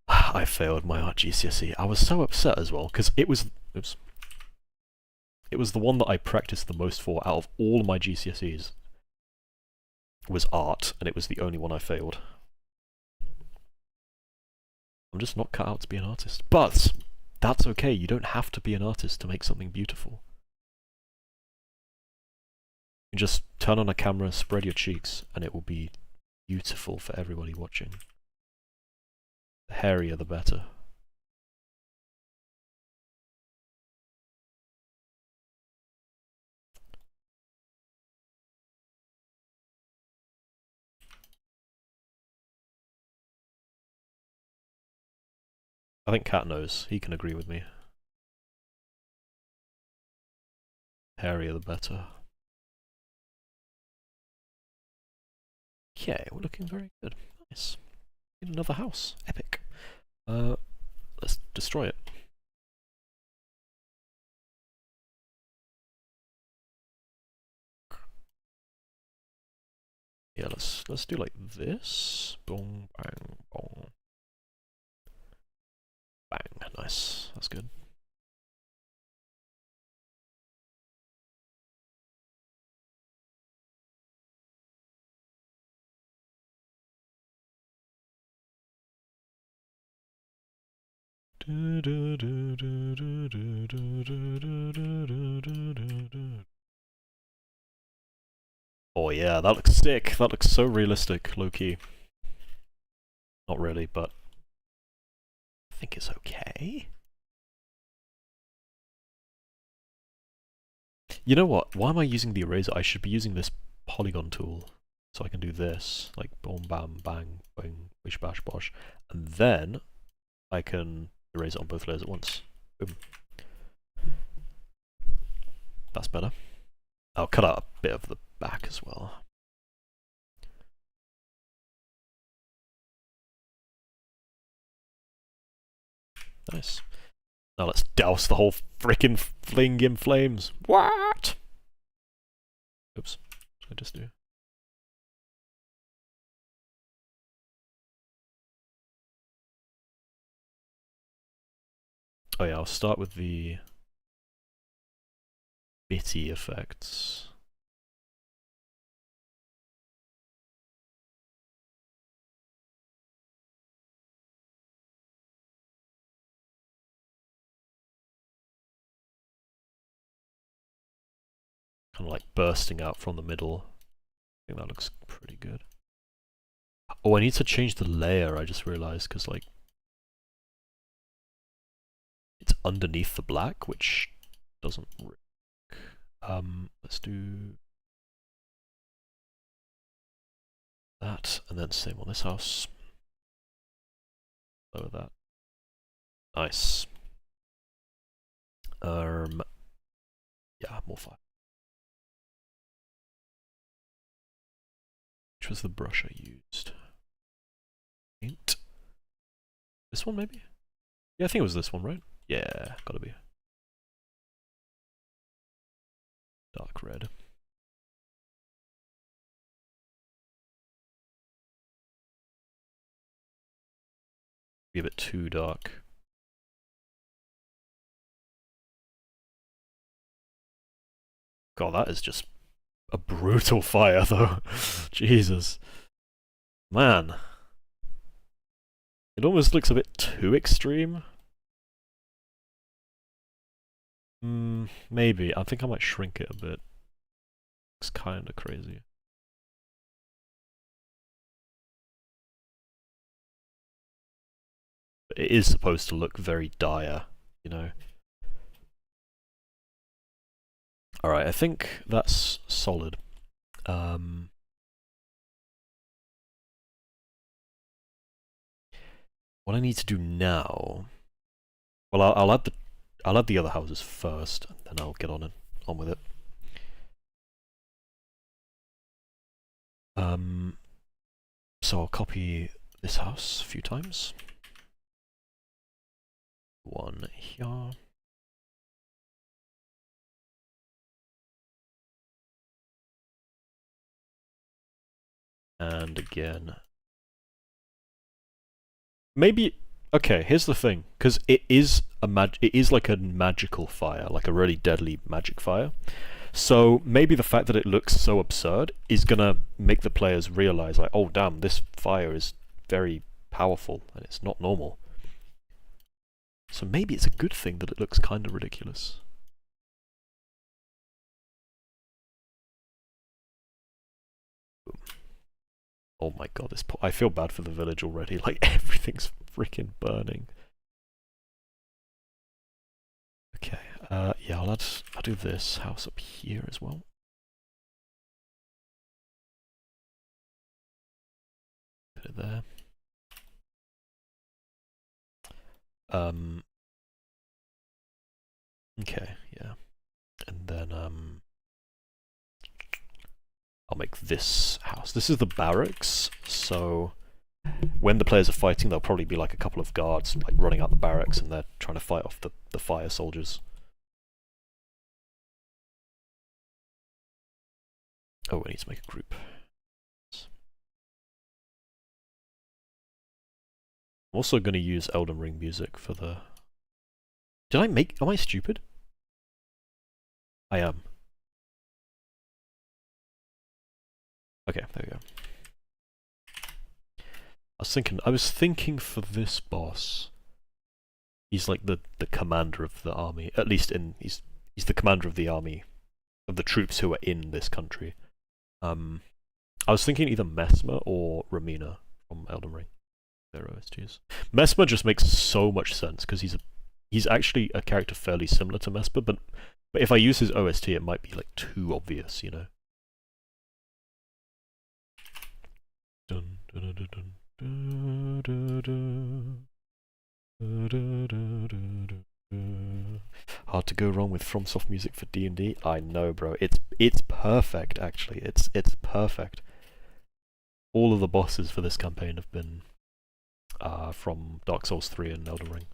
I failed my art GCSE. I was so upset as well, because it was the one that I practiced the most for out of all my GCSEs was art, and it was the only one I failed. I'm just not cut out to be an artist. But that's okay, you don't have to be an artist to make something beautiful. You just turn on a camera, spread your cheeks, and it will be beautiful for everybody watching. The hairier the better. I think Cat knows. He can agree with me. Hairier the better. Okay, we're looking very good. Nice. Need another house. Epic. Let's destroy it. Yeah, let's do like this. Boom, bang, boom. Bang, nice. That's good. Oh yeah, that looks sick. That looks so realistic, low-key. Not really, but I think it's okay. You know what? Why am I using the eraser? I should be using this polygon tool. So I can do this, like boom, bam, bang, bang, bish, bash, bosh. And then I can erase it on both layers at once, Boom. That's better. I'll cut out a bit of the back as well. Nice. Now let's douse the whole frickin' thing in flames. What? Oops. What did I just do? Oh yeah, I'll start with the bitty effects. Kind of like bursting out from the middle. I think that looks pretty good. Oh, I need to change the layer, I just realized, because like it's underneath the black, which doesn't work. Let's do that, and then same on this house. Lower that. Nice. Yeah, more fire. Which was the brush I used? Paint. This one, maybe? Yeah, I think it was this one, right? Yeah, gotta be. Dark red. Be a bit too dark. God, that is just a brutal fire, though. Jesus. Man. It almost looks a bit too extreme. Maybe. I think I might shrink it a bit. It's kinda crazy. But it is supposed to look very dire, you know. Alright, I think that's solid. What I need to do now... Well, I'll add the other houses first, and then I'll get on with it. So I'll copy this house a few times. One here. And again. Maybe... Okay, here's the thing, because it is like a magical fire, like a really deadly magic fire. So maybe the fact that it looks so absurd is gonna make the players realize, like, oh damn, this fire is very powerful and it's not normal. So maybe it's a good thing that it looks kind of ridiculous. Oh my god, I feel bad for the village already, like everything's freaking burning. Okay, yeah, I'll do this house up here as well. Put it there. Okay, yeah. And then, I'll make this house. This is the barracks, so when the players are fighting, there'll probably be like a couple of guards like running out the barracks, and they're trying to fight off the fire soldiers. Oh, I need to make a group. I'm also going to use Elden Ring music for the... am I stupid? I am. Okay, there we go. I was thinking for this boss, he's like the commander of the army, at least he's the commander of the army, of the troops who are in this country. I was thinking either Messmer or Romina from Elden Ring. Their OSTs. Messmer just makes so much sense because he's actually a character fairly similar to Messmer, but if I use his OST, it might be like too obvious, you know. Dun, dun, dun, dun, dun, dun, dun, dun, dun, dun, Hard to go wrong with FromSoft music for D&D. I know, bro. It's perfect, actually. It's perfect. All of the bosses for this campaign have been from Dark Souls 3 and Elden Ring.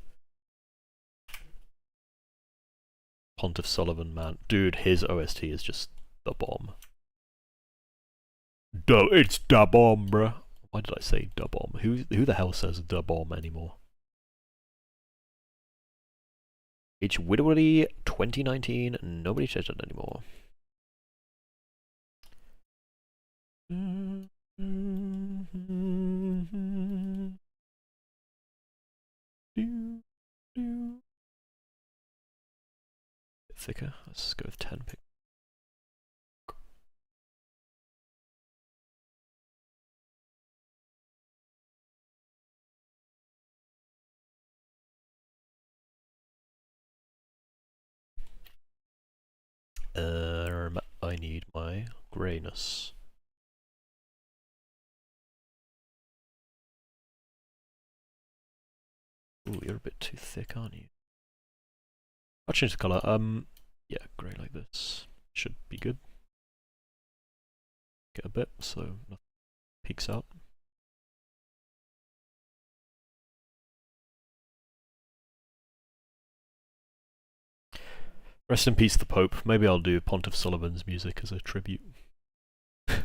Pontiff Sullivan, man. Dude, his OST is just the bomb. It's da bomb, bruh. Why did I say da bomb? Who the hell says da bomb anymore? It's Widowly 2019, nobody says it anymore. Bit thicker, let's go with 10 pick. I need my grayness. Ooh, you're a bit too thick, aren't you? I'll change the colour. Yeah, grey like this. Should be good. Get a bit so nothing peeks out. Rest in peace, the Pope. Maybe I'll do Pontiff Sullivan's music as a tribute. This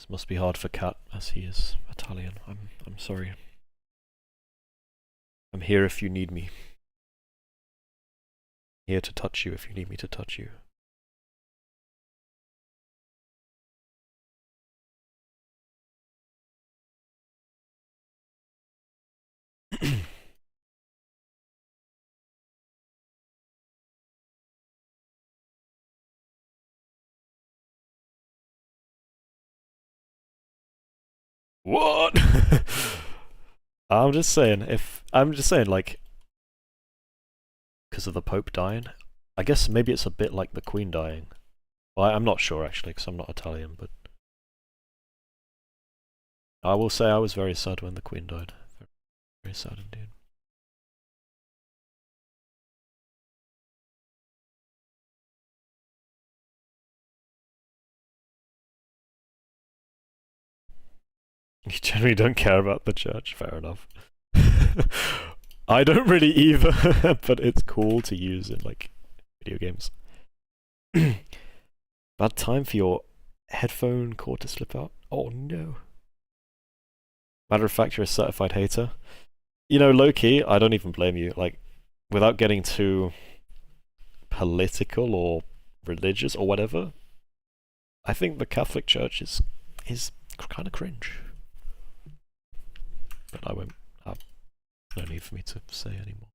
must be hard for Kat, as he is Italian. I'm sorry. I'm here if you need me. Here to touch you if you need me to touch you. What? I'm just saying, like, because of the Pope dying, I guess maybe it's a bit like the Queen dying. Well, I'm not sure actually, because I'm not Italian, but I will say I was very sad when the Queen died. Very, very sad indeed. You generally don't care about the church, fair enough. I don't really either, but it's cool to use in, like, video games. Bad time for your headphone cord to slip out? Oh no. Matter of fact, you're a certified hater. You know, low-key, I don't even blame you. Like, without getting too political or religious or whatever, I think the Catholic Church is kind of cringe. But I won't have no need for me to say anymore.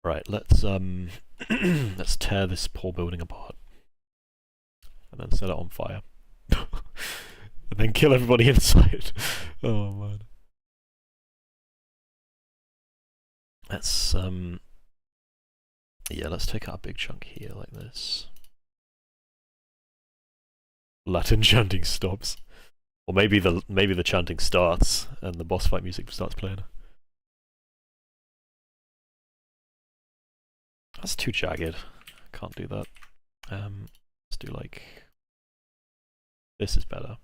Right, let's let's tear this poor building apart. And then set it on fire. And then kill everybody inside. Oh man. Let's yeah, let's take out a big chunk here like this. Latin chanting stops. Or maybe the chanting starts and the boss fight music starts playing. That's too jagged. Can't do that. Let's do like this is better.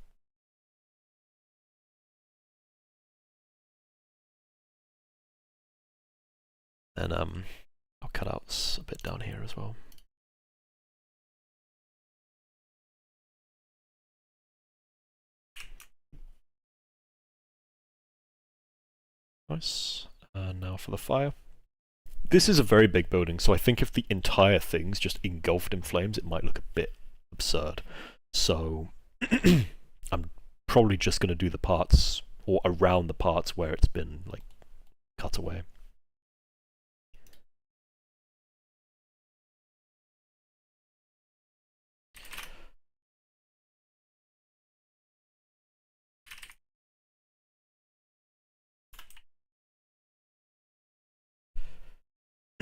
And I'll cut out a bit down here as well. Nice. And now for the fire. This is a very big building, so I think if the entire thing's just engulfed in flames, it might look a bit absurd. So I'm probably just going to do the parts, or around the parts where it's been, like, cut away.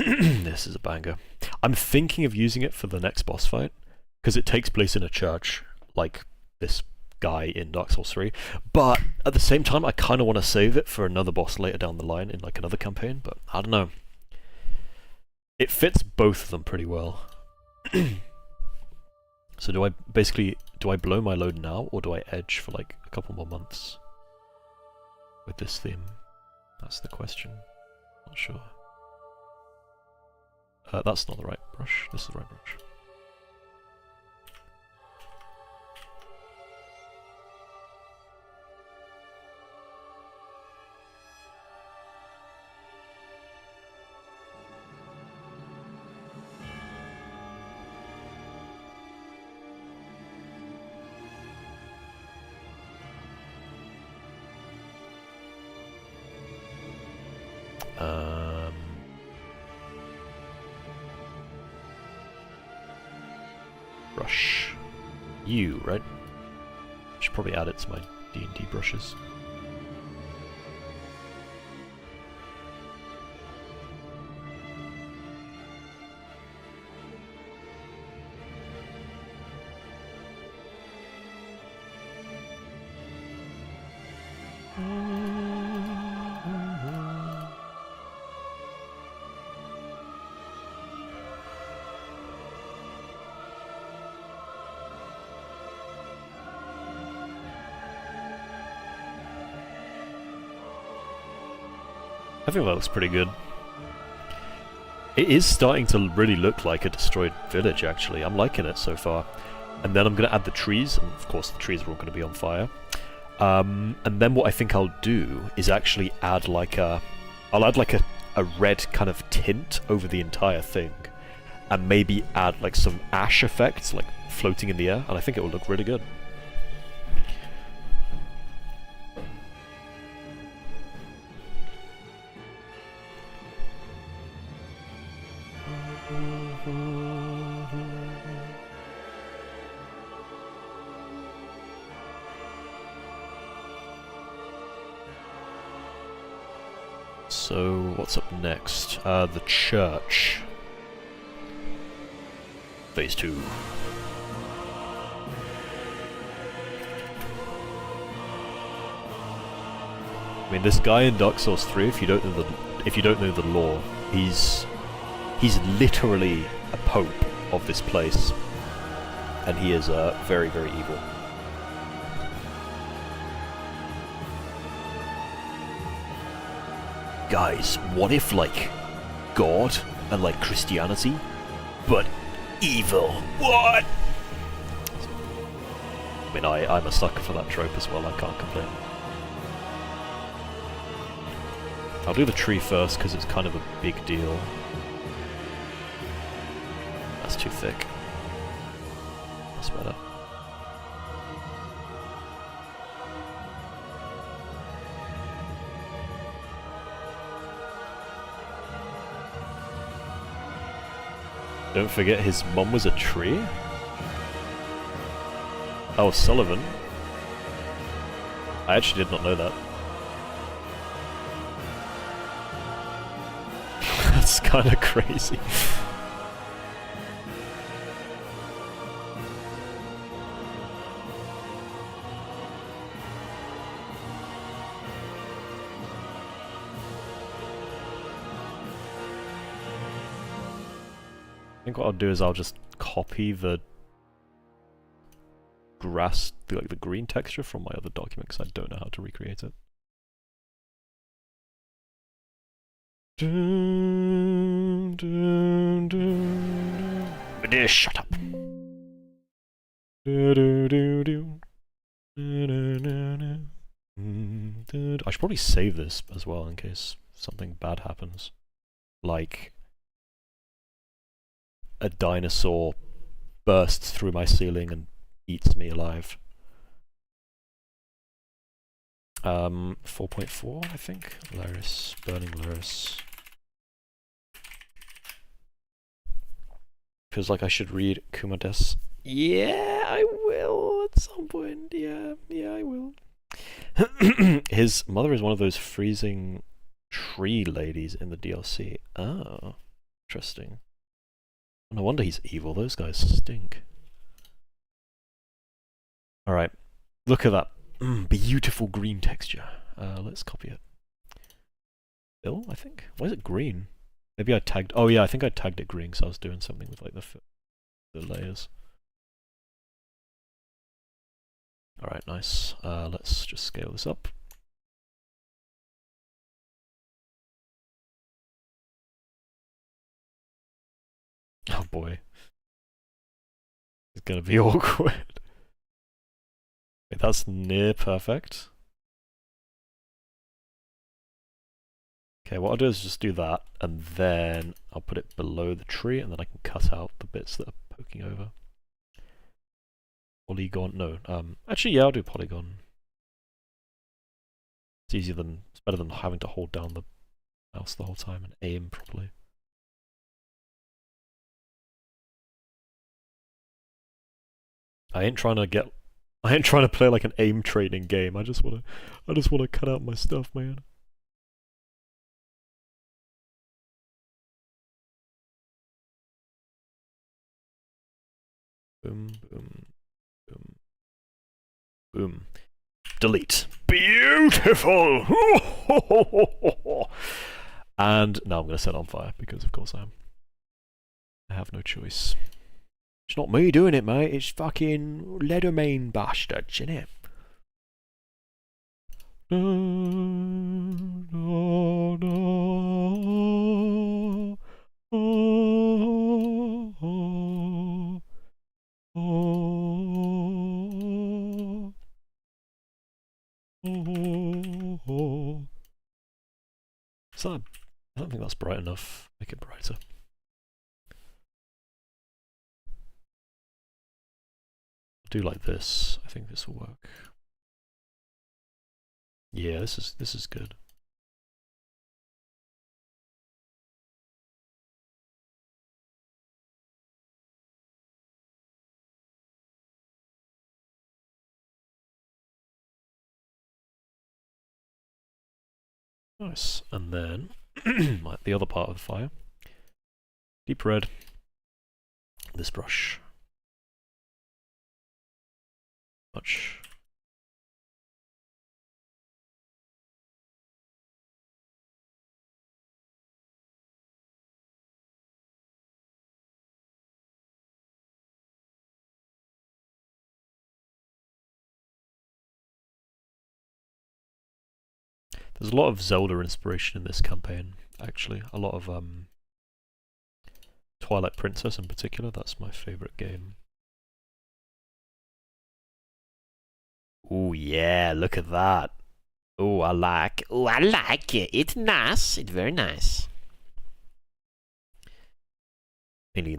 This is a banger. I'm thinking of using it for the next boss fight, because it takes place in a church, like this guy in Dark Souls 3, but at the same time I kind of want to save it for another boss later down the line in like another campaign, but I don't know. It fits both of them pretty well. So do I blow my load now, or do I edge for like a couple more months with this theme? That's the question. Not sure. That's not the right brush. This is the right brush. Brush. You, right? Should probably add it to my D&D brushes. I think that looks pretty good. It is starting to really look like a destroyed village, actually. I'm liking it so far. And then I'm going to add the trees, and of course the trees are all going to be on fire. And then what I think I'll do is actually add like a red kind of tint over the entire thing. And maybe add like some ash effects, like floating in the air, and I think it will look really good. So, what's up next? The church. Phase 2. I mean, this guy in Dark Souls 3, if you don't know the lore, he's literally a pope of this place, and he is very, very evil. Guys, what if, like, God and, like, Christianity, but evil? What? I mean, I'm a sucker for that trope as well, I can't complain. I'll do the tree first, because it's kind of a big deal. That's too thick. That's better. Don't forget his mum was a tree? Oh, Sullivan. I actually did not know that. That's kind of crazy. I think what I'll do is I'll just copy the grass, the green texture from my other document because I don't know how to recreate it. Shut up. I should probably save this as well in case something bad happens. Like a dinosaur bursts through my ceiling and eats me alive. 4.4, I think. Laris, burning Laris. Feels like I should read Kumade's. Yeah, I will at some point. Yeah, I will. His mother is one of those freezing tree ladies in the DLC. Oh. Interesting. No wonder he's evil. Those guys stink. Alright. Look at that. Beautiful green texture. Let's copy it. Bill, I think? Why is it green? Maybe I tagged... Oh yeah, I think I tagged it green, so I was doing something with like the layers. Alright, nice. Let's just scale this up. Oh boy. It's gonna be awkward. Wait, that's near perfect. Okay, what I'll do is just do that, and then I'll put it below the tree, and then I can cut out the bits that are poking over. Polygon, no, actually yeah, I'll do polygon. It's better than having to hold down the mouse the whole time and aim properly. I ain't trying to play like an aim training game. I just wanna cut out my stuff, man. Boom, boom, boom, boom. Delete. Beautiful! And now I'm gonna set it on fire, because of course I am. I have no choice. It's not me doing it, mate. It's fucking Leathermane bastards, innit? So, I don't think that's bright enough. Make it brighter. Do like this. I think this will work. Yeah, this is good. Nice. And then the other part of the fire. Deep red. This brush. Much. There's a lot of Zelda inspiration in this campaign, actually. A lot of Twilight Princess in particular, that's my favourite game. Oh yeah, look at that. Oh, I like it. It's nice. It's very nice. Mainly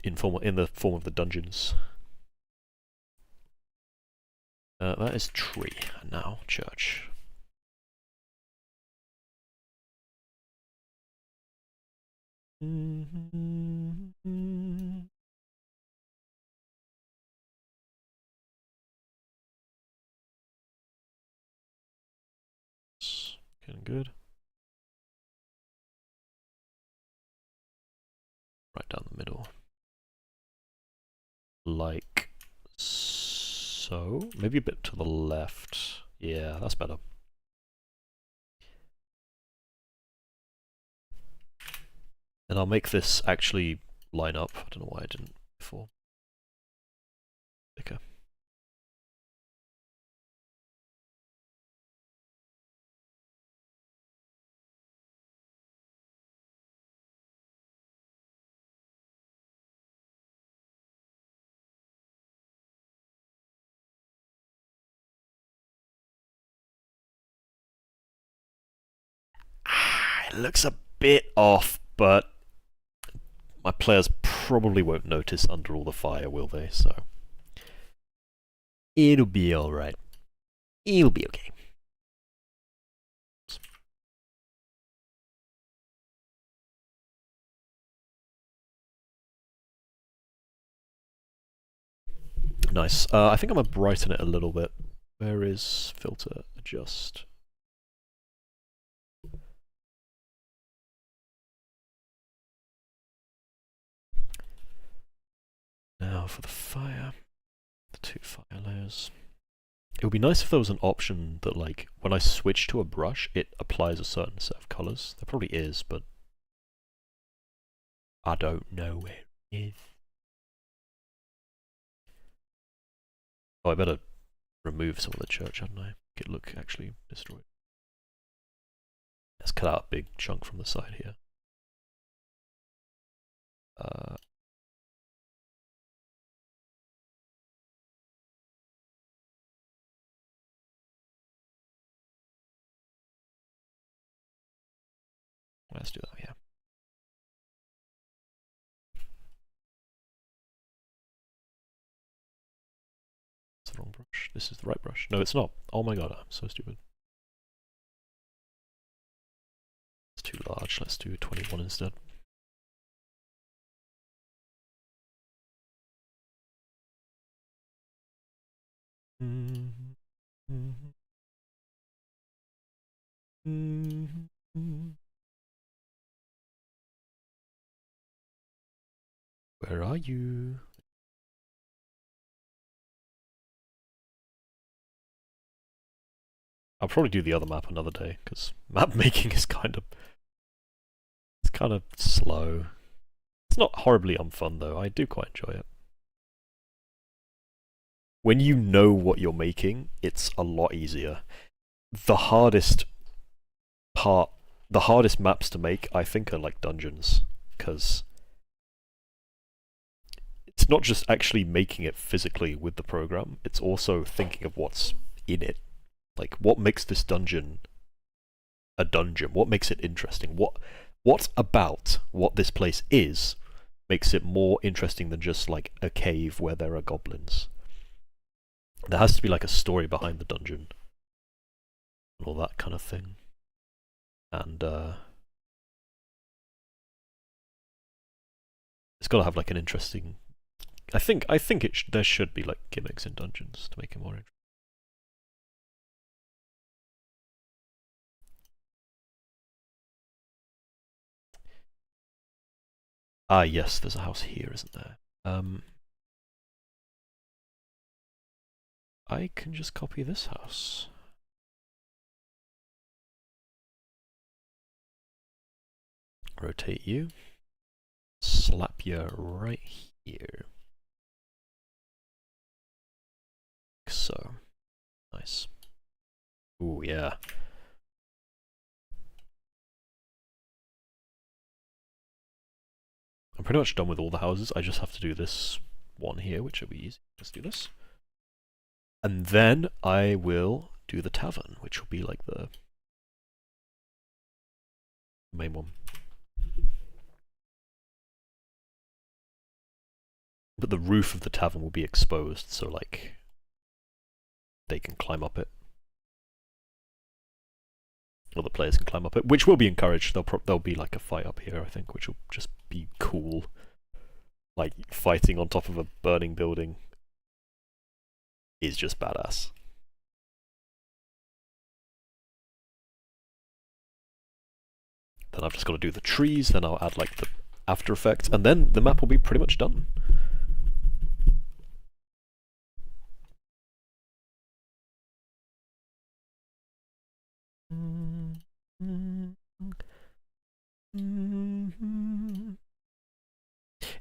in the form of the dungeons. That is tree. Now church. Getting good. Right down the middle. Like so. Maybe a bit to the left. Yeah, that's better. And I'll make this actually line up. I don't know why I didn't before. Okay. It looks a bit off, but my players probably won't notice under all the fire, will they? So it'll be alright. It'll be okay. Nice. I think I'm gonna brighten it a little bit. Where is filter adjust? Now for the fire. The 2 fire layers. It would be nice if there was an option that, like, when I switch to a brush, it applies a certain set of colours. There probably is, but I don't know where it is. Oh, I better remove some of the church, hadn't I? Make it look actually destroyed. Let's cut out a big chunk from the side here. Let's do that, yeah. It's the wrong brush. This is the right brush. No, it's not. Oh my god, I'm so stupid. It's too large. Let's do 21 instead. Where are you? I'll probably do the other map another day, because map making is kind of slow. It's not horribly unfun though, I do quite enjoy it. When you know what you're making, it's a lot easier. The hardest maps to make, I think, are like dungeons, because it's not just actually making it physically with the program, it's also thinking of what's in it. Like, what makes this dungeon a dungeon? What makes it interesting? What about what this place is makes it more interesting than just like a cave where there are goblins? There has to be like a story behind the dungeon and all that kind of thing. And it's got to have like an interesting. I think there should be like gimmicks in dungeons to make it more interesting. Ah, yes, there's a house here, isn't there? I can just copy this house. Rotate you. Slap you right here. So. Nice. Ooh, yeah. I'm pretty much done with all the houses. I just have to do this one here, which will be easy. Let's do this. And then I will do the tavern, which will be like the main one. But the roof of the tavern will be exposed, so like they can climb up it. Or the players can climb up it, which will be encouraged. There'll be like a fight up here, I think, which will just be cool. Like, fighting on top of a burning building is just badass. Then I've just got to do the trees, then I'll add like the after effects, and then the map will be pretty much done.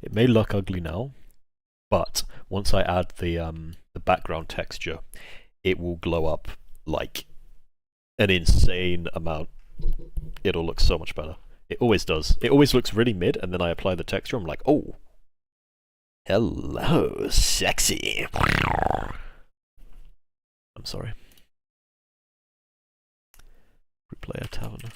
It may look ugly now, but once I add the background texture, it will glow up like an insane amount. It'll look so much better. It always does. It always looks really mid, and then I apply the texture, I'm like, oh, hello, sexy. I'm sorry. Replay a tavern.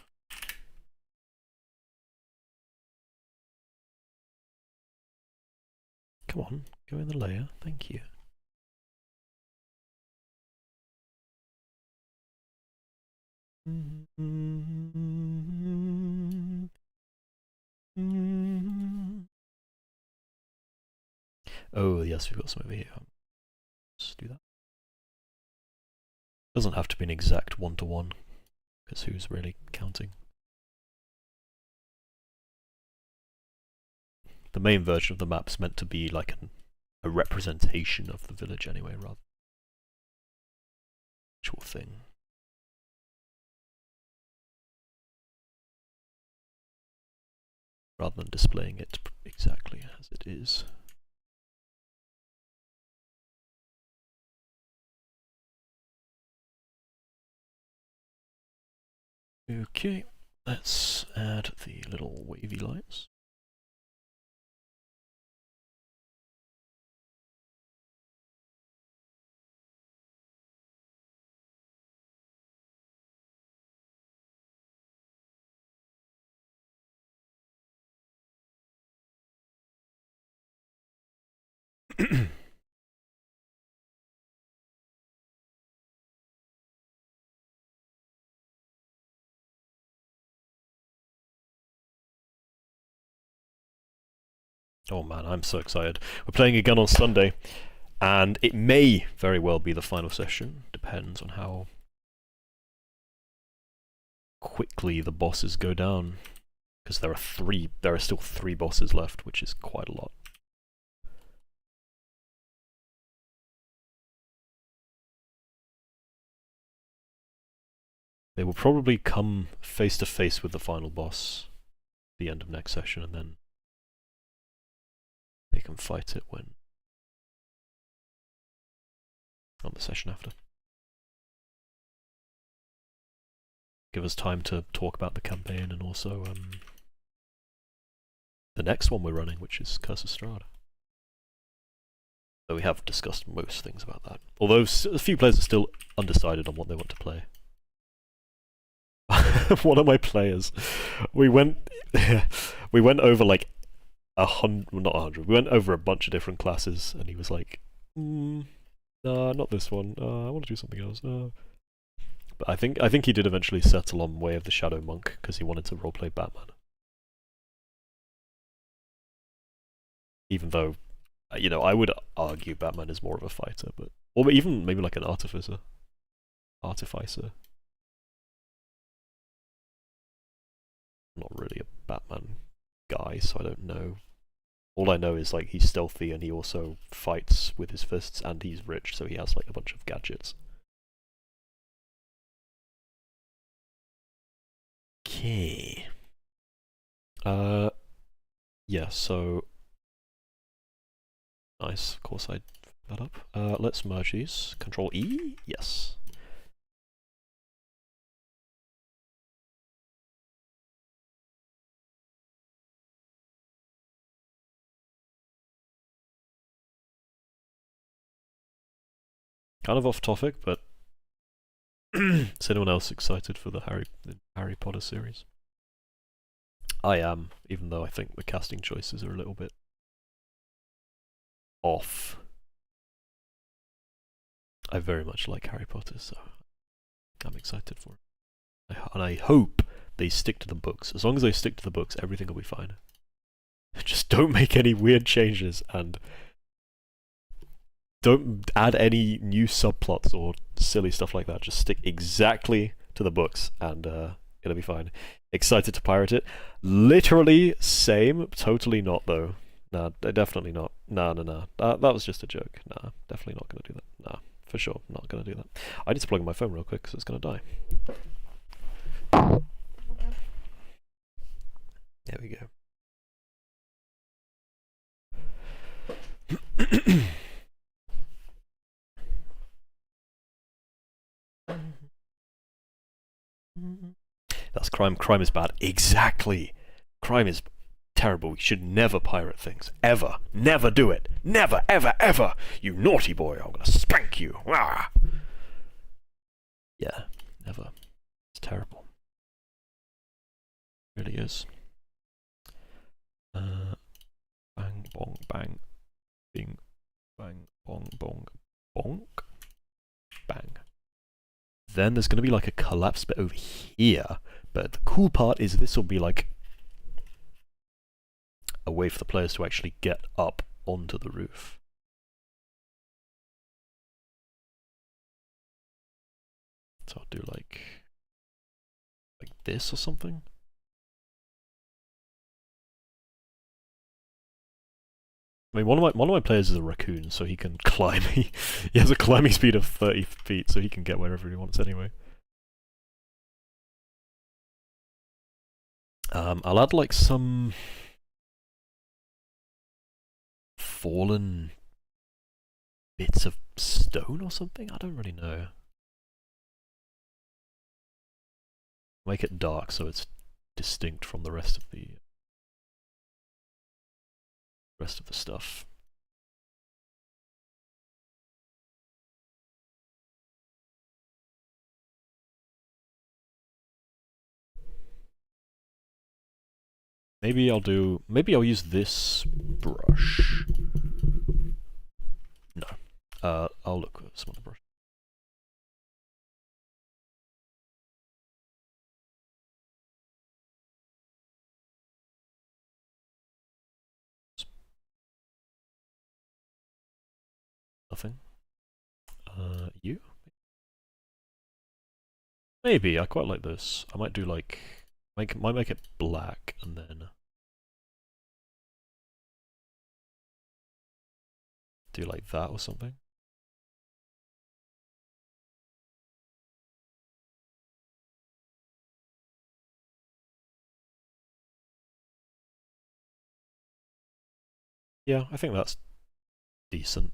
Come on, go in the layer, thank you. Oh yes, we've got some over here. Let's do that. Doesn't have to be an exact one-to-one, because who's really counting? The main version of the map's meant to be like an a representation of the village anyway, rather than actual thing. Rather than displaying it exactly as it is. Okay, let's add the little wavy lights. Oh man, I'm so excited. We're playing again on Sunday, and it may very well be the final session. Depends on how quickly the bosses go down. Because there are still 3 bosses left, which is quite a lot. They will probably come face to face with the final boss at the end of next session, and then they can fight it when on the session after. Give us time to talk about the campaign and also the next one we're running, which is Curse of Strahd. So we have discussed most things about that. Although a few players are still undecided on what they want to play. One of my players, we went over like 100, well, not 100. We went over a bunch of different classes, and he was like, "Nah, not this one. I want to do something else." But I think he did eventually settle on Way of the Shadow Monk because he wanted to roleplay Batman. Even though, you know, I would argue Batman is more of a fighter, but or even maybe like an artificer. I'm not really a Batman guy, so I don't know. All I know is like he's stealthy and he also fights with his fists, and he's rich, so he has like a bunch of gadgets. Okay. Yeah, so nice, of course I that up. Let's merge these. Control E? Yes. Kind of off topic, but is anyone else excited for the Harry Potter series? I am, even though I think the casting choices are a little bit off. I very much like Harry Potter, so I'm excited for it. And I hope they stick to the books. As long as they stick to the books, everything will be fine. Just don't make any weird changes, and don't add any new subplots or silly stuff like that. Just stick exactly to the books, and it'll be fine. Excited to pirate it. Literally same. Totally not, though. Nah, definitely not. Nah. That was just a joke. Nah, definitely not gonna do that. Nah, for sure, not gonna do that. I need to plug in my phone real quick because it's gonna die. There we go. That's crime. Crime is bad. Exactly. Crime is terrible. You should never pirate things. Ever. Never do it. Never, ever, ever. You naughty boy. I'm gonna spank you. Ah. Yeah. Never. It's terrible. It really is. Bang, bong, bang. Bing, bang, bong, bong, bonk. Bang. Then there's going to be like a collapse bit over here, but the cool part is this will be like a way for the players to actually get up onto the roof. So I'll do like this or something. I mean, one of my players is a raccoon, so he can climb. He has a climbing speed of 30 feet, so he can get wherever he wants anyway. I'll add like some fallen bits of stone or something? I don't really know. Make it dark so it's distinct from the rest of the stuff. Maybe I'll use this brush. No. I'll look at some other brush. Nothing. You? Maybe, I quite like this. I might do like, might make it black and then do like that or something. Yeah, I think that's decent.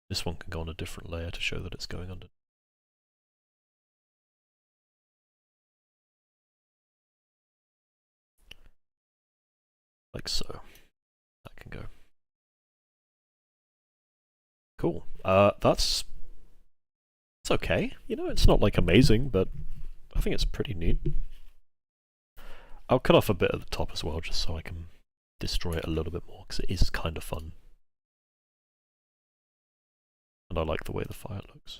This one can go on a different layer to show that it's going under. Like so. That can go. Cool. That's it's okay. You know, it's not like amazing, but I think it's pretty neat. I'll cut off a bit at the top as well, just so I can destroy it a little bit more, because it is kind of fun. And I like the way the fire looks.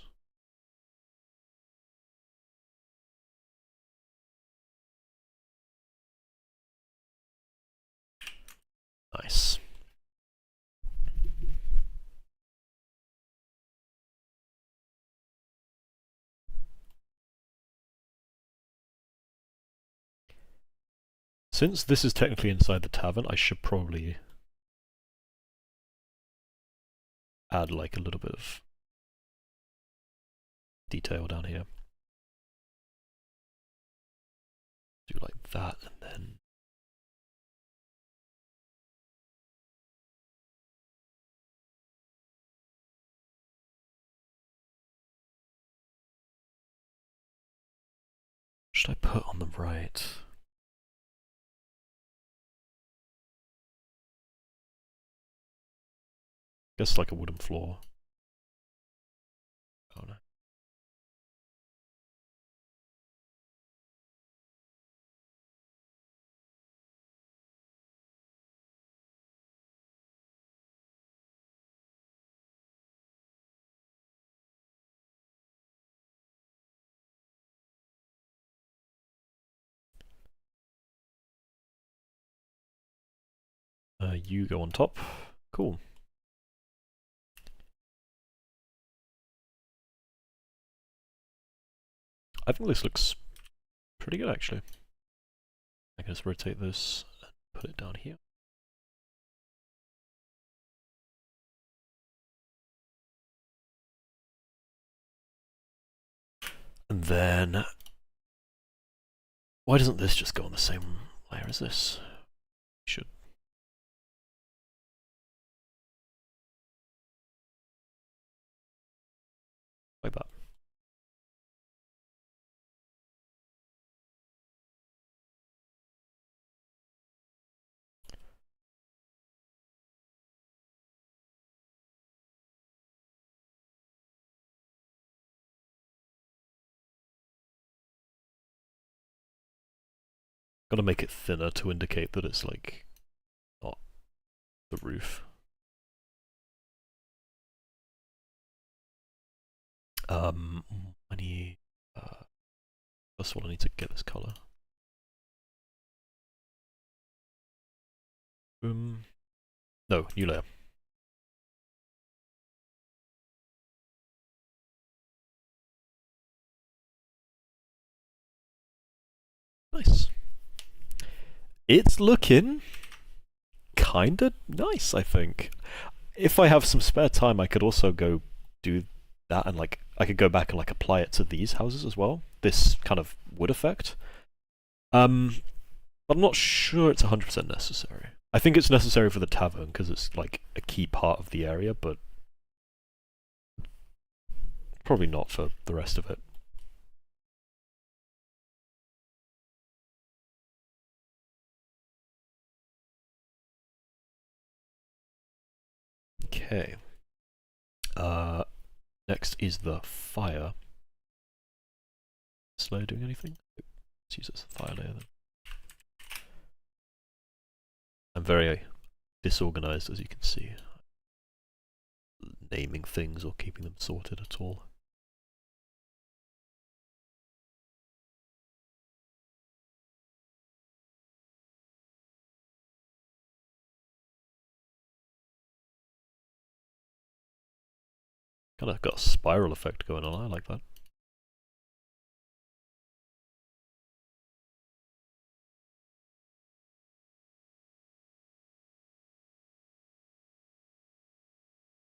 Nice. Since this is technically inside the tavern, I should probably add like a little bit of detail down here. Do like that and then should I put on the right? Guess like a wooden floor. Oh no. You go on top. Cool. I think this looks pretty good actually. I can just rotate this and put it down here. And then, why doesn't this just go on the same layer as this? Should. Like that. Gotta make it thinner to indicate that it's like not the roof. I need first of all I need to get this color. Boom. No, new layer. Nice. It's looking kinda nice, I think. If I have some spare time, I could also go do that, and like I could go back and like apply it to these houses as well. This kind of wood effect. But I'm not sure it's 100% necessary. I think it's necessary for the tavern because it's like a key part of the area, but probably not for the rest of it. Okay. Next is the fire. Slayer doing anything? Let's use this fire layer then. I'm very disorganized, as you can see. Naming things or keeping them sorted at all. Kinda got a spiral effect going on, I like that.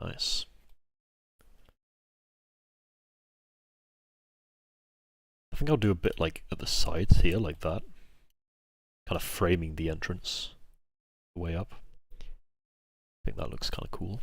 Nice. I think I'll do a bit like at the sides here, like that. Kind of framing the entrance way up. I think that looks kind of cool.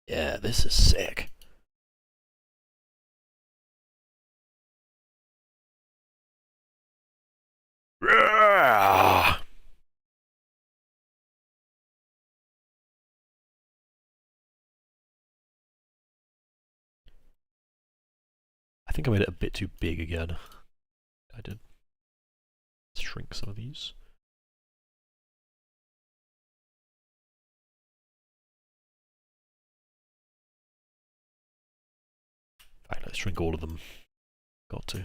Yeah, this is sick. I think I made it a bit too big again. I did. Let's shrink some of these. Alright, let's shrink all of them. Got to.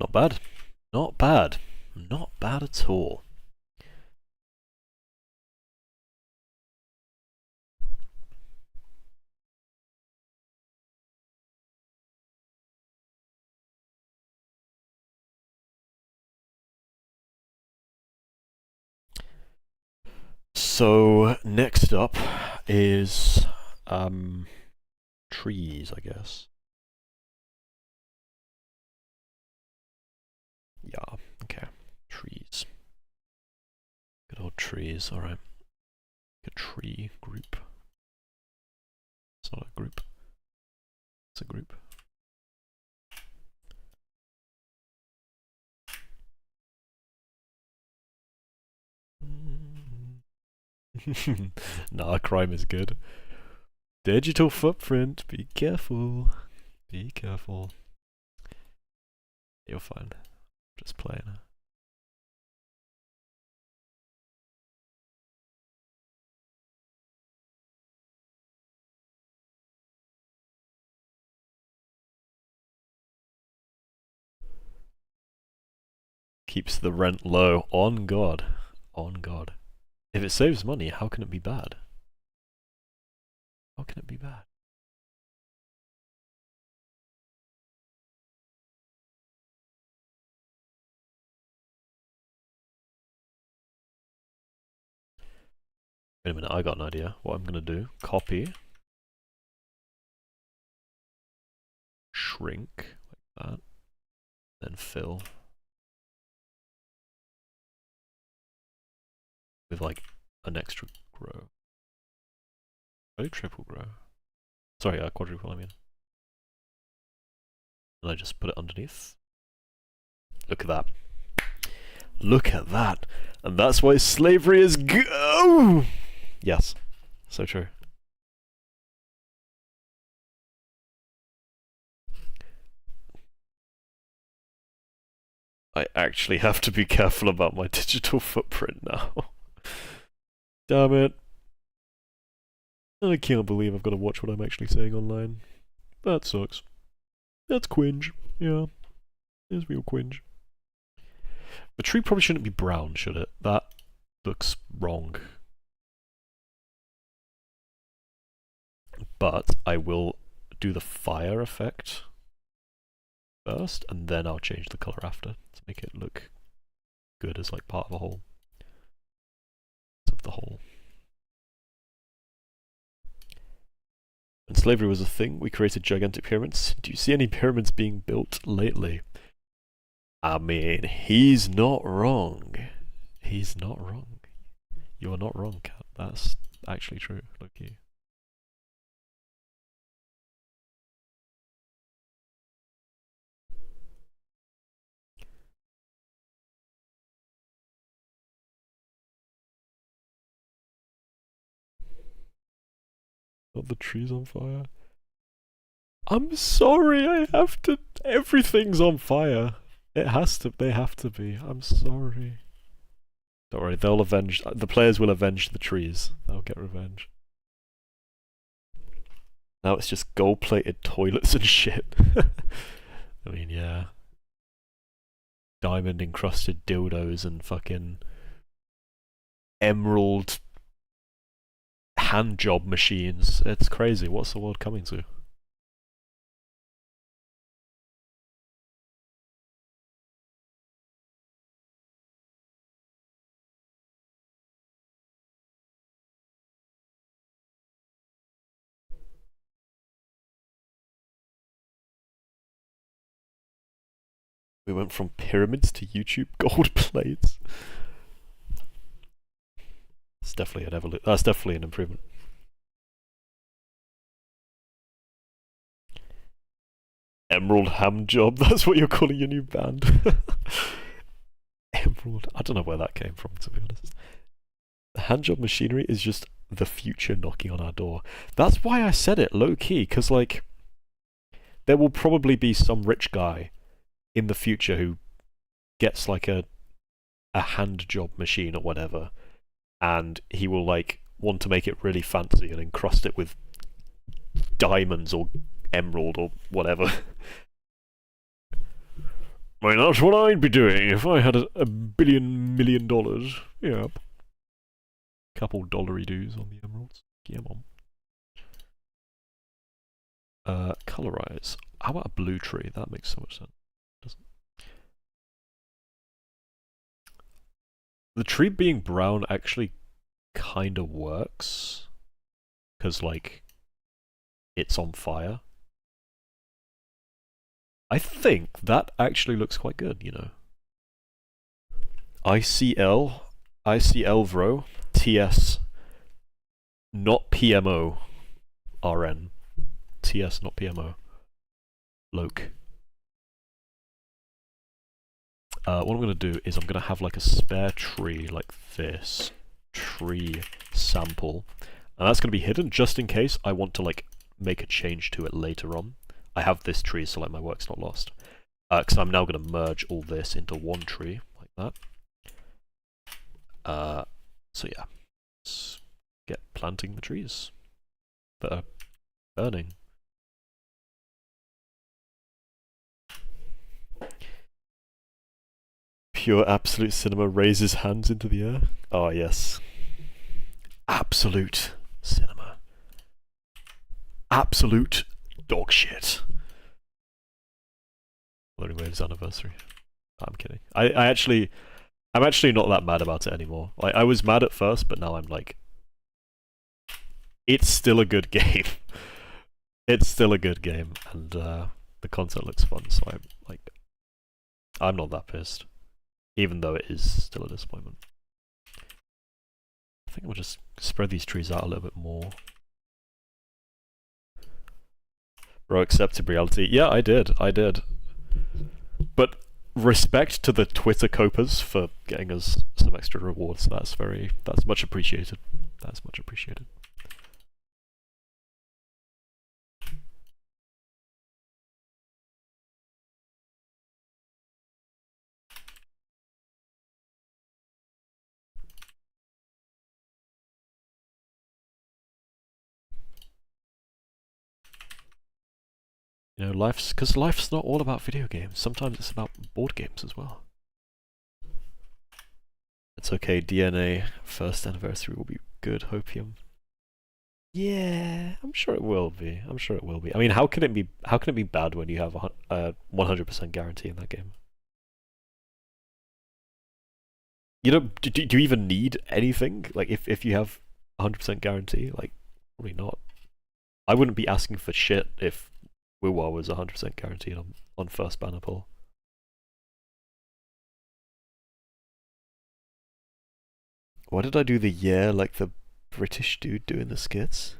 Not bad. Not bad. Not bad at all. So next up is trees, I guess. Yeah, okay. Trees. Good old trees, alright. A tree group. It's not a group. It's a group. Nah, crime is good. Digital footprint, be careful. Be careful. You're fine. Just playing. Keeps the rent low. On God. On God. If it saves money, how can it be bad? How can it be bad? Wait a minute, I got an idea. What I'm gonna do, copy, shrink, like that, then fill. with like an extra grow. I do triple grow. Sorry, quadruple, I mean. And I just put it underneath. Look at that. Look at that. And that's why slavery is go. Yes. So true. I actually have to be careful about my digital footprint now. Damn it. I can't believe I've got to watch what I'm actually saying online. That sucks. That's cringe. Yeah. It's real cringe. The tree probably shouldn't be brown, should it? That looks wrong. But I will do the fire effect first, and then I'll change the colour after to make it look good as like part of a whole. Of the whole. When slavery was a thing, we created gigantic pyramids. Do you see any pyramids being built lately? I mean, he's not wrong. He's not wrong. You are not wrong, Cat. That's actually true. Look you. Not the trees on fire. I'm sorry, I have to. Everything's on fire. It has to. They have to be. I'm sorry. Don't worry, they'll avenge. The players will avenge the trees. They'll get revenge. Now it's just gold-plated toilets and shit. I mean, yeah. Diamond-encrusted dildos and fucking emerald hand job machines. It's crazy. What's the world coming to? We went from pyramids to YouTube gold plates. It's definitely an that's definitely an improvement. Emerald ham job, that's what you're calling your new band. Emerald, I don't know where that came from, to be honest. The hand job machinery is just the future knocking on our door. That's why I said it low key, because like there will probably be some rich guy in the future who gets like a hand job machine or whatever, and he will like want to make it really fancy and encrust it with diamonds or emerald or whatever. I mean, that's what I'd be doing if I had a $1 million. Yeah. Couple dollary doos on the emeralds. Yeah, mom. Colorize. How about a blue tree? That makes so much sense. The tree being brown actually kind of works, because like it's on fire. I think that actually looks quite good, you know. ICL Vro TS not PMO RN TS not PMO Loke. What I'm going to do is I'm going to have like a spare tree like this, tree sample, and that's going to be hidden just in case I want to like make a change to it later on. I have this tree so like my work's not lost, because I'm now going to merge all this into one tree like that. So yeah, let's get planting the trees that are burning. Pure absolute cinema raises hands into the air. Oh yes. Absolute cinema. Absolute dog shit. Loading Waves anniversary. I'm kidding. I'm actually not that mad about it anymore. Like I was mad at first, but now I'm like, it's still a good game. It's still a good game, and the content looks fun. So I'm not that pissed. Even though it is still a disappointment. I think we'll just spread these trees out a little bit more. Bro, accepted reality. Yeah, I did. But respect to the Twitter copers for getting us some extra rewards. That's much appreciated. That's much appreciated. You know, life's not all about video games. Sometimes it's about board games as well. It's okay, DNA first anniversary will be good, Hopium. Yeah, I'm sure it will be. I mean, how can it be bad when you have a 100% guarantee in that game? You don't do you even need anything? Like if you have 100% guarantee, like probably not. I wouldn't be asking for shit if WoW was 100% guaranteed on first banner pull. Why did I do the like the British dude doing the skits?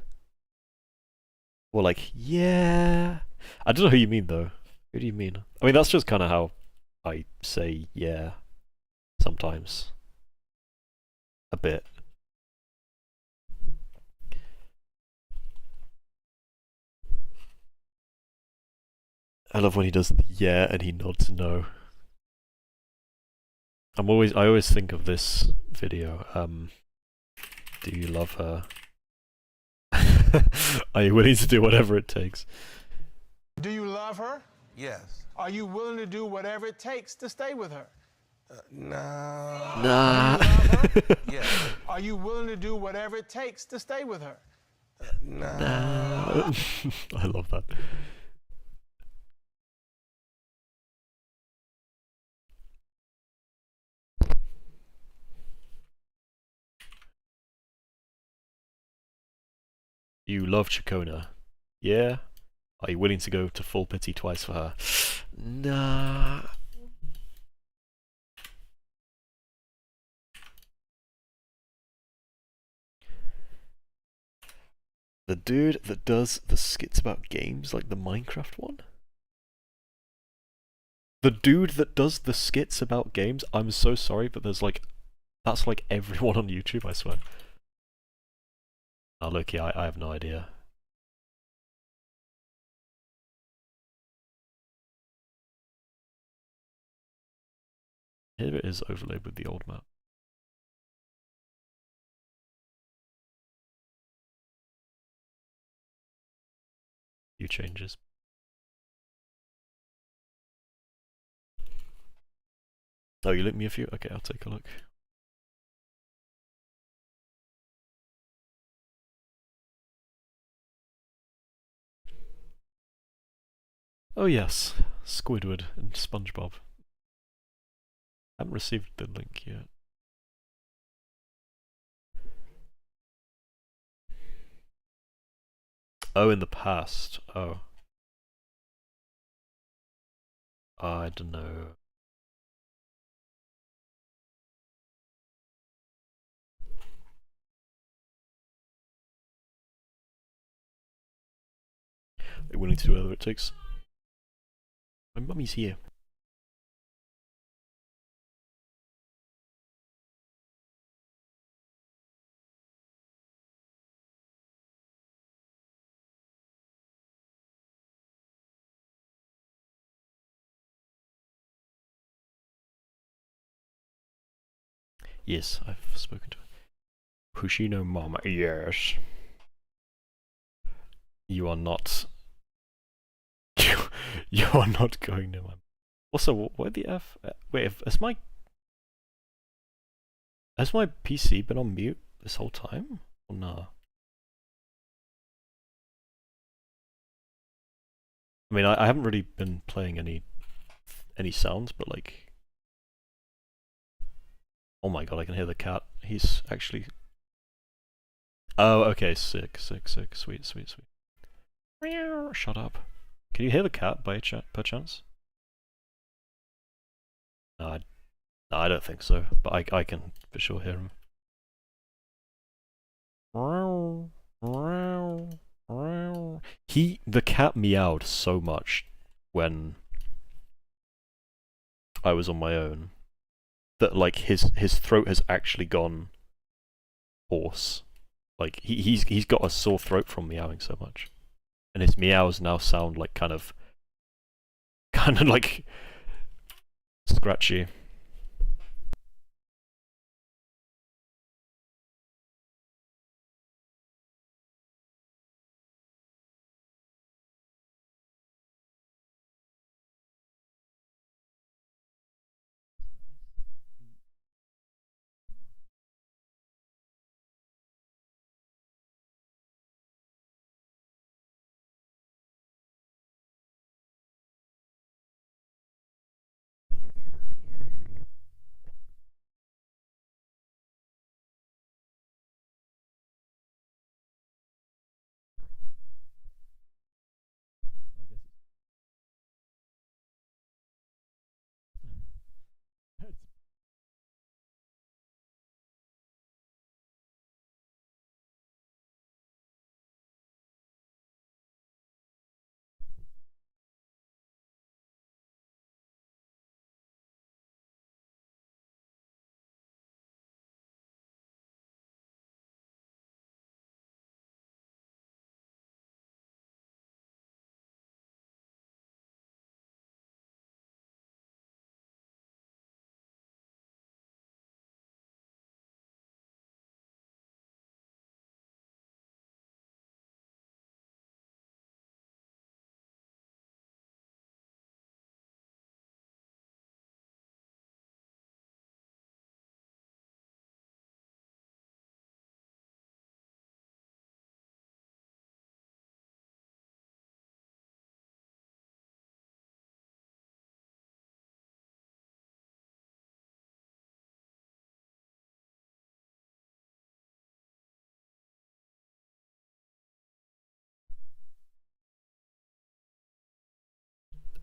Or like, yeah. I don't know who you mean though. Who do you mean? I mean, that's just kind of how I say yeah sometimes. A bit. I love when he does the yeah and he nods no. I always think of this video. Do you love her? Are you willing to do whatever it takes? Do you love her? Yes. Are you willing to do whatever it takes to stay with her? Nah. Nah. Yes. Are you willing to do whatever it takes to stay with her? Nah. I love that. You love Chacona. Yeah? Are you willing to go to full pity twice for her? Nah. The dude that does the skits about games, like the Minecraft one? The dude that does the skits about games, I'm so sorry, but that's like everyone on YouTube, I swear. Oh, look, yeah, I have no idea. Here it is overlaid with the old map. Few changes. Oh, you linked me a few? Okay, I'll take a look. Oh yes, Squidward and SpongeBob. Haven't received the link yet. Oh, in the past. Oh. I don't know. They're willing to do whatever it takes. My mummy's here. Yes, I've spoken to her. Pushino Mama, yes. You are not... you are not going to my... Also, why the F? Wait, has my PC been on mute this whole time? Or nah? I mean, I haven't really been playing any sounds, but like... Oh my god, I can hear the cat. He's actually... Oh, okay, sick, sweet. Shut up. Can you hear the cat by perchance? No, I don't think so, but I can for sure hear him. The cat meowed so much when I was on my own that like his throat has actually gone hoarse. Like he's got a sore throat from meowing so much, and his meows now sound like kind of like scratchy.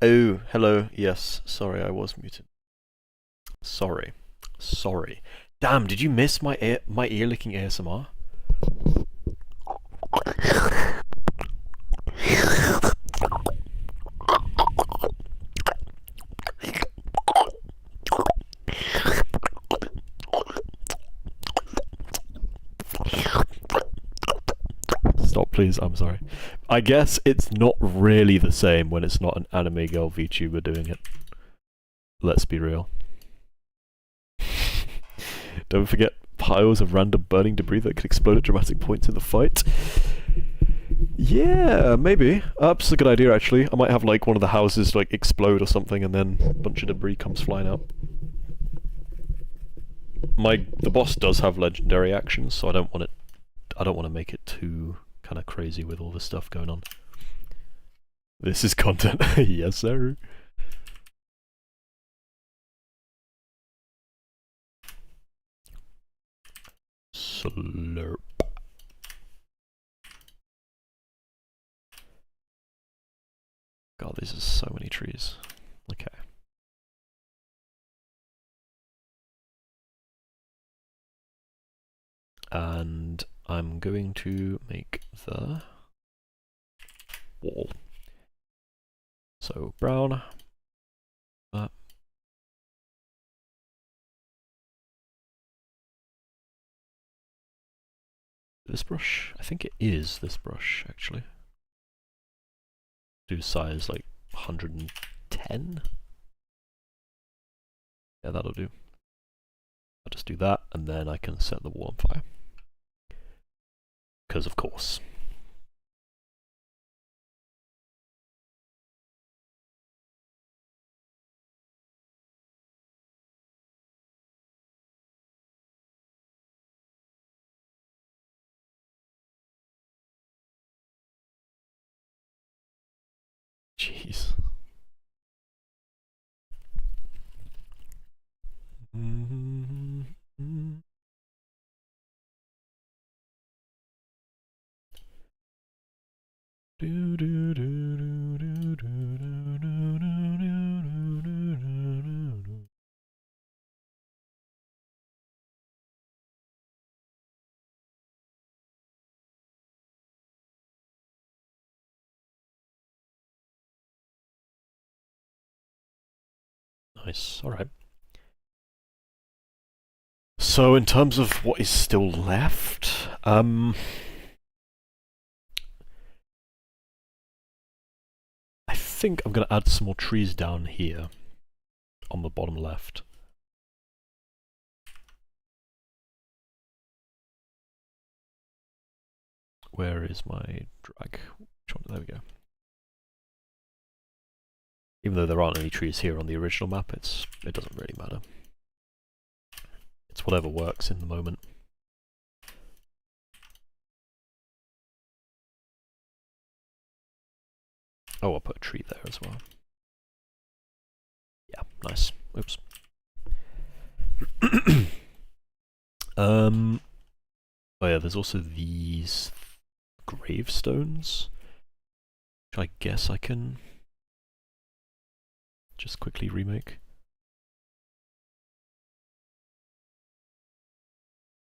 Oh, hello. Yes, sorry, I was muted. Sorry. Damn, did you miss my ear licking ASMR? Stop, please. I'm sorry. I guess it's not really the same when it's not an anime girl VTuber doing it. Let's be real. Don't forget piles of random burning debris that could explode at dramatic points in the fight. Yeah, maybe. That's a good idea, actually. I might have like one of the houses like explode or something, and then a bunch of debris comes flying out. The boss does have legendary actions, so I don't want to make it too kind of crazy with all this stuff going on. This is content. Yes, sir. Slurp. God, these are so many trees. Okay. And I'm going to make the wall. So brown. That. This brush? I think it is this brush, actually. Do size like 110? Yeah, that'll do. I'll just do that, and then I can set the wall on fire. Because of course. Jeez. Do do do do do do do do do do. Nice. Alright. So in terms of what is still left, I think I'm going to add some more trees down here on the bottom left. Where is my drag? Which one? There we go. Even though there aren't any trees here on the original map, it doesn't really matter. It's whatever works in the moment. Oh, I'll put a tree there as well. Yeah, nice. Oops. Oh yeah, there's also these gravestones, which I guess I can just quickly remake.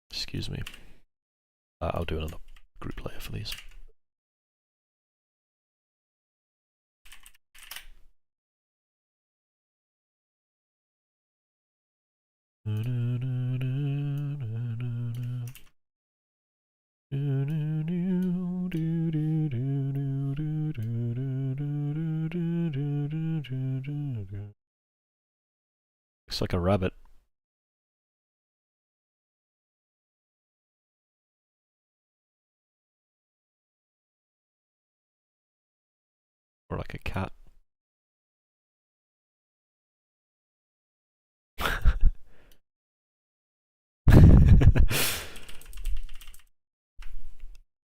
Excuse me. I'll do another group layer for these. Looks like a rabbit. Or like a cat.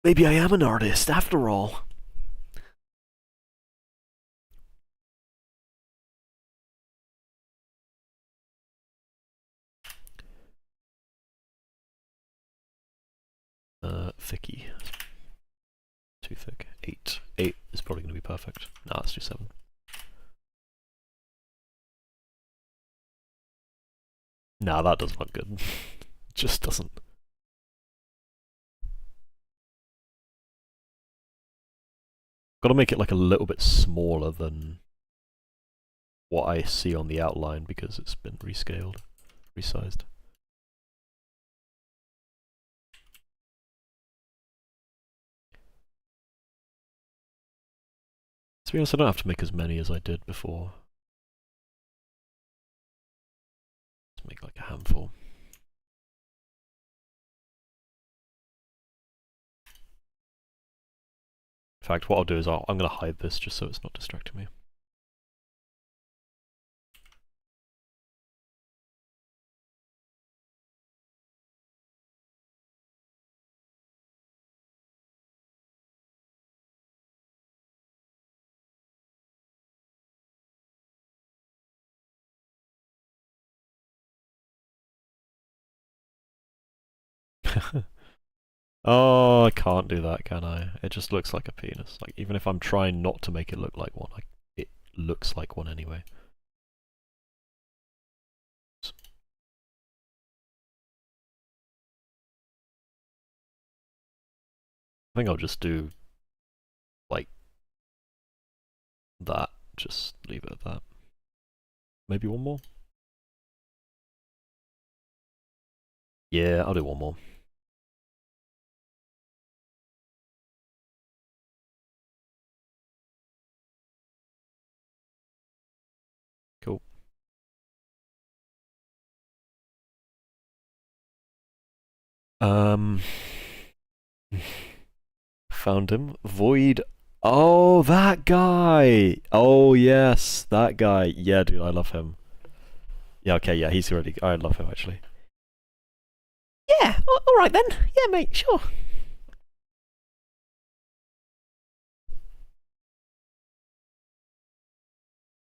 Maybe I am an artist after all. Thicky. Too thick. 8. 8 is probably going to be perfect. Nah, let's do 7. Nah, that doesn't look good. Just doesn't. Gotta make it like a little bit smaller than what I see on the outline because it's been rescaled, resized. To be honest, I don't have to make as many as I did before. Let's make like a handful. In fact, what I'll do is I'm going to hide this just so it's not distracting me. Oh, I can't do that, can I? It just looks like a penis. Like, even if I'm trying not to make it look like one, it looks like one anyway. I think I'll just do, like, that. Just leave it at that. Maybe one more? Yeah, I'll do one more. Cool. Found him. Void. Oh, that guy! Oh, yes, that guy. Yeah, dude, I love him. Yeah, okay, yeah, he's already... I love him, actually. Yeah, alright then. Yeah, mate, sure.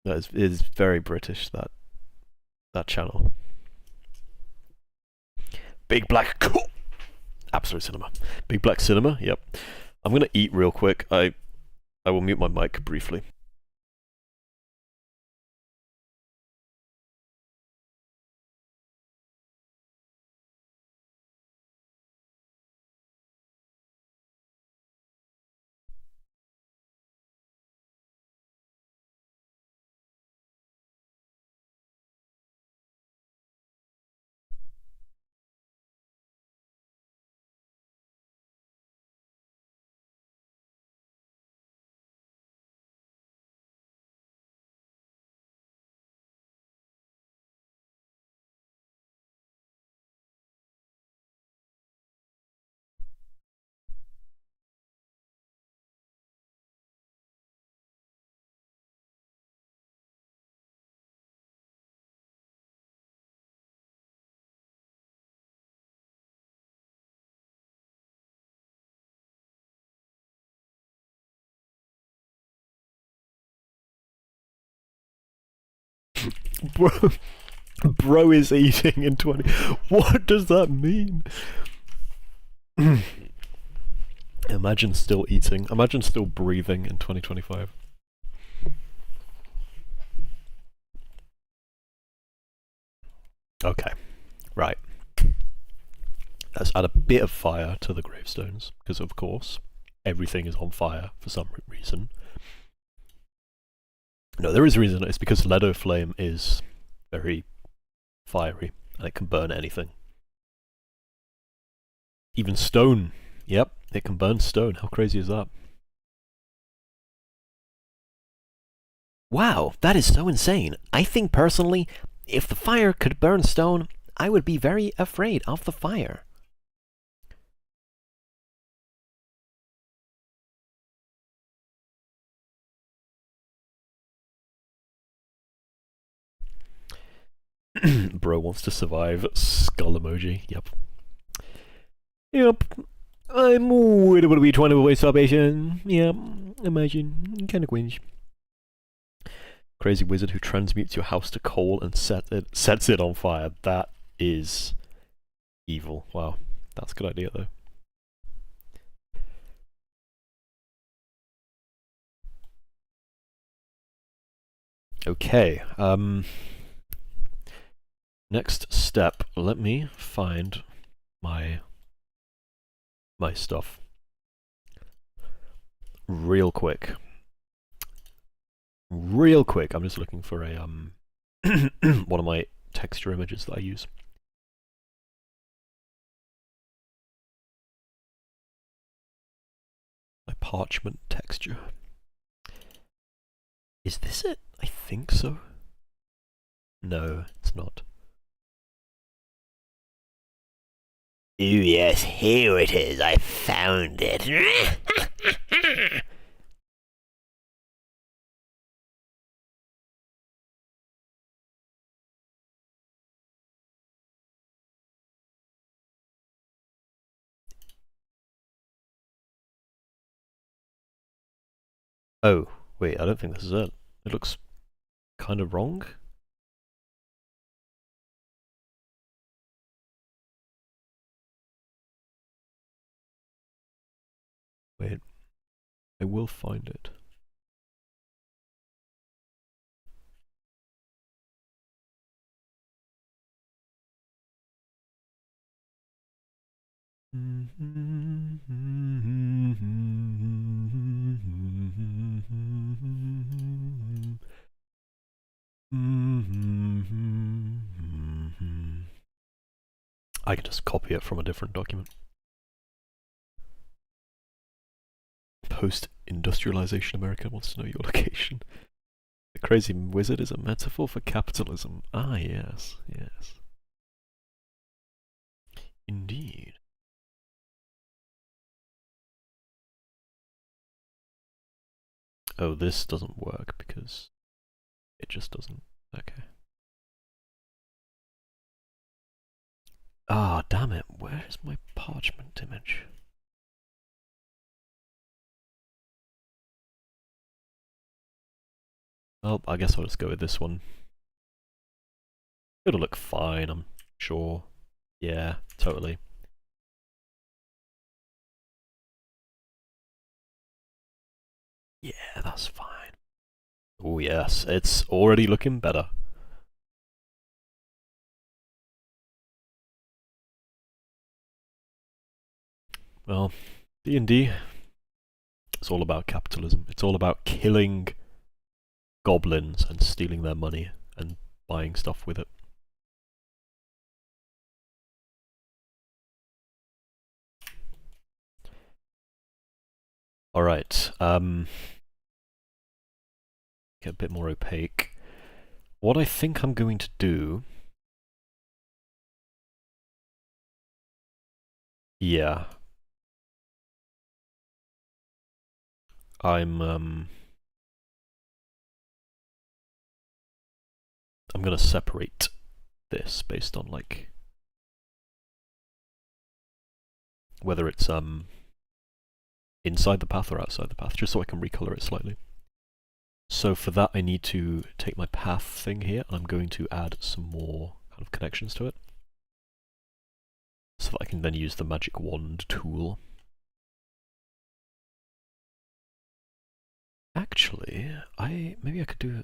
That is very British, that channel. Big Black... Cool. Absolute Cinema. Big Black Cinema, yep. I'm gonna eat real quick. I will mute my mic briefly. Bro is eating in 20. What does that mean? Imagine still eating. Imagine still breathing in 2025. Okay, right. Let's add a bit of fire to the gravestones, because of course, everything is on fire for some reason. No, there is a reason. It's because Ledo Flame is very fiery, and it can burn anything. Even stone. Yep, it can burn stone. How crazy is that? Wow, that is so insane. I think personally, if the fire could burn stone, I would be very afraid of the fire. Bro wants to survive. Skull emoji. Yep. Yep. I'm worried about be trying to avoid starvation. Yep. Imagine. Kinda cringe. Crazy wizard who transmutes your house to coal and sets it on fire. That is evil. Wow. That's a good idea though. Okay. Next step, let me find my stuff real quick. Real quick, I'm just looking for a one of my texture images that I use. My parchment texture. Is this it? I think so. No, it's not. Oh yes, here it is, I found it. Oh, wait, I don't think this is it. It looks kind of wrong. Wait, I will find it. I can just copy it from a different document. Post-industrialization America wants to know your location. The crazy wizard is a metaphor for capitalism. Ah, yes, yes. Indeed. Oh, this doesn't work because it just doesn't. Okay. Ah, damn it. Where is my parchment image? Well, I guess I'll just go with this one. It'll look fine, I'm sure. Yeah, totally. Yeah, that's fine. Oh yes, it's already looking better. Well, D&D, it's all about capitalism. It's all about killing goblins and stealing their money and buying stuff with it. Alright, get a bit more opaque. What I think I'm going to do... Yeah. I'm gonna separate this based on like whether it's inside the path or outside the path, just so I can recolor it slightly. So for that I need to take my path thing here and I'm going to add some more kind of connections to it. So that I can then use the magic wand tool. Actually, maybe I could do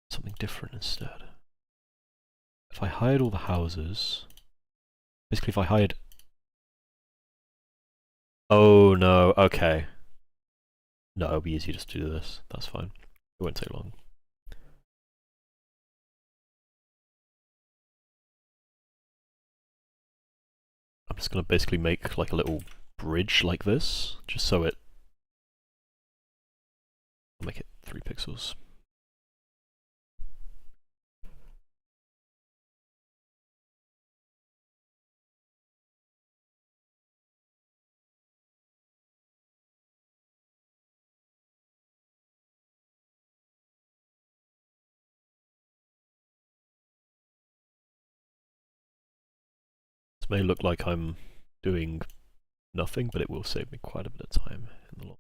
something different instead. If I hide all the houses, basically if I hide... Oh no, okay. No, it'll be easy just to do this, that's fine. It won't take long. I'm just gonna basically make like a little bridge like this, just so it... I'll make it 3 pixels. This may look like I'm doing nothing, but it will save me quite a bit of time in the long.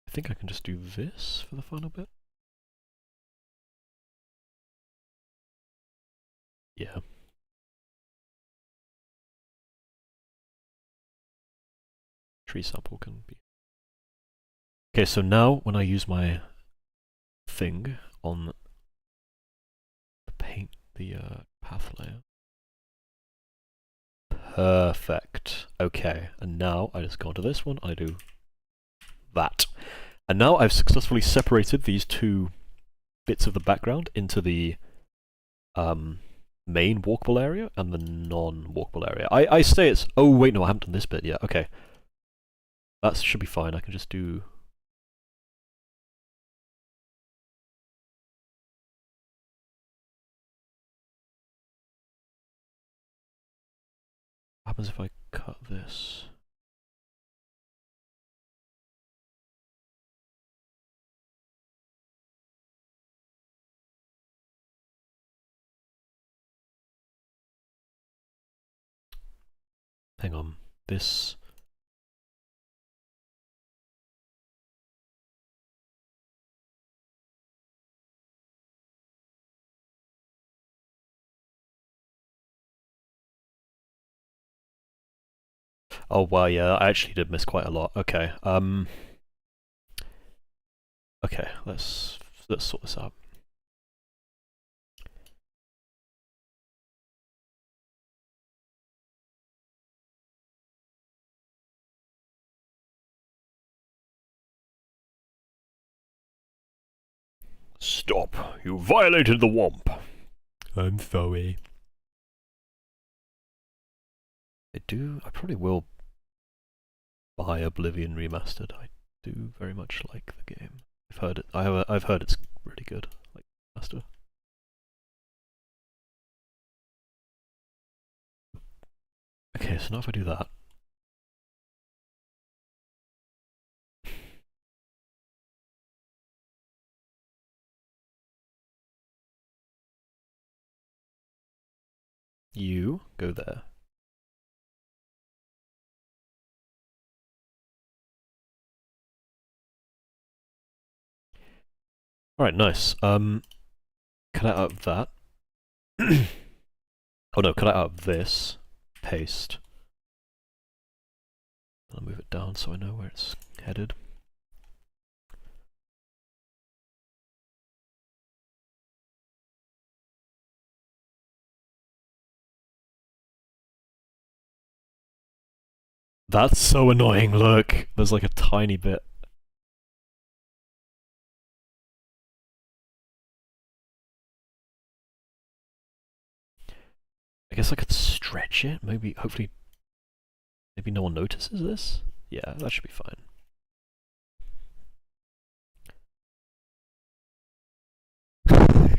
I think I can just do this for the final bit. Yeah. Tree sample can be... Okay, so now when I use my thing on the paint, the path layer. Perfect. Okay, and now I just go onto this one, I do that. And now I've successfully separated these 2 bits of the background into the main walkable area and the non-walkable area. I say it's... Oh wait, no, I haven't done this bit yet. Okay. That should be fine, I can just do... What happens if I cut this? Hang on, this... Oh wow, yeah, I actually did miss quite a lot. Okay, okay, let's sort this out. Stop! You violated the WOMP! I'm sorry. I probably will buy Oblivion Remastered. I do very much like the game. I've heard it's really good, like Master. Okay, so now if I do that. You go there. Alright, nice. Cut out of that. Oh no, cut out of this. Paste. I'll move it down so I know where it's headed. That's so annoying, look! There's like a tiny bit. I guess I could stretch it, maybe, hopefully, maybe no one notices this? Yeah, that should be fine.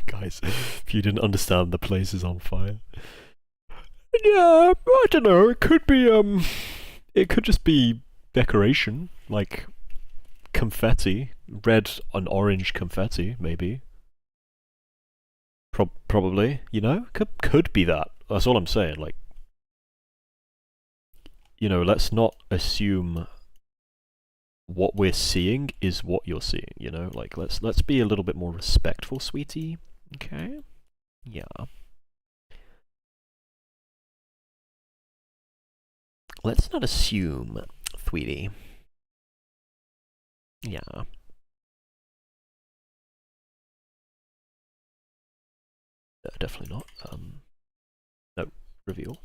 God guys, if you didn't understand, the place is on fire. Yeah, I don't know. It could be it could just be decoration, like confetti, red and orange confetti, maybe. Probably, you know, could be that. That's all I'm saying. Like, you know, let's not assume what we're seeing is what you're seeing. You know, like let's be a little bit more respectful, sweetie. Okay. Yeah. Let's not assume, sweetie. Yeah. Definitely not. No, reveal.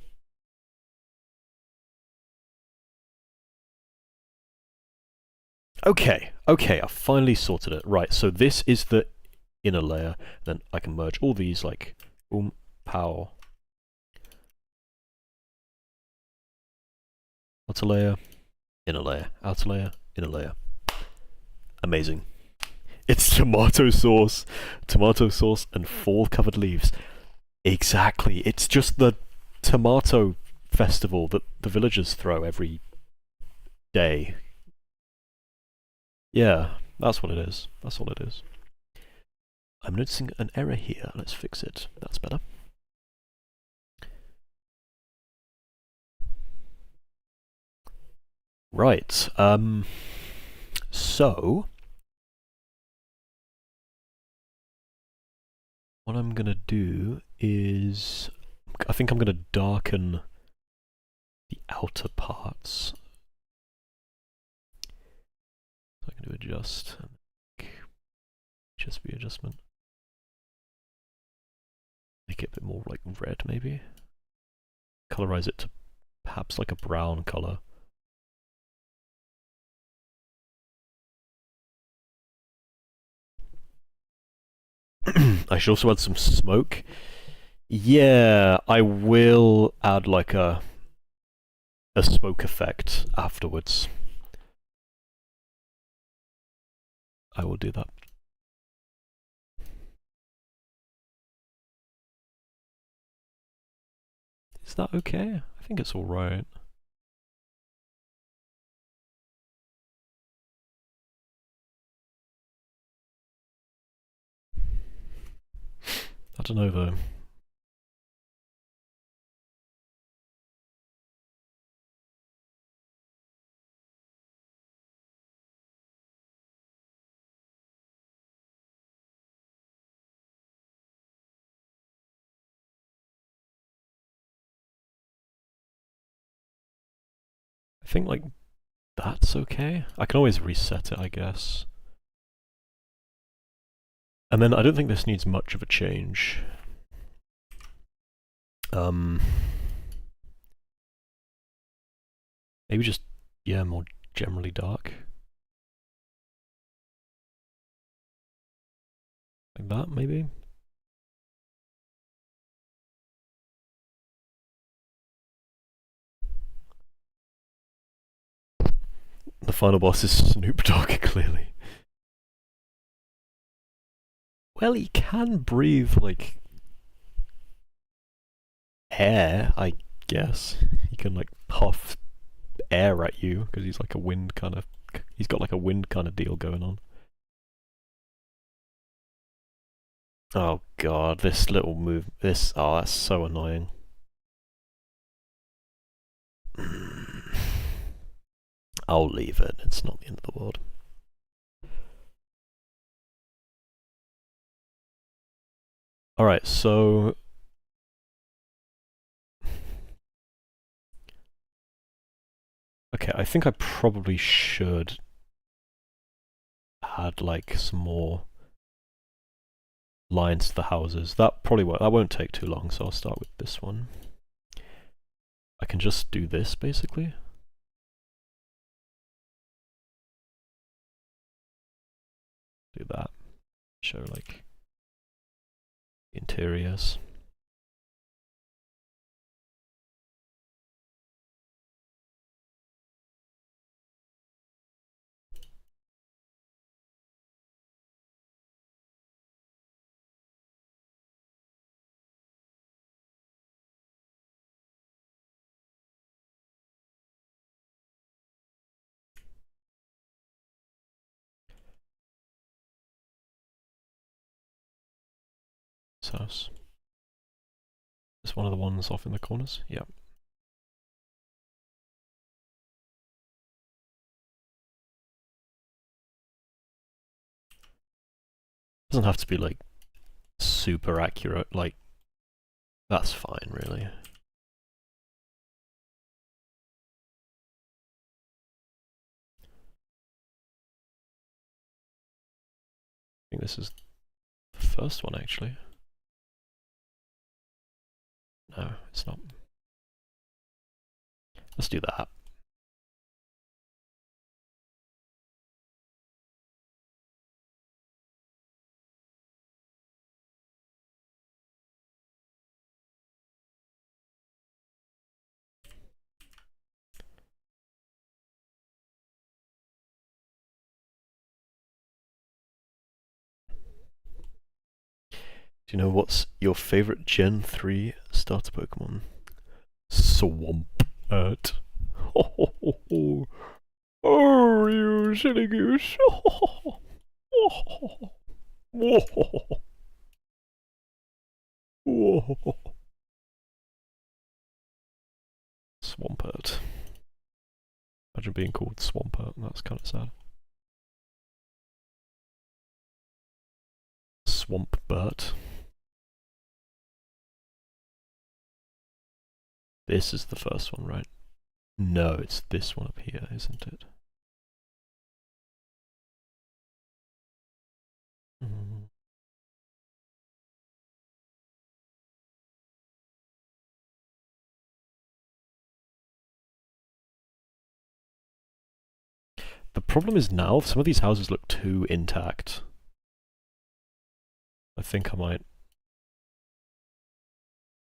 Okay, I finally sorted it. Right, so this is the inner layer. Then I can merge all these like, boom, pow. Outer layer, inner layer, outer layer, inner layer. Amazing. It's tomato sauce and fall-covered leaves. Exactly. It's just the tomato festival that the villagers throw every day. Yeah, that's what it is. That's all it is. I'm noticing an error here. Let's fix it. That's better. Right. So what I'm gonna do is, I think I'm gonna darken the outer parts. So I can do adjust, just the adjustment. Make it a bit more like red, maybe. Colorize it to perhaps like a brown color. I should also add some smoke. Yeah, I will add like a smoke effect afterwards. I will do that. Is that okay? I think it's alright. I don't know though. I think like that's okay. I can always reset it, I guess. And then I don't think this needs much of a change. Maybe just, yeah, more generally dark. Like that, maybe? The final boss is Snoop Dogg, clearly. Well, he can breathe, like, air, I guess. He can, like, puff air at you, because he's like a wind kind of... He's got, like, a wind kind of deal going on. Oh god, this little move... This... Oh, that's so annoying. I'll leave it. It's not the end of the world. Alright, so... Okay, I think I probably should add like some more lines to the houses. That won't take too long, so I'll start with this one. I can just do this basically. Do that. Show like interiors. This house. Is one of the ones off in the corners? Yeah. Doesn't have to be like super accurate, like that's fine really. I think this is the first one actually. No, it's not. Let's do that. Do you know what's your favorite Gen 3 starter Pokemon? Swampert. Oh, you silly goose. Swampert. Imagine being called Swampert, that's kind of sad. Swampert. This is the first one, right? No, it's this one up here, isn't it? The problem is now, some of these houses look too intact. I think I might...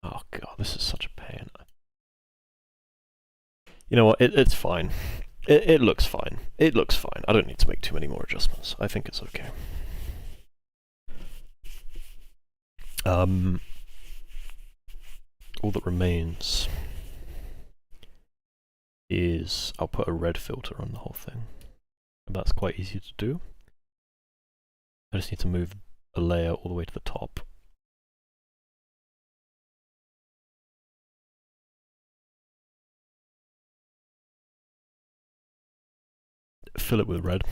Oh god, this is such a pain. You know what, it's fine. It looks fine. It looks fine. I don't need to make too many more adjustments. I think it's okay. All that remains is I'll put a red filter on the whole thing. And that's quite easy to do. I just need to move a layer all the way to the top. Fill it with red.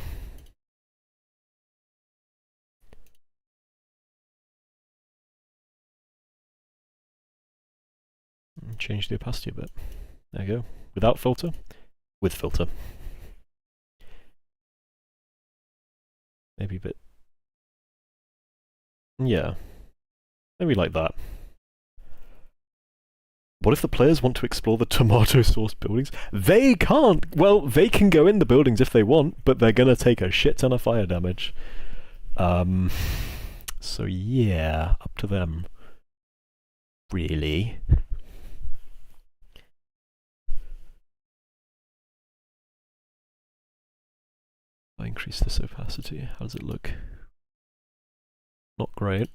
And change the opacity a bit. There you go. Without filter, with filter. Maybe a bit. Yeah. Maybe like that. What if the players want to explore the tomato sauce buildings? They can't! Well, they can go in the buildings if they want, but they're gonna take a shit ton of fire damage. So yeah, up to them. Really? I increase this opacity. How does it look? Not great,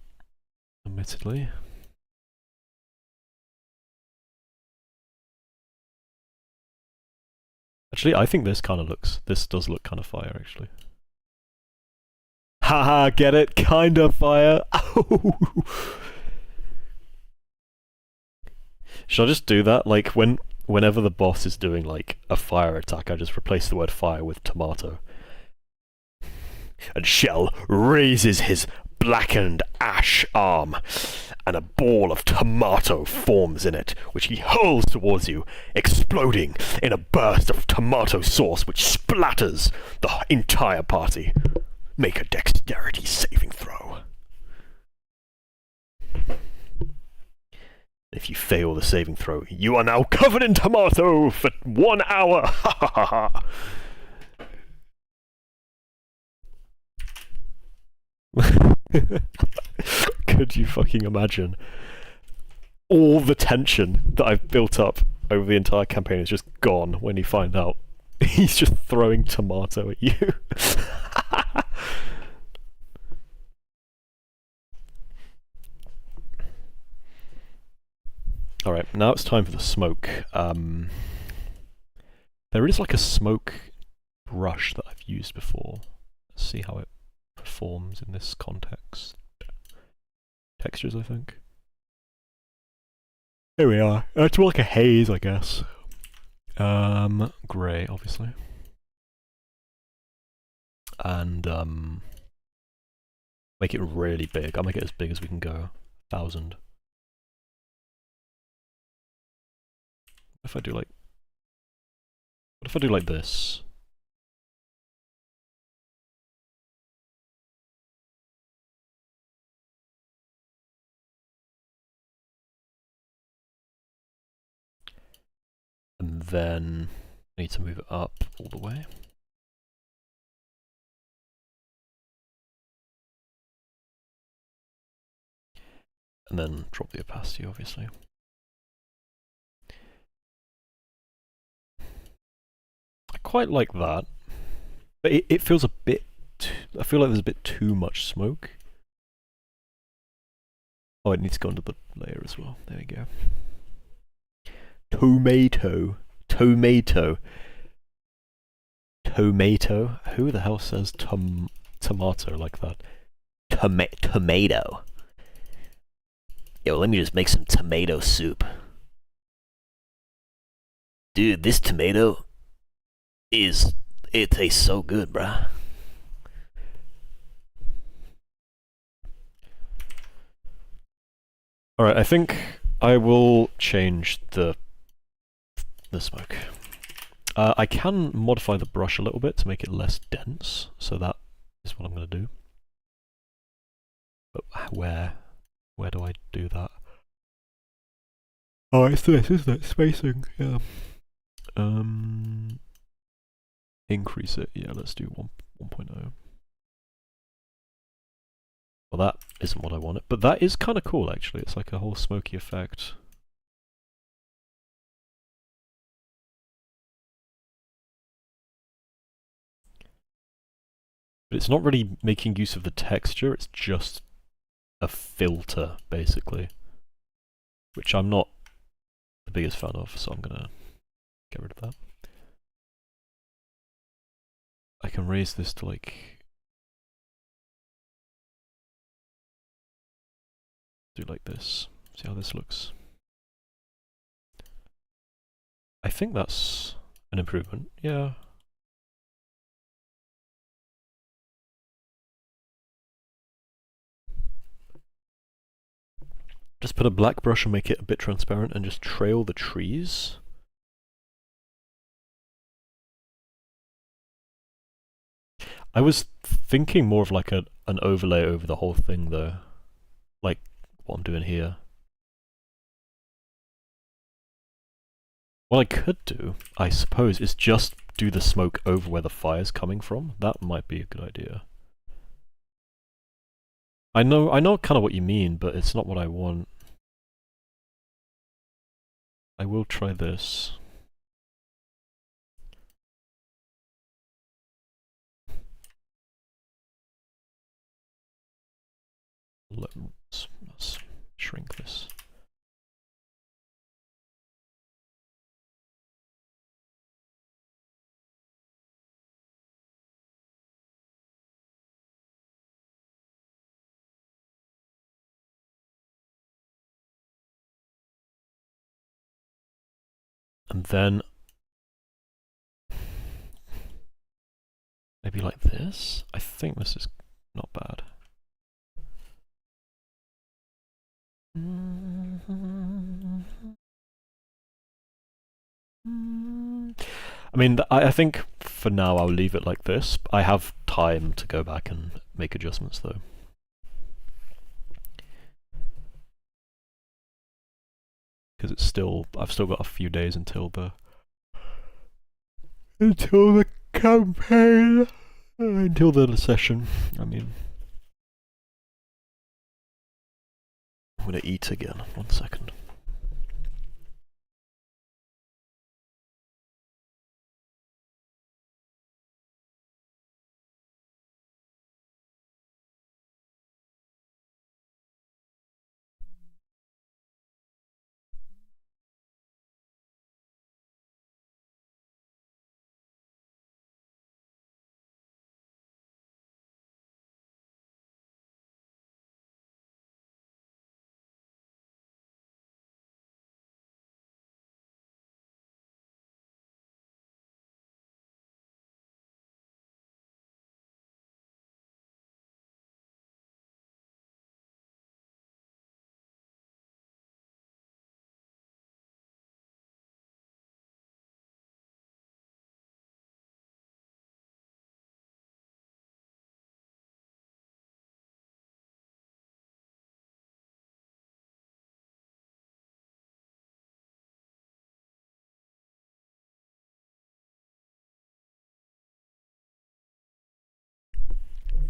admittedly. Actually, I think this kind of looks... This does look kind of fire, actually. Haha, get it? Kind of fire. Should I just do that? Like, whenever the boss is doing, like, a fire attack, I just replace the word fire with tomato. And Shell raises his blackened ash arm, and a ball of tomato forms in it, which he hurls towards you, exploding in a burst of tomato sauce which splatters the entire party. Make a dexterity saving throw. If you fail the saving throw, you are now covered in tomato for 1 hour! Ha ha ha ha! Could you fucking imagine? All the tension that I've built up over the entire campaign is just gone when you find out he's just throwing tomato at you. Alright, now it's time for the smoke. There is like a smoke brush that I've used before. Let's see how it performs in this context. textures, I think. Here we are. It's more like a haze, I guess. Grey, obviously. And, make it really big. I'll make it as big as we can go. 1,000. If I do like... What if I do like this? And then I need to move it up all the way. And then drop the opacity, obviously. I quite like that. But it feels a bit... I feel like there's a bit too much smoke. Oh, it needs to go under the layer as well. There we go. Tomato. Tomato. Tomato? Who the hell says tomato like that? Tomato. Yo, let me just make some tomato soup. Dude, this tomato it tastes so good, bruh. Alright, I think I will change the smoke. I can modify the brush a little bit to make it less dense, so that is what I'm going to do. But where do I do that? Oh, it's this, isn't it? Spacing, yeah. Increase it, yeah, let's do 1.0. Well, that isn't what I wanted, but that is kind of cool, actually. It's like a whole smoky effect. But it's not really making use of the texture, it's just a filter, basically. Which I'm not the biggest fan of, so I'm gonna get rid of that. I can raise this to like... do like this. See how this looks. I think that's an improvement, yeah. Just put a black brush and make it a bit transparent and just trail the trees. I was thinking more of like an overlay over the whole thing though. Like what I'm doing here. What I could do, I suppose, is just do the smoke over where the fire's coming from. That might be a good idea. I know kind of what you mean, but it's not what I want. I will try this. Let's shrink this. And then maybe like this? I think this is not bad. I mean, I think for now I'll leave it like this. I have time to go back and make adjustments though. Because it's still, I've still got a few days until the campaign, until the session, I mean. I'm gonna eat again, 1 second.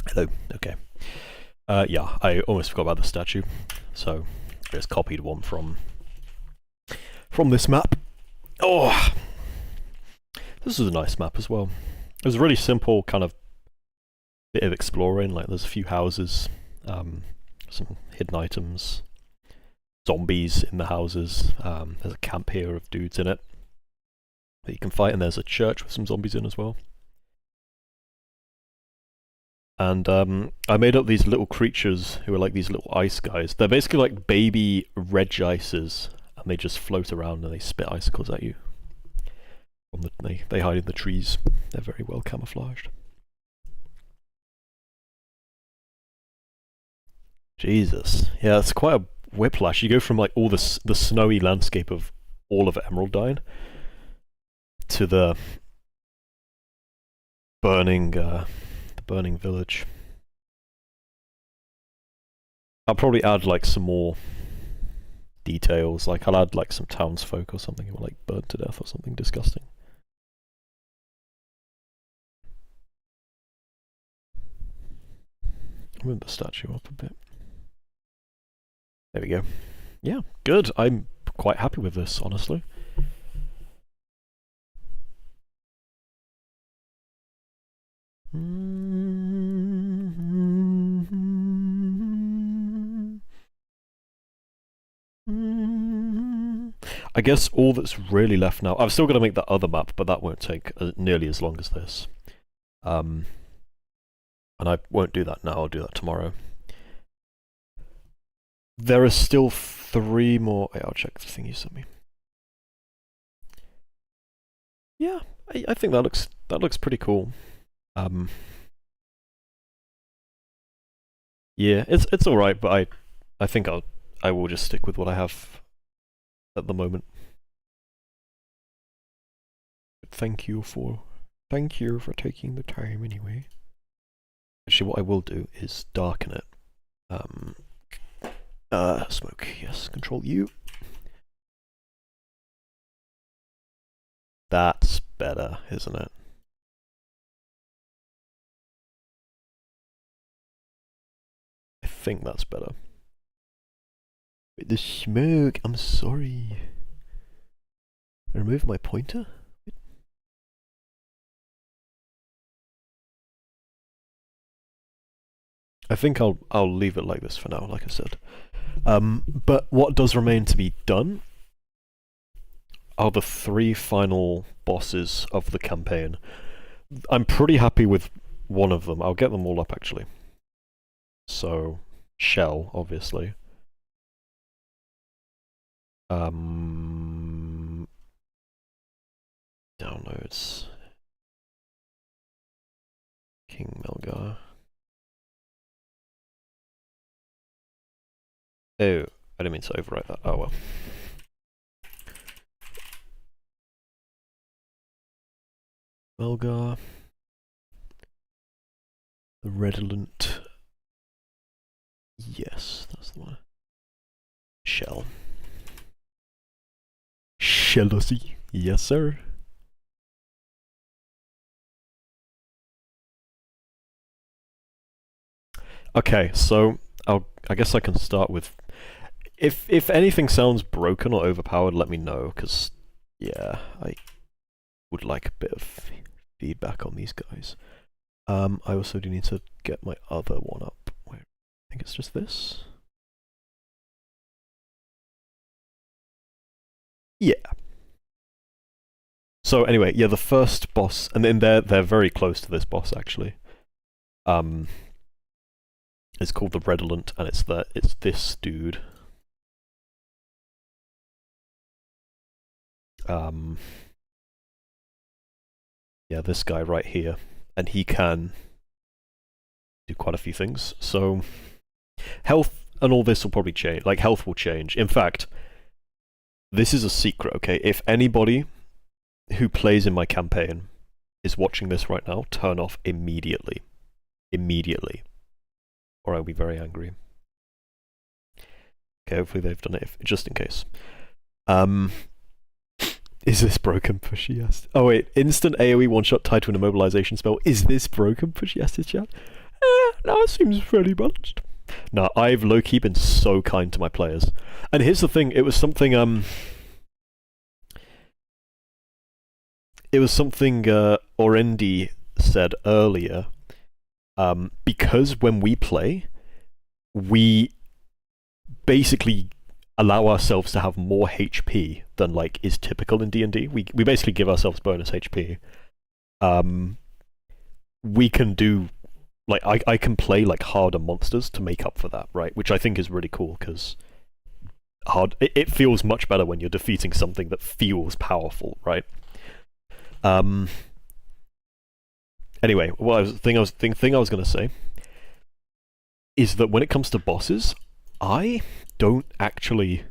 Hello. Okay. Yeah, I almost forgot about the statue. So, just copied one from this map. Oh! This is a nice map as well. It was a really simple kind of bit of exploring. Like, there's a few houses, some hidden items, zombies in the houses. There's a camp here of dudes in it that you can fight, and there's a church with some zombies in as well. And I made up these little creatures who are like these little ice guys. They're basically like baby Regices, and they just float around and they spit icicles at you. They hide in the trees. They're very well camouflaged. Jesus, yeah, it's quite a whiplash. You go from like all the snowy landscape of all of Emeraldine to the burning village. I'll probably add like some more details. Like I'll add like some townsfolk or something who were like burned to death or something disgusting. Move the statue up a bit. There we go. Yeah, good. I'm quite happy with this, honestly. I guess all that's really left now... I've still got to make that other map, but that won't take nearly as long as this. And I won't do that now, I'll do that tomorrow. There are still 3 more... Wait, I'll check the thing you sent me. Yeah, I think that looks pretty cool. Yeah, it's alright, but I think I will just stick with what I have at the moment. Thank you for taking the time anyway. Actually, what I will do is darken it. Smoke, yes, Control U. That's better, isn't it? I think that's better. Wait, the smoke, I'm sorry. I removed my pointer? I think I'll leave it like this for now, like I said. But what does remain to be done are the 3 final bosses of the campaign. I'm pretty happy with one of them. I'll get them all up actually. So, Shell, obviously. Downloads. King Melgar. Oh, I didn't mean to overwrite that. Oh well. Melgar. The Redolent. Yes, that's the one. Shell. Shellusy. Yes, sir. Okay, so I guess I can start with... If anything sounds broken or overpowered, let me know, because, yeah, I would like a bit of feedback on these guys. I also do need to get my other one up. Where, I think it's just this. Yeah. So anyway, yeah, the first boss, and then they're very close to this boss actually. It's called the Redolent, and it's this dude. Yeah, this guy right here, and he can do quite a few things. So health and all this will probably change. Like health will change. In fact, this is a secret, okay? If anybody who plays in my campaign is watching this right now, turn off immediately. Immediately. Or I'll be very angry. Okay, hopefully they've done it just in case. Is this broken? Pushy yes. Oh wait, instant AoE one-shot tied to an immobilization spell. Is this broken? Pushy yes, chat. no, it seems fairly balanced. No, I've low-key been so kind to my players. And here's the thing, it was something, Orendi said earlier, because when we play, we basically allow ourselves to have more HP than, like, is typical in D&D. We basically give ourselves bonus HP. We can do, like, I can play, like, harder monsters to make up for that, right? Which I think is really cool, because it feels much better when you're defeating something that feels powerful, right? Anyway, thing I was going to say is that when it comes to bosses, I don't actually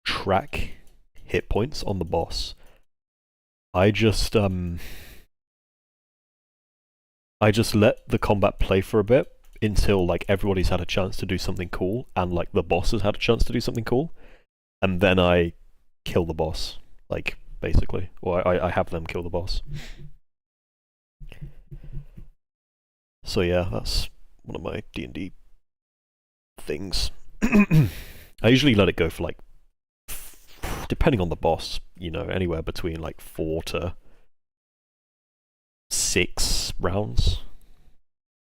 track hit points on the boss. I just let the combat play for a bit until, like, everybody's had a chance to do something cool and, like, the boss has had a chance to do something cool, and then I kill the boss, like, basically, or I have them kill the boss. So yeah, that's one of my D&D things. I usually let it go for, like, depending on the boss, you know, anywhere between, like, 4 to 6 rounds.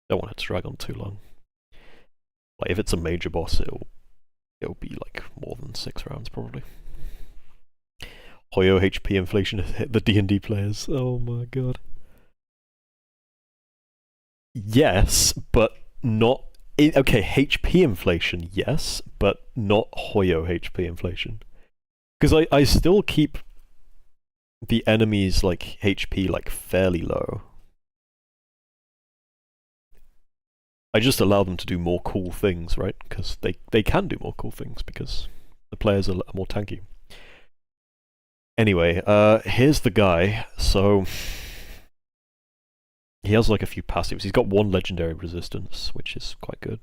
Don't want it to drag on too long. Like, if it's a major boss, it'll be, like, more than 6 rounds, probably. Hoyo HP inflation has hit the D&D players. Oh my god. Yes, but not... Okay, HP inflation, yes, but not Hoyo HP inflation. Because I still keep the enemies, like, HP, like, fairly low. I just allow them to do more cool things, right? Because they can do more cool things, because the players are more tanky. Anyway, here's the guy. So he has, like, a few passives. He's got 1 legendary resistance, which is quite good.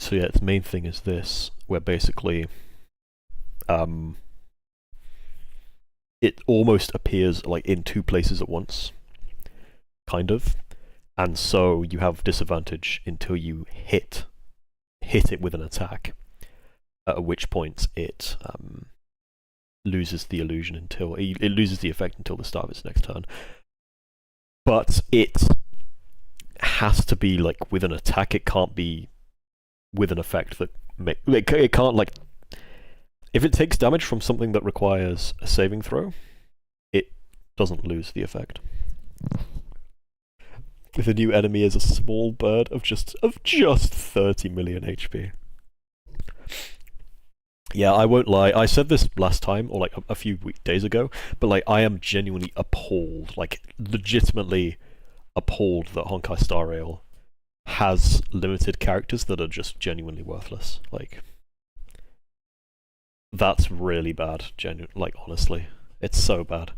So yeah, its main thing is this, where basically it almost appears, like, in 2 places at once, kind of, and so you have disadvantage until you hit it with an attack, at which point it loses the illusion until it loses the effect until the start of its next turn. But it has to be, like, with an attack. It can't be with an effect that it can't, like, if it takes damage from something that requires a saving throw, it doesn't lose the effect. The new enemy is a small bird of just 30 million HP. Yeah, I won't lie. I said this last time, or, like, a few days ago, but, like, I am genuinely appalled, like, legitimately appalled that Honkai Star Rail has limited characters that are just genuinely worthless. Like, that's really bad, like, honestly. It's so bad.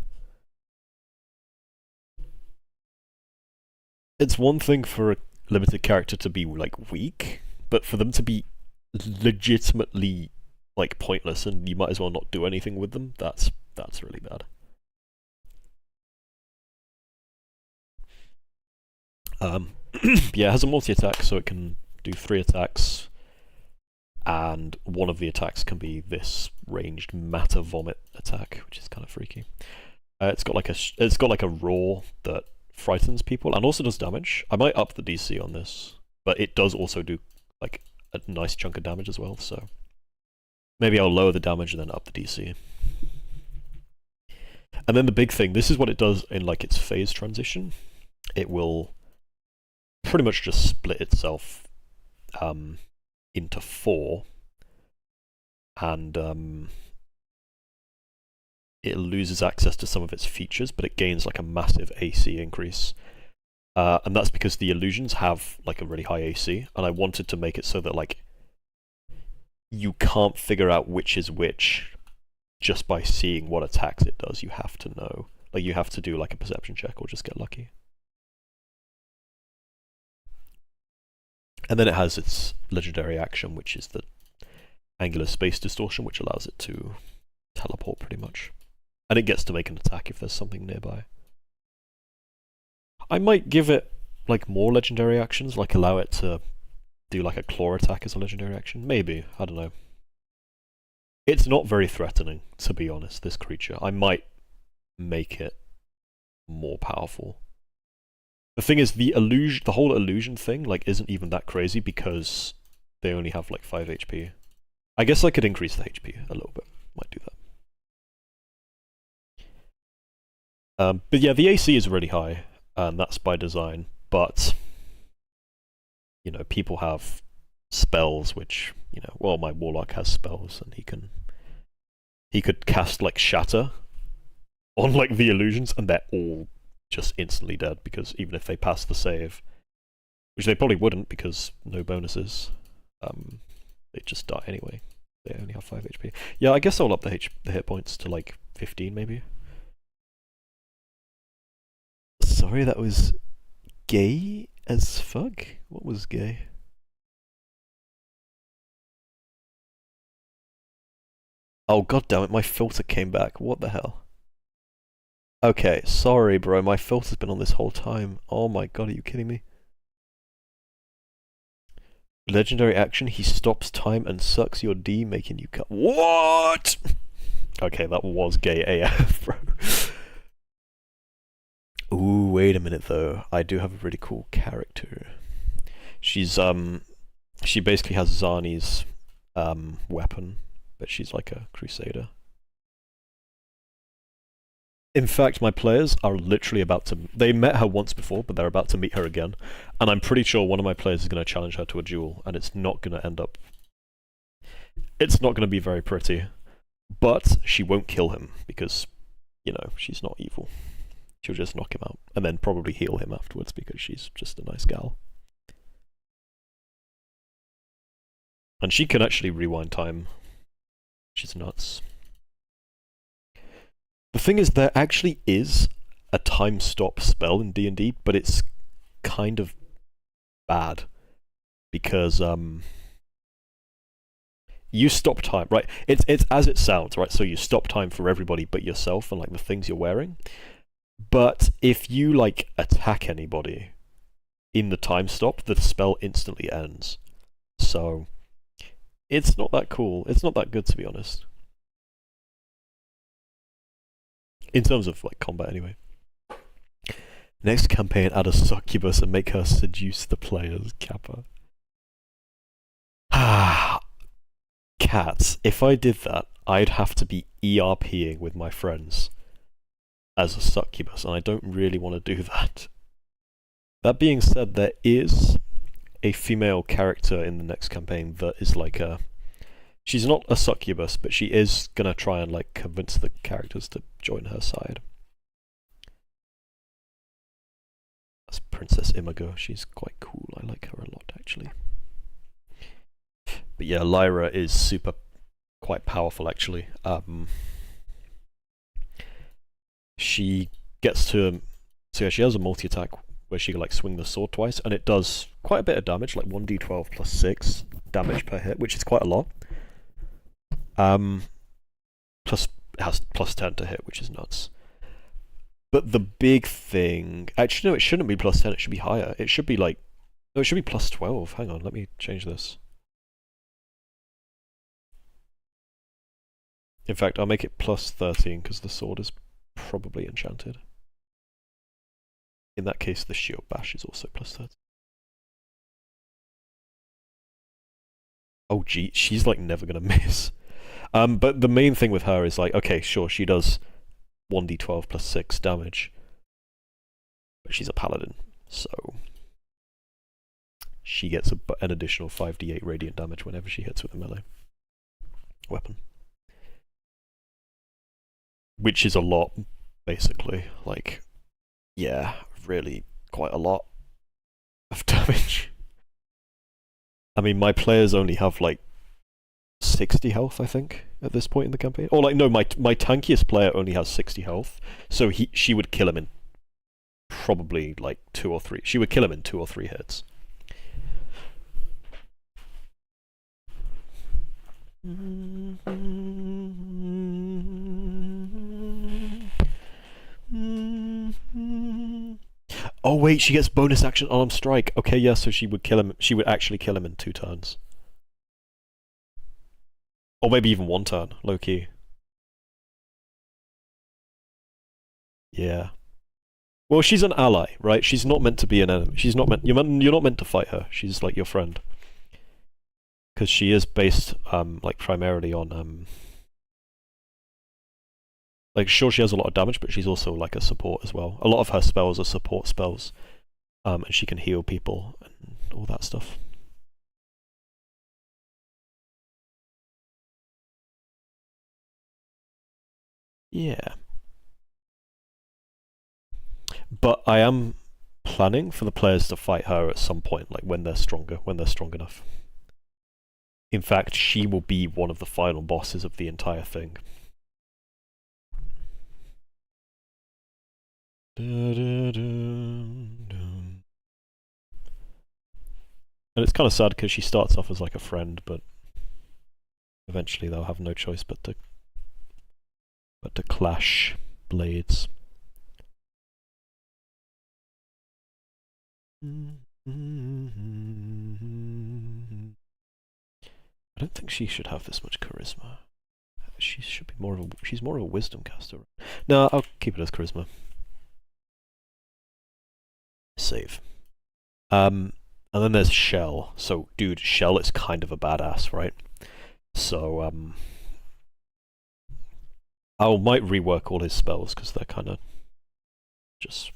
It's one thing for a limited character to be, like, weak, but for them to be legitimately, like, pointless and you might as well not do anything with them, that's really bad. Yeah, it has a multi-attack, so it can do 3 attacks, and one of the attacks can be this ranged matter vomit attack, which is kind of freaky. It's got like a roar that frightens people and also does damage. I might up the DC on this, but it does also do, like, a nice chunk of damage as well, so maybe I'll lower the damage and then up the DC. And then the big thing, this is what it does in, like, its phase transition. It will pretty much just split itself into 4, and it loses access to some of its features, but it gains, like, a massive AC increase. And that's because the illusions have, like, a really high AC, and I wanted to make it so that, like, you can't figure out which is which just by seeing what attacks it does. You have to know. Like, you have to do, like, a perception check or just get lucky. And then it has its legendary action, which is the angular space distortion, which allows it to teleport pretty much. And it gets to make an attack if there's something nearby. I might give it like more legendary actions, like allow it to do like a claw attack as a legendary action. Maybe, I don't know. It's not very threatening, to be honest, this creature. I might make it more powerful. The thing is, the whole illusion thing, like, isn't even that crazy because they only have like 5 HP. I guess I could increase the HP a little bit. Might do that. But yeah, the AC is really high, and that's by design. But you know, people have spells which, you know, well, my Warlock has spells, and he could cast like Shatter on like the illusions, and they're all just instantly dead because even if they pass the save, which they probably wouldn't because no bonuses, they just die anyway. They only have 5 HP. Yeah, I guess I'll up the hit points to like 15 maybe. Sorry, that was gay as fuck? What was gay? Oh god damn it, my filter came back. What the hell? Okay, sorry bro, my filter's been on this whole time. Oh my god, are you kidding me? Legendary action, he stops time and sucks your D, making you cut. What? Okay, that was gay AF, bro. Ooh, wait a minute though. I do have a really cool character. She's she basically has Zani's weapon, but she's like a crusader. In fact, my players are literally about to... They met her once before, but they're about to meet her again. And I'm pretty sure one of my players is going to challenge her to a duel, and it's not going to end up... It's not going to be very pretty. But she won't kill him, because, you know, she's not evil. She'll just knock him out, and then probably heal him afterwards, because she's just a nice gal. And she can actually rewind time. She's nuts. The thing is, there actually is a time stop spell in D&D, but it's kind of bad. Because, you stop time, right? It's as it sounds, right? So you stop time for everybody but yourself and, like, the things you're wearing. But if you, like, attack anybody in the time stop, the spell instantly ends. So, it's not that cool. It's not that good, to be honest. In terms of, like, combat, anyway. Next campaign, add a succubus and make her seduce the players, Kappa. Ah, cats. If I did that, I'd have to be ERPing with my friends as a succubus, and I don't really want to do that. That being said, there is a female character in the next campaign that is like a... She's not a succubus, but she is gonna try and like convince the characters to join her side. That's Princess Imago. She's quite cool. I like her a lot, actually. But yeah, Lyra is quite powerful, actually. She gets to... So yeah, she has a multi-attack where she can like swing the sword twice, and it does quite a bit of damage, like 1d12 plus 6 damage per hit, which is quite a lot. Plus, it has plus 10 to hit, which is nuts. But the big thing... Actually, no, it shouldn't be plus 10, it should be higher. It should be like... No, it should be plus 12. Hang on, let me change this. In fact, I'll make it plus 13, because the sword is probably enchanted. In that case, the shield bash is also plus 13. Oh, gee, she's like never gonna miss. But the main thing with her is like, okay, sure, she does 1d12 plus 6 damage. But she's a paladin, so... She gets an additional 5d8 radiant damage whenever she hits with a melee weapon. Which is a lot, basically. Like, yeah, really quite a lot of damage. I mean, my players only have like 60 health, I think, at this point in the campaign. Or like, no, my tankiest player only has 60 health, so she would kill him in probably like 2 or 3. She would kill him in 2 or 3 hits. Oh wait, she gets bonus action unarmed strike. Okay, yeah, so she would kill him. She would actually kill him in 2 turns. Or maybe even 1 turn, low key. Yeah. Well, she's an ally, right? She's not meant to be an enemy. She's not meant. You're not meant to fight her. She's like your friend. Because she is based, like primarily on, like sure she has a lot of damage, but she's also like a support as well. A lot of her spells are support spells, and she can heal people and all that stuff. Yeah. But I am planning for the players to fight her at some point, like when they're strong enough. In fact, she will be one of the final bosses of the entire thing. And it's kind of sad because she starts off as like a friend, but eventually they'll have no choice but to clash blades. I don't think she should have this much charisma. She should be more of a. She's more of a wisdom caster. No, I'll keep it as charisma. Save. And then there's Shell. So, dude, Shell is kind of a badass, right? So, I might rework all his spells because they're kind of just.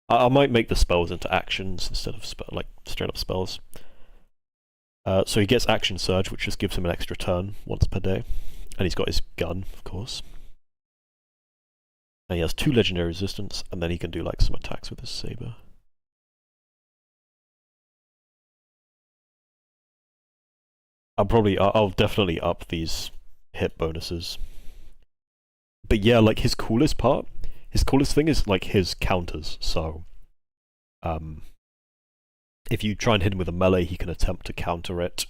I might make the spells into actions instead of like straight up spells. So he gets Action Surge, which just gives him an extra turn once per day. And he's got his gun, of course. And he has 2 legendary resistance, and then he can do like some attacks with his saber. I'll definitely up these hit bonuses. But yeah, like his coolest thing is like his counters, so if you try and hit him with a melee, he can attempt to counter it,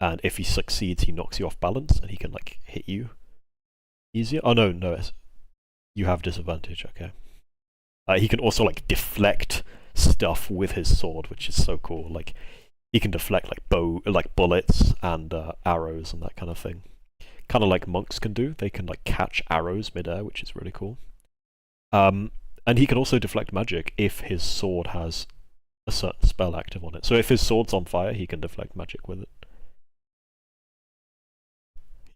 and if he succeeds, he knocks you off balance, and he can like hit you easier. Oh no, you have disadvantage, okay. He can also like deflect stuff with his sword, which is so cool. Like he can deflect like bullets and arrows and that kind of thing. Kind of like monks can do. They can like catch arrows midair, which is really cool. And he can also deflect magic if his sword has a certain spell active on it. So if his sword's on fire, he can deflect magic with it.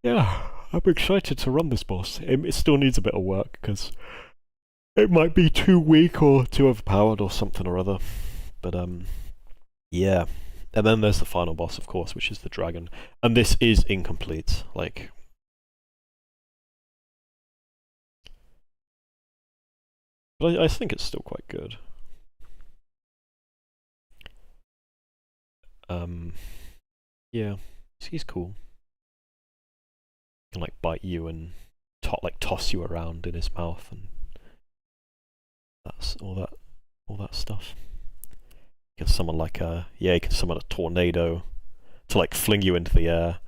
Yeah, I'm excited to run this boss. It still needs a bit of work, because it might be too weak or too overpowered or something or other. But, yeah. And then there's the final boss, of course, which is the dragon. And this is incomplete, like... But I think it's still quite good. Yeah, he's cool. He can like bite you and toss you around in his mouth, and that's all that stuff. He can summon like he can summon a tornado to like fling you into the air.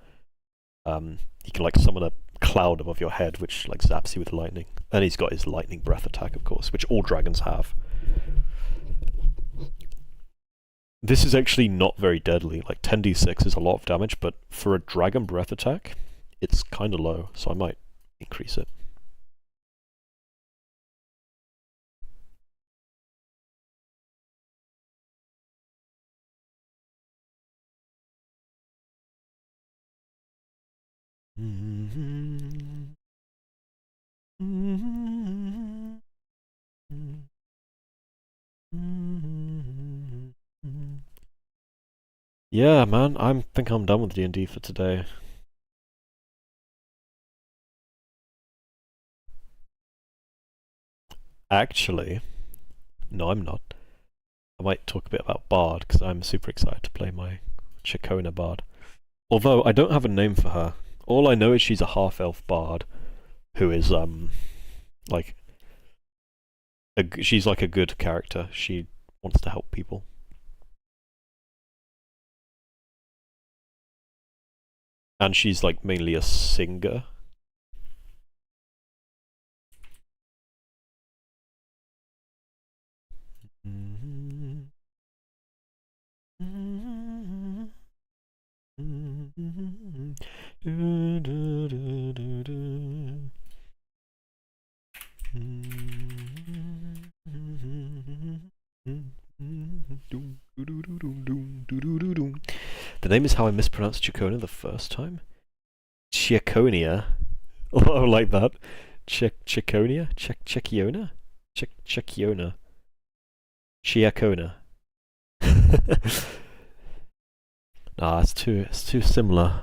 He can like summon a cloud above your head, which like zaps you with lightning. And he's got his lightning breath attack, of course, which all dragons have. This is actually not very deadly. Like 10d6 is a lot of damage, but for a dragon breath attack, it's kind of low, so I might increase it. Yeah, man, I think I'm done with D&D for today. Actually, no, I'm not. I might talk a bit about Bard, because I'm super excited to play my Chakona Bard. Although, I don't have a name for her. All I know is she's a half-elf Bard, who is, like... she's like a good character. She wants to help people. And she's like mainly a singer. The name is how I mispronounced Chicona the first time. Chiaconia. Oh, like that. Chiconia? Chikiona? Chikiona. Chiacona. Nah, it's too similar.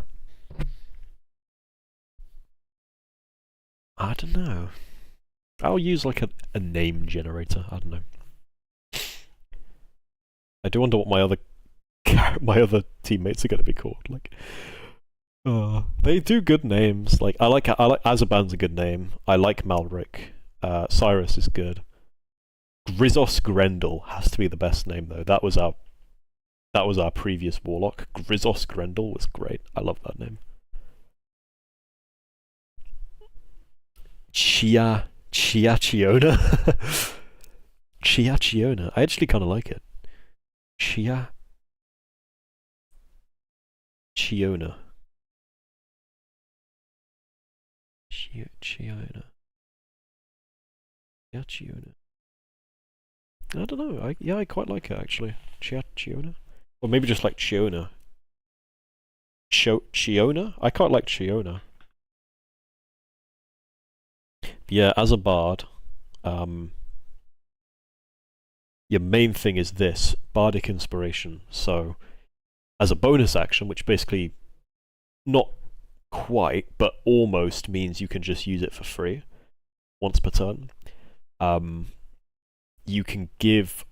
I don't know. I'll use like a name generator. I don't know. I do wonder what my other teammates are going to be called. Like, they do good names. Like I like Azaban's a good name. I like Malric. Cyrus is good. Grizzos Grendel has to be the best name though. That was our previous warlock. Grizzos Grendel was great. I love that name. Chiachiona. Chiachiona. I actually kind of like it. Chiona. Chiona. Chiona. I don't know. I quite like it actually. Chiona. Or maybe just like Chiona. Chiona? I quite like Chiona. Yeah, as a bard, your main thing is this, bardic inspiration. So, as a bonus action, which basically, not quite, but almost means you can just use it for free, once per turn, you can give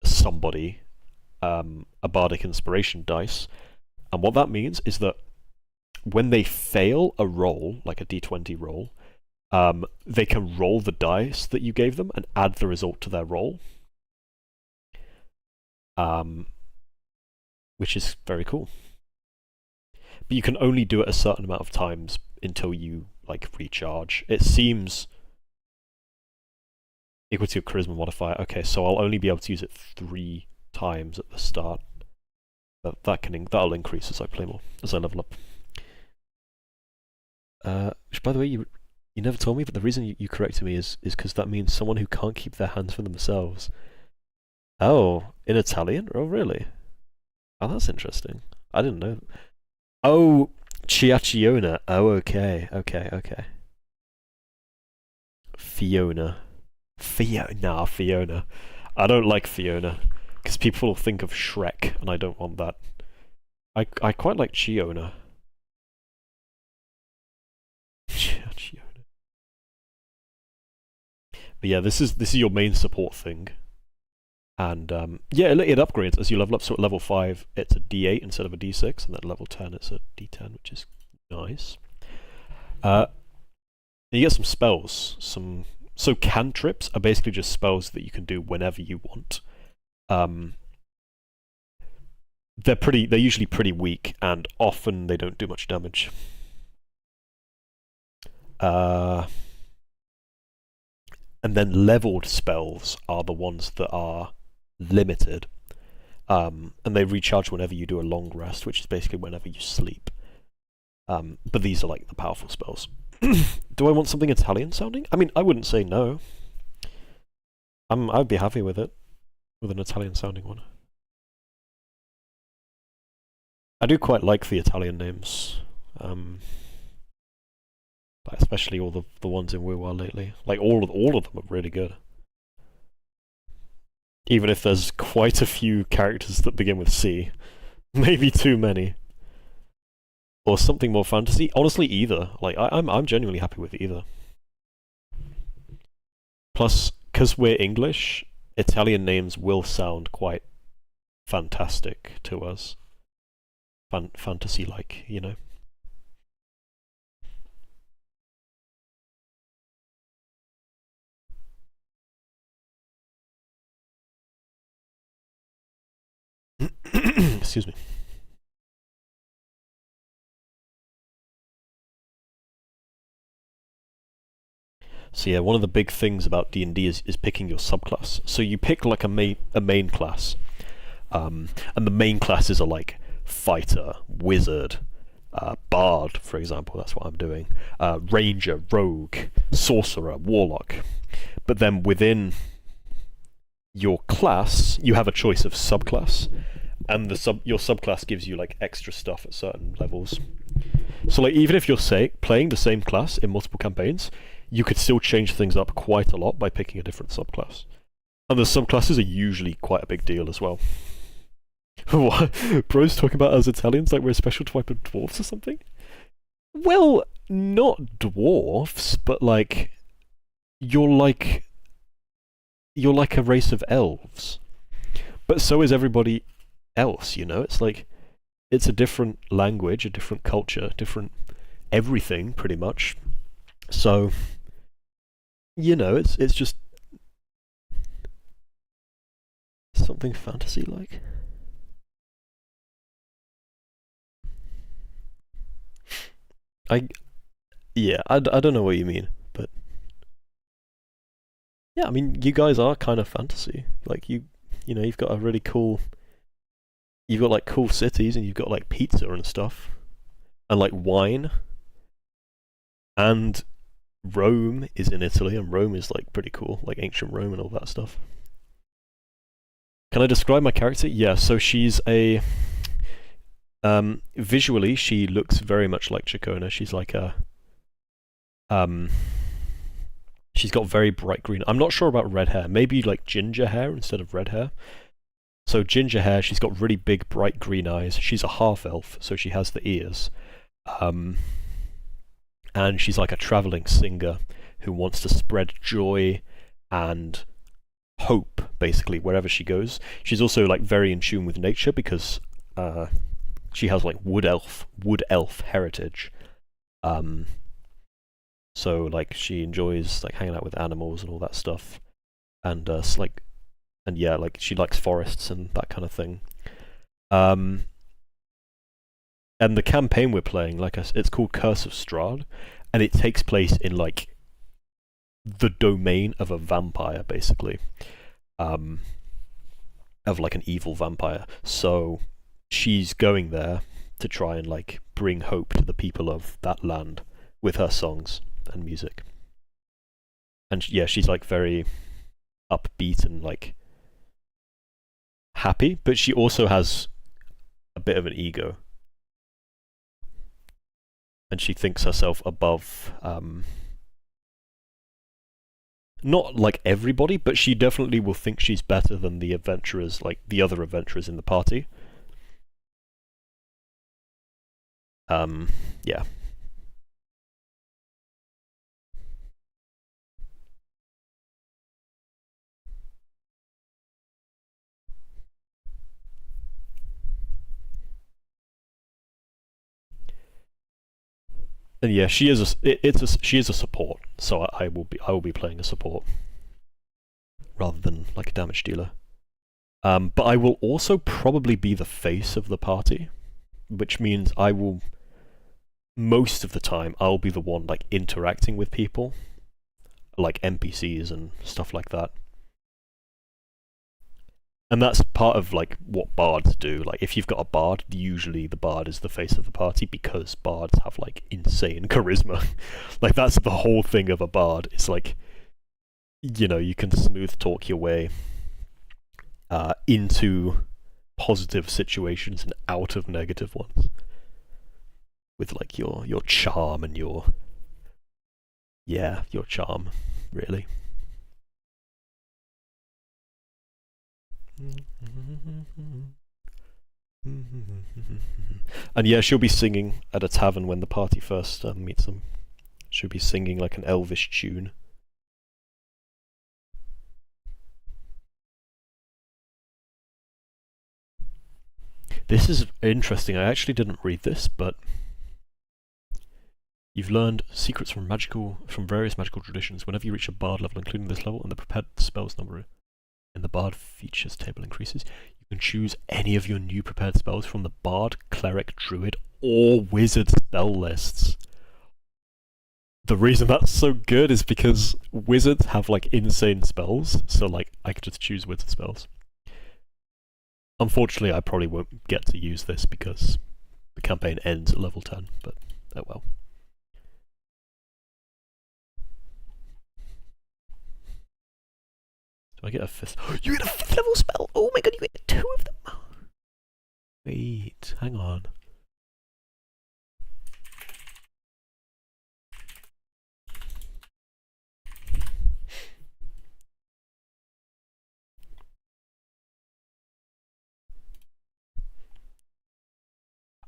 somebody a bardic inspiration dice, and what that means is that when they fail a roll, like a d20 roll, they can roll the dice that you gave them and add the result to their roll. Which is very cool. But you can only do it a certain amount of times until you, like, recharge. It seems equal to your charisma modifier. Okay, so I'll only be able to use it 3 times at the start. That'll increase as I play more, as I level up. Which, by the way, you never told me, but the reason you corrected me is because that means someone who can't keep their hands for themselves. Oh, in Italian? Oh, really? Oh, that's interesting. I didn't know. Oh, Chiachiona. Oh, okay. Fiona. Fiona. I don't like Fiona, because people will think of Shrek, and I don't want that. I quite like Chiona. Chiona. But yeah, this is your main support thing. And yeah, it upgrades as you level up. So at level 5, it's a D8 instead of a D6, and then at level 10, it's a D10, which is nice. You get some spells. So cantrips are basically just spells that you can do whenever you want. They're usually pretty weak, and often they don't do much damage. And then leveled spells are the ones that are limited, and they recharge whenever you do a long rest, which is basically whenever you sleep. But these are like the powerful spells. Do I want something Italian sounding? I mean, I wouldn't say no. I'd be happy with it, with an Italian sounding one. I do quite like the Italian names, especially all the ones in WoW lately. Like all of them are really good. Even if there's quite a few characters that begin with C, maybe too many. Or something more fantasy. Honestly, either. Like I'm genuinely happy with either. Plus, because we're English, Italian names will sound quite fantastic to us. Fantasy-like, you know. Excuse me. So yeah, one of the big things about D&D is picking your subclass. So you pick like a main class, and the main classes are like fighter, wizard, bard, for example. That's what I'm doing. Ranger, rogue, sorcerer, warlock. But then within your class, you have a choice of subclass, and your subclass gives you like extra stuff at certain levels. So like even if you're playing the same class in multiple campaigns, you could still change things up quite a lot by picking a different subclass. And the subclasses are usually quite a big deal as well. What? Bro's talking about us Italians like we're a special type of dwarves or something? Well, not dwarfs, but like you're like a race of elves. But so is everybody else, you know? It's like it's a different language, a different culture, different everything pretty much. So you know, it's just something fantasy-like. I don't know what you mean, but yeah, I mean, you guys are kind of fantasy. Like you know, you've got a really cool. You've got like cool cities, and you've got like pizza and stuff, and like wine. And Rome is in Italy, and Rome is like pretty cool, like ancient Rome and all that stuff. Can I describe my character? Yeah, so she's a. Visually, she looks very much like Chacona. She's like a. She's got very bright green. I'm not sure about red hair. Maybe like ginger hair instead of red hair. So ginger hair. She's got really big, bright green eyes. She's a half elf, so she has the ears. And she's like a traveling singer who wants to spread joy and hope, basically, wherever she goes. She's also like very in tune with nature because she has like wood elf heritage. So like she enjoys like hanging out with animals and all that stuff, and like she likes forests and that kind of thing. And the campaign we're playing, like it's called Curse of Strahd, and it takes place in like the domain of a vampire, basically, of like an evil vampire. So she's going there to try and like bring hope to the people of that land with her songs and music. And yeah, she's like very upbeat and like happy, but she also has a bit of an ego. And she thinks herself above, not like everybody, but she definitely will think she's better than the adventurers, like the other adventurers in the party. Yeah. And yeah, she is a support, so I will be playing a support rather than like a damage dealer. But I will also probably be the face of the party, which means I will most of the time I'll be the one like interacting with people, like NPCs and stuff like that. And that's part of like what bards do. Like if you've got a bard, usually the bard is the face of the party because bards have like insane charisma. Like that's the whole thing of a bard. It's like, you know, you can smooth talk your way into positive situations and out of negative ones with like your charm and your charm, really. And yeah, she'll be singing at a tavern when the party first meets them. She'll be singing like an elvish tune. This is interesting. I actually didn't read this, but you've learned secrets from various magical traditions. Whenever you reach a bard level, including this level, and the prepared spells number in the bard features table increases, you can choose any of your new prepared spells from the bard, cleric, druid, or wizard spell lists. The reason that's so good is because wizards have like insane spells, so like I could just choose wizard spells. Unfortunately, I probably won't get to use this because the campaign ends at level 10, but oh well. Do I get a 5th? You get a 5th level spell! Oh my god, you get 2 of them! Wait, hang on.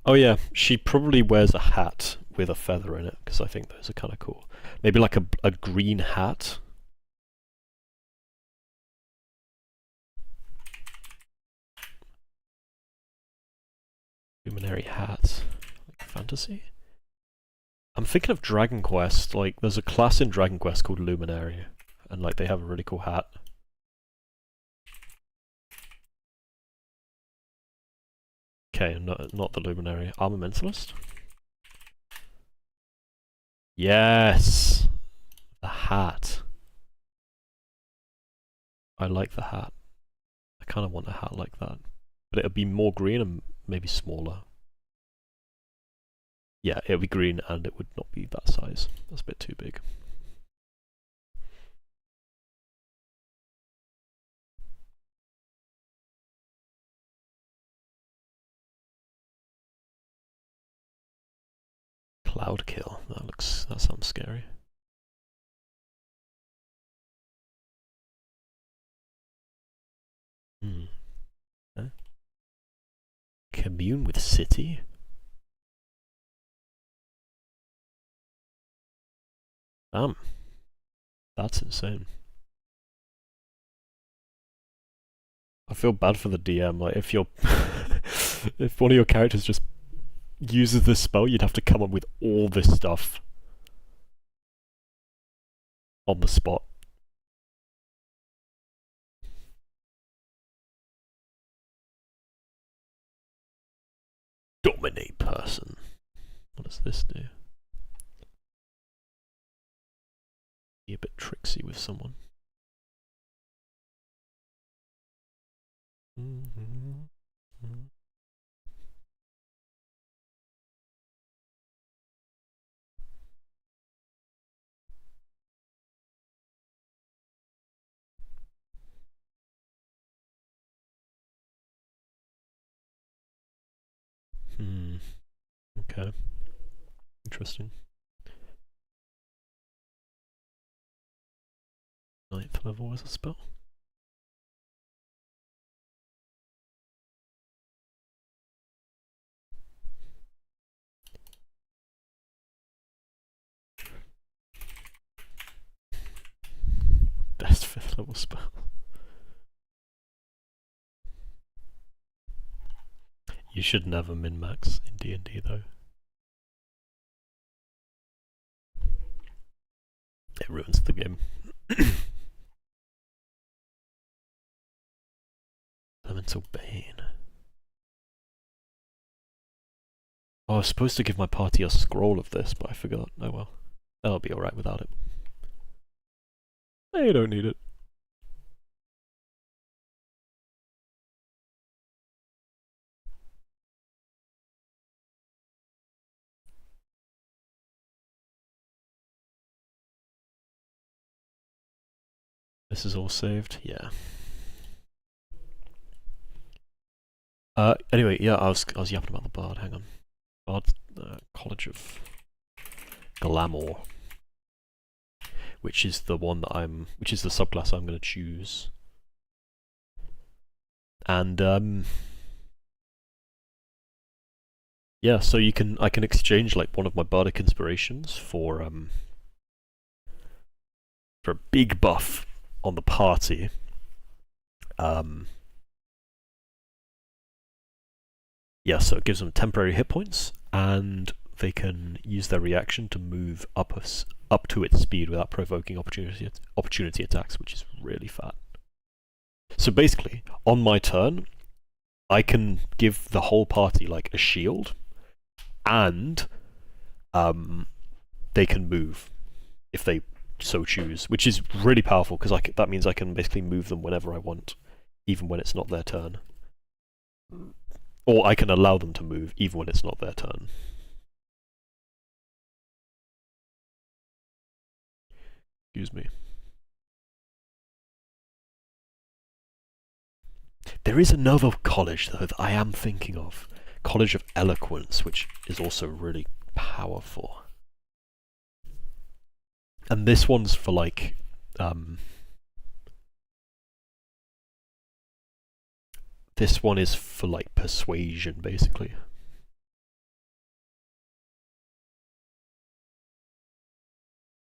Oh yeah, she probably wears a hat with a feather in it, because I think those are kind of cool. Maybe like a green hat. Luminary hat. Like fantasy? I'm thinking of Dragon Quest, like there's a class in Dragon Quest called Luminary, and like they have a really cool hat. Okay, not the Luminary. Armamentalist? Yes! The hat. I like the hat. I kind of want a hat like that. But it'll be more green and maybe smaller. Yeah, it'll be green and it would not be that size. That's a bit too big. Cloud kill. That sounds scary. Huh? Commune with city? Damn. That's insane. I feel bad for the DM, like if you're if one of your characters just uses this spell, you'd have to come up with all this stuff on the spot. Dominate person. What does this do? Be a bit tricksy with someone. Okay. Interesting. 9th level as a spell. Best 5th level spell. You should never min-max in D&D though. It ruins the game. Elemental Bane. Oh, I was supposed to give my party a scroll of this, but I forgot. Oh well. I'll be alright without it. They don't need it. This is all saved? Yeah. Anyway, yeah, I was yapping about the Bard, hang on. Bard, College of Glamour. Which is the one that which is the subclass I'm gonna choose. And, yeah, so I can exchange like one of my Bardic Inspirations for a big buff on the party. Yeah, so it gives them temporary hit points, and they can use their reaction to move up to its speed without provoking opportunity attacks, which is really fat. So basically, on my turn, I can give the whole party like a shield, and they can move if they so choose, which is really powerful because that means I can basically move them whenever I want, even when it's not their turn. Or I can allow them to move even when it's not their turn. Excuse me. There is another college though that I am thinking of. College of Eloquence, which is also really powerful. And this one's for like this one is for like persuasion basically.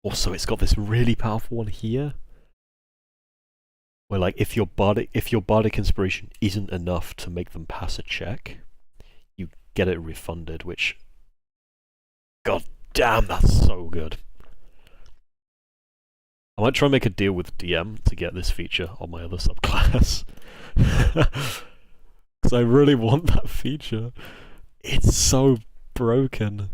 Also, it's got this really powerful one here, where like if your bardic inspiration isn't enough to make them pass a check, you get it refunded. Which, god damn, that's so good. I might try and make a deal with DM to get this feature on my other subclass, because I really want that feature. It's so broken.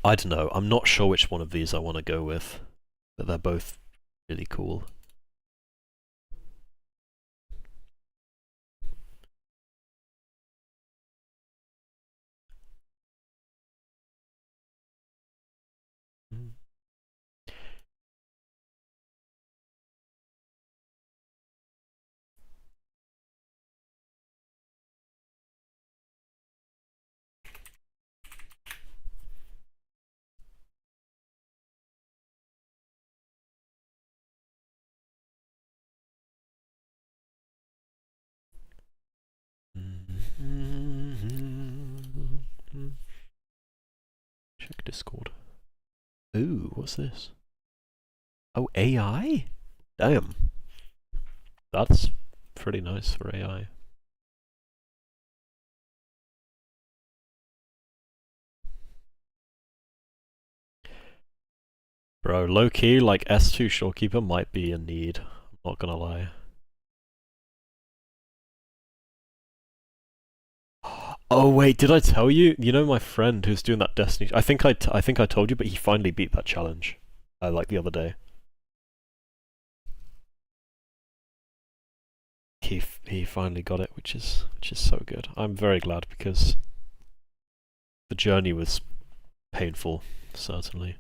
I don't know, I'm not sure which one of these I want to go with, but they're both really cool. Check Discord. Ooh, what's this? Oh, AI? Damn. That's pretty nice for AI. Bro, low-key, like S2 Shorekeeper might be a need. I'm not gonna lie. Oh wait, did I tell you? You know my friend who's doing that Destiny... I think I told you, but he finally beat that challenge. Like the other day. He finally got it, which is so good. I'm very glad because the journey was painful, certainly.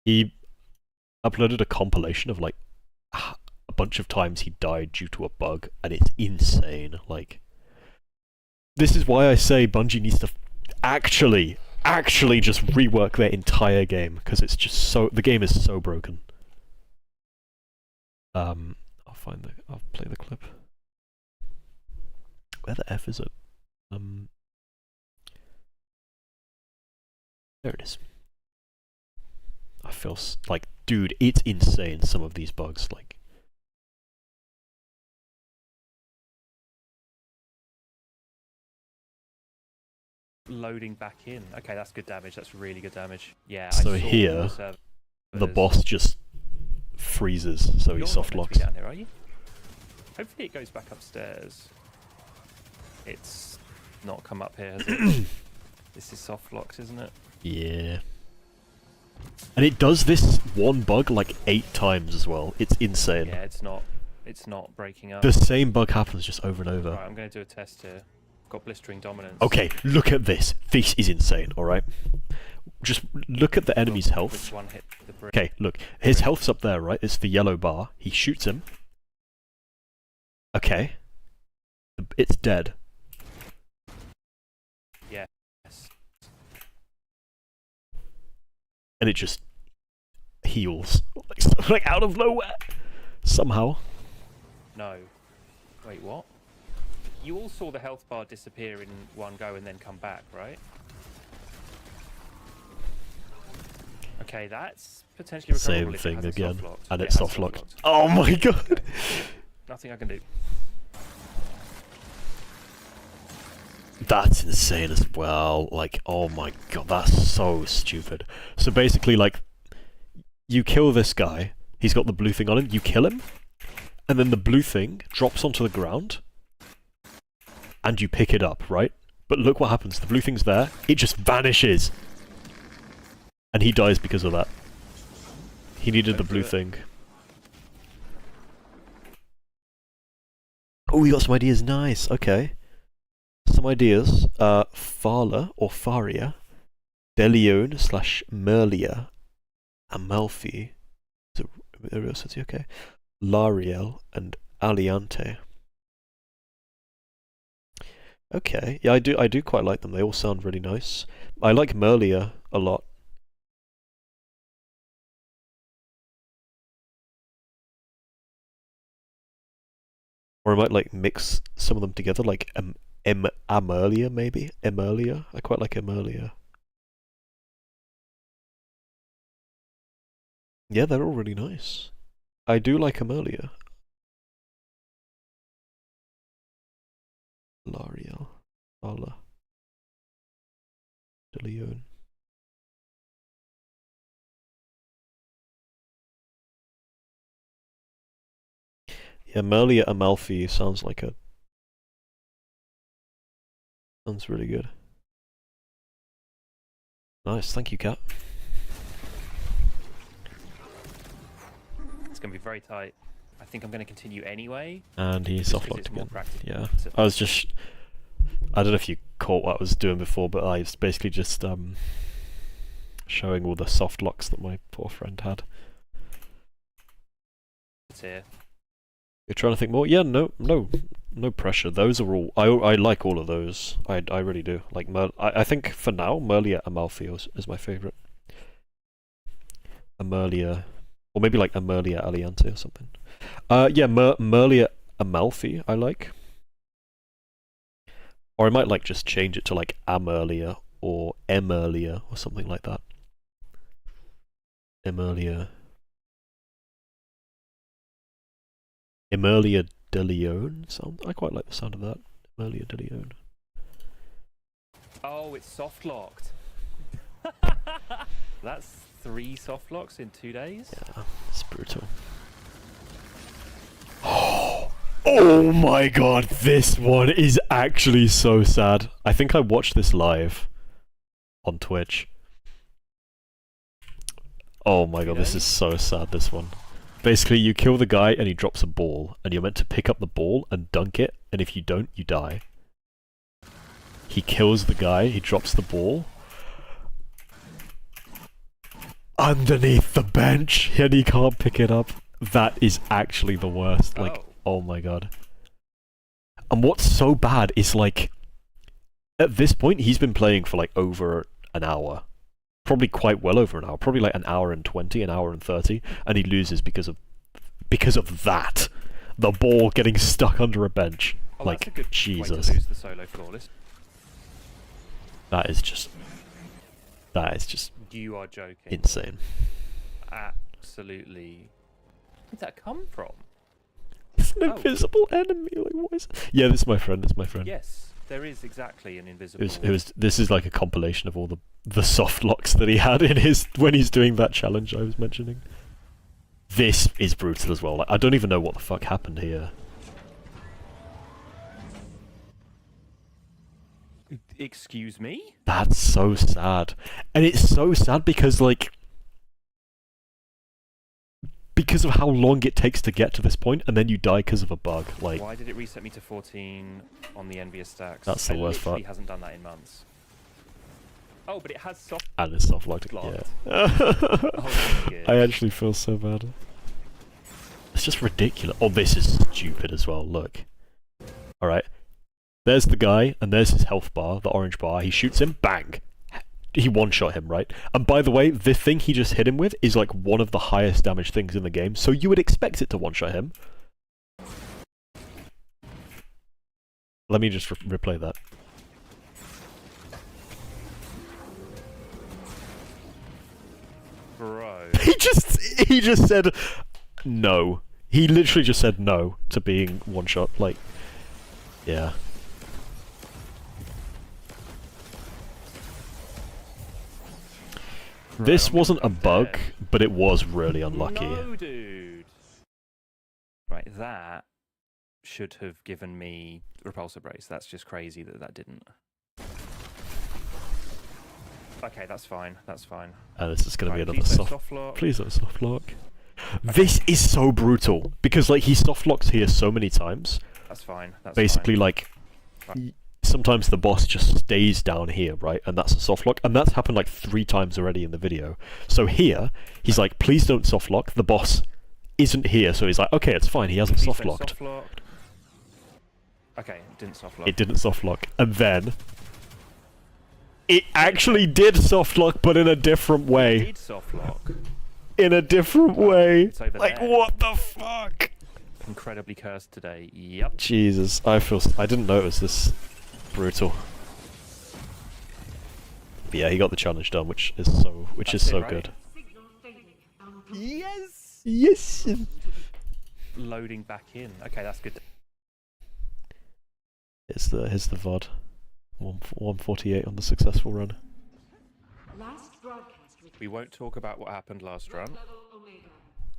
He uploaded a compilation of like a bunch of times he died due to a bug, and it's insane. Like, this is why I say Bungie needs to actually just rework their entire game, because it's just so... the game is so broken. I'll play the clip. Where the F is it? There it is. I feel like, dude, it's insane, some of these bugs, like... Loading back in. Okay, that's good damage. That's really good damage. Yeah. So here, the boss just freezes, so he soft locks. Down here, are you? Hopefully it goes back upstairs. It's not come up here, has it? This is soft locked, isn't it? Yeah. And it does this one bug like 8 times as well. It's insane. Yeah, it's not breaking up. The same bug happens just over and over. Right, I'm going to do a test here. Got blistering dominance. Okay, look at this. This is insane, alright? Just look at the enemy's health. Which one hit the brick? Okay, look. His health's up there, right? It's the yellow bar. He shoots him. Okay. It's dead. Yes. And it just heals. Like out of nowhere. Somehow. No. Wait, what? You all saw the health bar disappear in one go and then come back, right? Okay, that's potentially recoverable. Same thing if it again. soft-locked. And It it's has soft locked. soft-locked. Oh my god! Nothing I can do. That's insane as well. Like, oh my god, that's so stupid. So basically, like, you kill this guy, he's got the blue thing on him, you kill him, and then the blue thing drops onto the ground, and you pick it up, right? But look what happens, the blue thing's there, it just vanishes! And he dies because of that. He needed the blue thing. Oh, we got some ideas, nice, okay. Some ideas. Farla or Faria, Deleone / Merlia, Amalfi, is okay? Lariel and Aliante. Okay, yeah, I do quite like them. They all sound really nice. I like Merlia a lot. Or I might like mix some of them together, like Amerlia maybe? Emerlia? I quite like Emerlia. Yeah, they're all really nice. I do like Emerlia. Lariel. Ala. Deleone. Yeah, Merlia Amalfi sounds like a... Sounds really good. Nice, thank you, Kat. It's going to be very tight. I think I'm going to continue anyway. And he just 'cause softlocked it's more again. practical Yeah, to- I was just... I don't know if you caught what I was doing before, but I was basically just showing all the soft locks that my poor friend had. It's here. You're trying to think more? Yeah, no pressure. Those are all... I like all of those. I really do. Like I think for now, Merlia Amalfi is my favourite. Amerlia... Or maybe like Amerlia Aliante or something. Yeah, Merlia Amalfi I like. Or I might like just change it to like Amerlia or Emerlia or something like that. Emerlia Deleone sound. I quite like the sound of that. Emerlia Deleone. Oh, it's soft locked. That's 3 soft locks in 2 days. Yeah, it's brutal. Oh my god, this one is actually so sad. I think I watched this live on Twitch. Oh my god, this is so sad, this one. Basically, you kill the guy and he drops a ball, and you're meant to pick up the ball and dunk it, and if you don't, you die. He kills the guy, he drops the ball. Underneath the bench, and he can't pick it up. That is actually the worst. Like, oh my god. And what's so bad is, like, at this point, he's been playing for, like, over an hour. Probably quite well over an hour. Probably, like, an hour and 20, an hour and 30. And he loses because of that. The ball getting stuck under a bench. Oh, like, that's a good Jesus. point to lose the solo flawless. That is just... You are joking. insane. Absolutely. Where did that come from? It's an invisible enemy. Like, what is? Yeah, this is my friend. This is my friend. Yes, there is exactly an invisible. This is like a compilation of all the soft locks that he had in his when he's doing that challenge I was mentioning. This is brutal as well. Like, I don't even know what the fuck happened here. Excuse me? That's so sad, and it's so sad because like. Because of how long it takes to get to this point, and then you die because of a bug. Like, why did it reset me to 14 on the Envious stacks? That's the worst part. It hasn't done that in months. Oh, but it has soft. And it's soft locked. Yeah. Oh, I actually feel so bad. It's just ridiculous. Oh, this is stupid as well. Look. All right. There's the guy, and there's his health bar, the orange bar. He shoots him. Bang. He one-shot him, right? And by the way, the thing he just hit him with is like one of the highest damage things in the game, so you would expect it to one-shot him. Let me just replay that. Bro. He just said no. He literally just said no to being one-shot. Like, yeah. This wasn't a bug, but it was really unlucky. No, dude. Right, that should have given me repulsor brace. That's just crazy that didn't. Okay, that's fine. That's fine. And this is going to be another please don't soft lock. Please don't soft lock. This is so brutal because like he soft locked here so many times. That's fine. That's basically fine. like sometimes the boss just stays down here, right? And that's a soft lock. And that's happened like 3 times already in the video. So here, he's like, please don't soft lock. The boss isn't here, so he's like, okay, it's fine. He hasn't soft locked. Soft-locked. Okay, it didn't soft lock. It didn't soft lock. And then it actually did soft lock, but in a different It way. did soft lock. In a different way. It's over Like, there. what the fuck? Incredibly cursed today. Yep. Jesus, I didn't know it was this brutal. But yeah, he got the challenge done, which is so That's it, right? good. Yes. Yes. Loading back in. Okay, that's good. Here's the VOD. 148 on the successful run. We won't talk about what happened last run.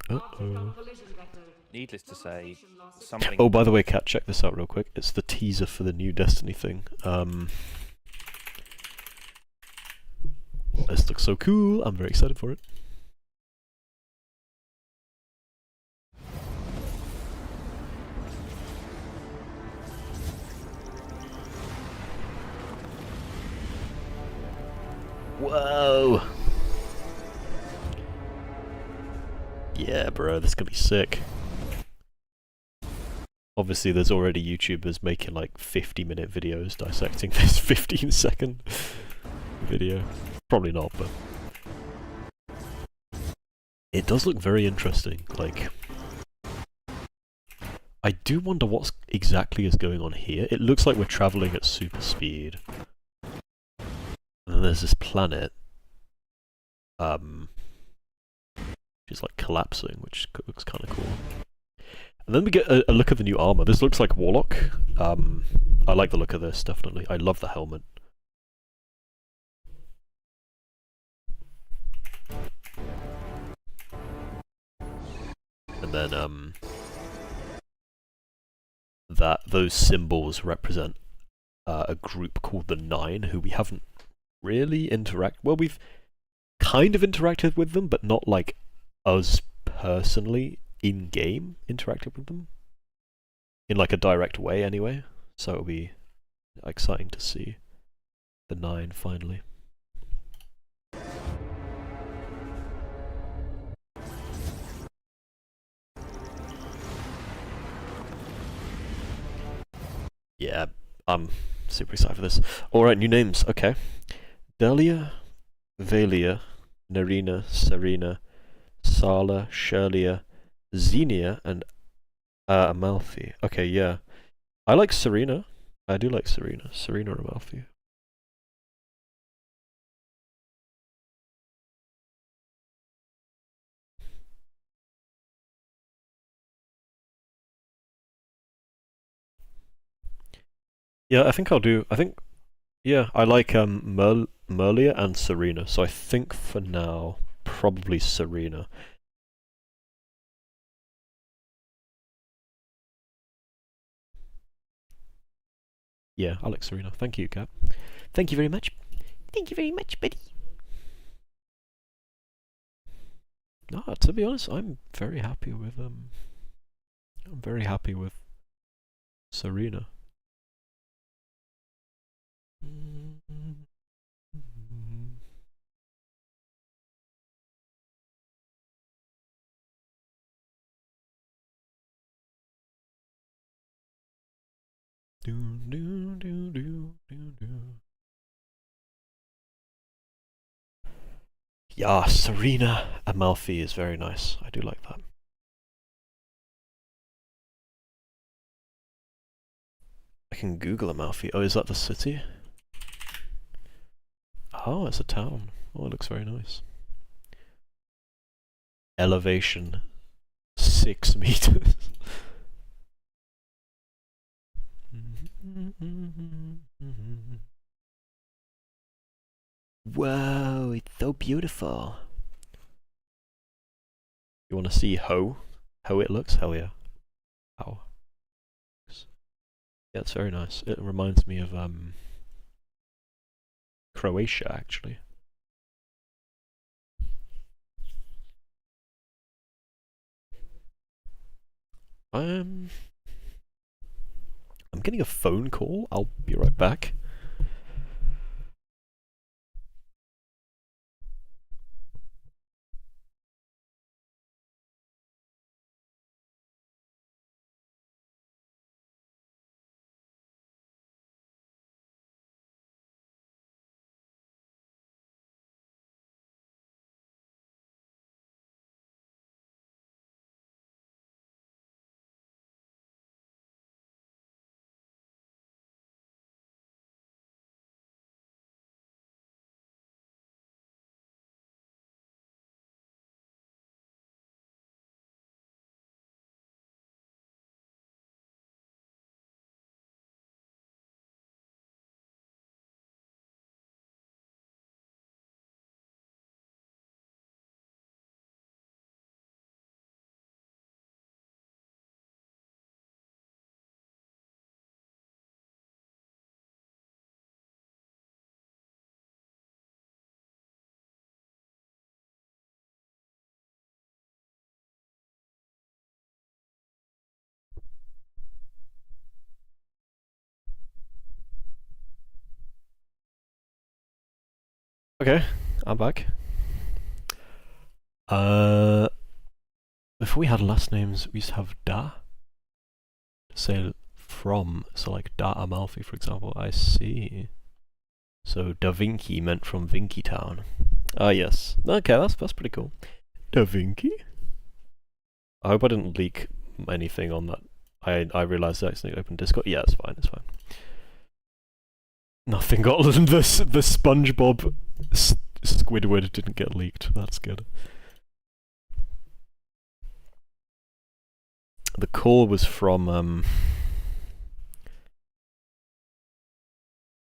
Uh-oh. Needless to say, something. Oh, by the way, Kat, check this out real quick. It's the teaser for the new Destiny thing. This looks so cool. I'm very excited for it. Whoa! Yeah, bro, this could be sick. Obviously, there's already YouTubers making like 50-minute videos dissecting this 15-second video. Probably not, but it does look very interesting. Like, I do wonder what exactly is going on here. It looks like we're traveling at super speed. And then there's this planet, which is like collapsing, which looks kind of cool. And then we get a look at the new armor. This looks like Warlock. I like the look of this, definitely. I love the helmet. And then, those symbols represent a group called the Nine, who we haven't really well, we've kind of interacted with them, but not like us personally in-game interacted with them. In like a direct way anyway. So it'll be exciting to see the Nine finally. Yeah, I'm super excited for this. Alright, new names, okay. Delia, Valia, Nerina, Serena, Sala, Shirley, Xenia, and Amalfi. Okay, yeah. I like Serena. I do like Serena. Serena or Amalfi. Yeah, I think I'll do. Yeah, I like Merlia and Serena. So I think for now, probably Serena. Yeah, I like Serena. Thank you, Cap. Thank you very much. Thank you very much, buddy. No, to be honest, I'm very happy with Serena. Yeah, Serena Amalfi is very nice. I do like that. I can Google Amalfi. Oh, is that the city? Oh, it's a town. Oh, it looks very nice. Elevation 6 meters. Whoa, it's so beautiful. You want to see how it looks? Hell yeah. How? Yeah, it's very nice. It reminds me of Croatia, actually. I'm getting a phone call. I'll be right back. Okay, I'm back. Before we had last names, we used to have Da. Say from, so like Da Amalfi, for example. I see. So Da Vinci meant from Vinci Town. Ah, yes. Okay, that's pretty cool. Da Vinci? I hope I didn't leak anything on that. I realised I accidentally opened Discord. Yeah, it's fine, it's fine. Nothing got the SpongeBob Squidward didn't get leaked. That's good. The call was from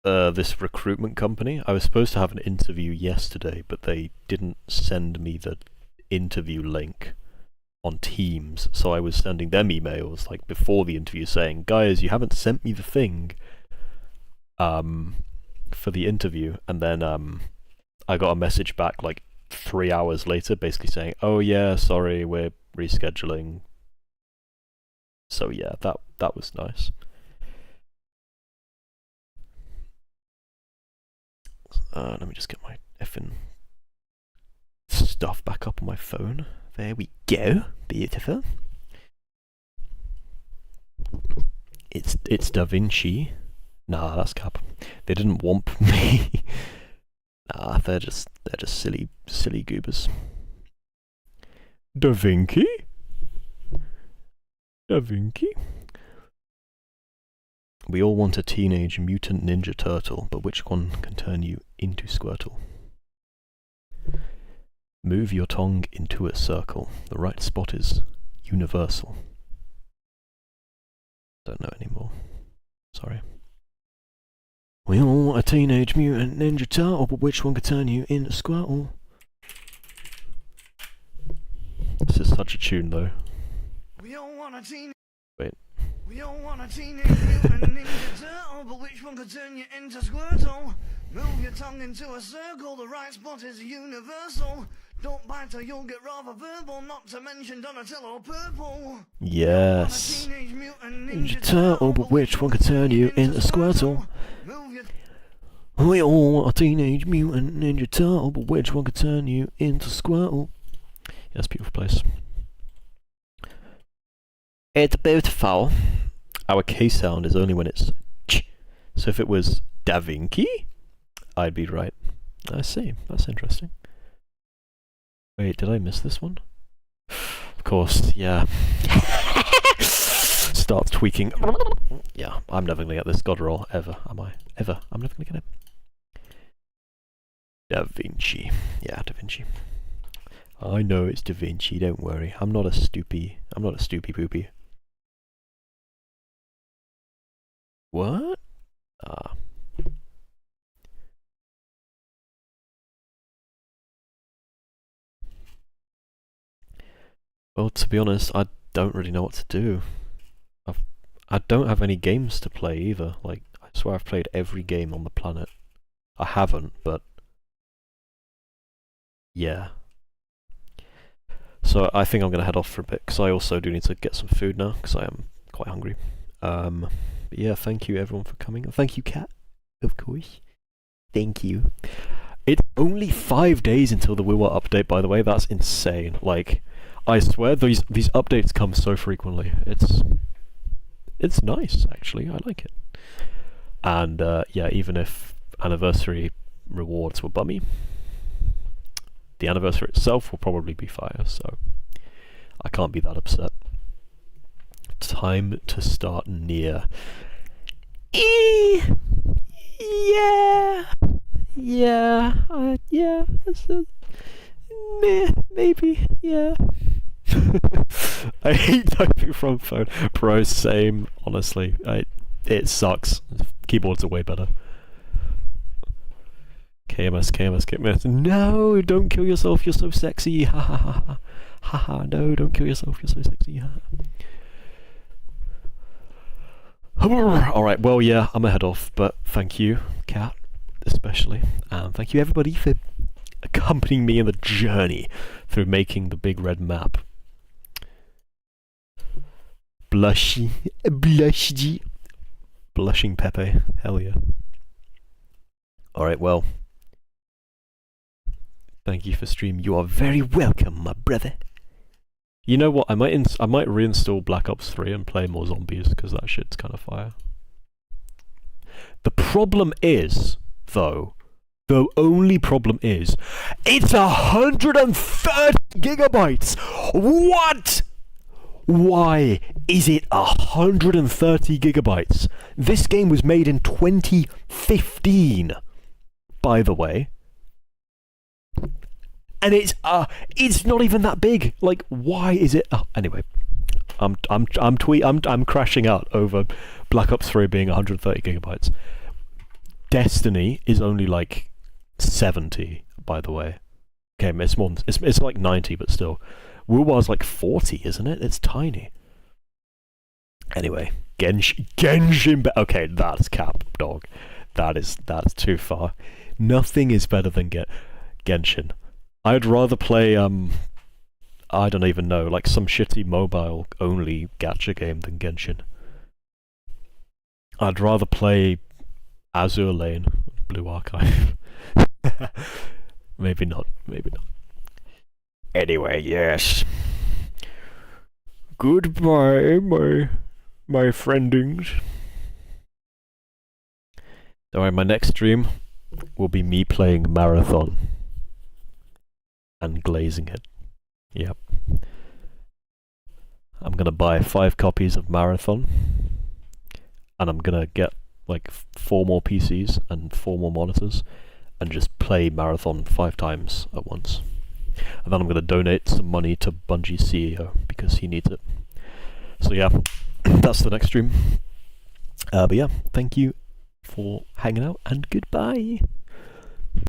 this recruitment company. I was supposed to have an interview yesterday, but they didn't send me the interview link on Teams, so I was sending them emails like before the interview saying, guys, you haven't sent me the thing for the interview, and then I got a message back like 3 hours later basically saying, oh yeah, sorry, we're rescheduling. So yeah, that was nice. Let me just get my effing stuff back up on my phone. There we go. Beautiful. It's Da Vinci. Nah, that's cap. They didn't womp me. Nah, they're just silly goobers. Da Vinci? Da Vinci? We all want a teenage mutant ninja turtle, but which one can turn you into Squirtle? Move your tongue into a circle. The right spot is universal. Don't know anymore. Sorry. We all want a teenage mutant ninja turtle, but which one could turn you into Squirtle? This is such a tune, though. We all want a teen. Wait. We all want a teenage mutant ninja turtle, but which one could turn you into Squirtle? Move your tongue into a circle, the right spot is universal. Don't bite or you'll get rather verbal, not to mention Donatello purple. Yes. Ninja turtle, but which one could turn you into Squirtle? We all want a teenage mutant ninja turtle, but which one could turn you into Squirtle? Yes, beautiful place. It's beautiful. Our K sound is only when it's ch. So if it was Da Vinci, I'd be right. I see. That's interesting. Wait, did I miss this one? Of course, yeah. Starts tweaking. Yeah, I'm never gonna get this god roll ever, am I? Ever. I'm never gonna get it. Da Vinci. Yeah, Da Vinci. I know it's Da Vinci, don't worry. I'm not a stoopy poopy. What? Ah. Well, to be honest, I don't really know what to do. I don't have any games to play either. Like, I swear I've played every game on the planet. I haven't, but yeah. So I think I'm gonna head off for a bit, because I also do need to get some food now, because I am quite hungry. But But yeah, thank you everyone for coming. Thank you, Kat, of course. Thank you. It's only 5 days until the WoW update, by the way. That's insane. Like, I swear these updates come so frequently. It's nice, actually. I like it. And yeah, even if anniversary rewards were bummy, the anniversary itself will probably be fire, so I can't be that upset. Time to start near. Yeah. Yeah. Maybe. Yeah. I hate typing from phone. Bro, same. Honestly, it sucks. Keyboards are way better. KMS. No, don't kill yourself. You're so sexy. Ha ha ha ha. Ha ha. No, don't kill yourself. You're so sexy. Ha. Alright, well, yeah, I'm ahead off, but thank you, Kat, especially, and thank you everybody for accompanying me in the journey through making the big red map. Blushing Pepe, hell yeah. Alright, well, thank you for stream. You are very welcome, my brother. You know what? I might reinstall Black Ops 3 and play more zombies because that shit's kind of fire. The problem is, though, the only problem is, it's 130 gigabytes. What? Why is it 130 gigabytes? This game was made in 2015, by the way. And it's not even that big. Like, why is it? Oh, anyway, I'm crashing out over Black Ops 3 being 130 gigabytes. Destiny is only like 70, by the way. Okay, it's more. It's like 90, but still. WoW's like 40, isn't it? It's tiny. Anyway, Genshin. Okay, that's cap, dog. That's too far. Nothing is better than Genshin. I'd rather play, I don't even know, like some shitty mobile-only gacha game than Genshin. I'd rather play Azure Lane, Blue Archive. Maybe not. Anyway, yes. Goodbye, my friendings. Alright, my next stream will be me playing Marathon. And glazing it. Yep. I'm gonna buy 5 copies of Marathon. And I'm gonna get like 4 more PCs and 4 more monitors. And just play Marathon 5 times at once. And then I'm gonna donate some money to Bungie's CEO because he needs it. So yeah, that's the next stream. But yeah, thank you for hanging out and goodbye.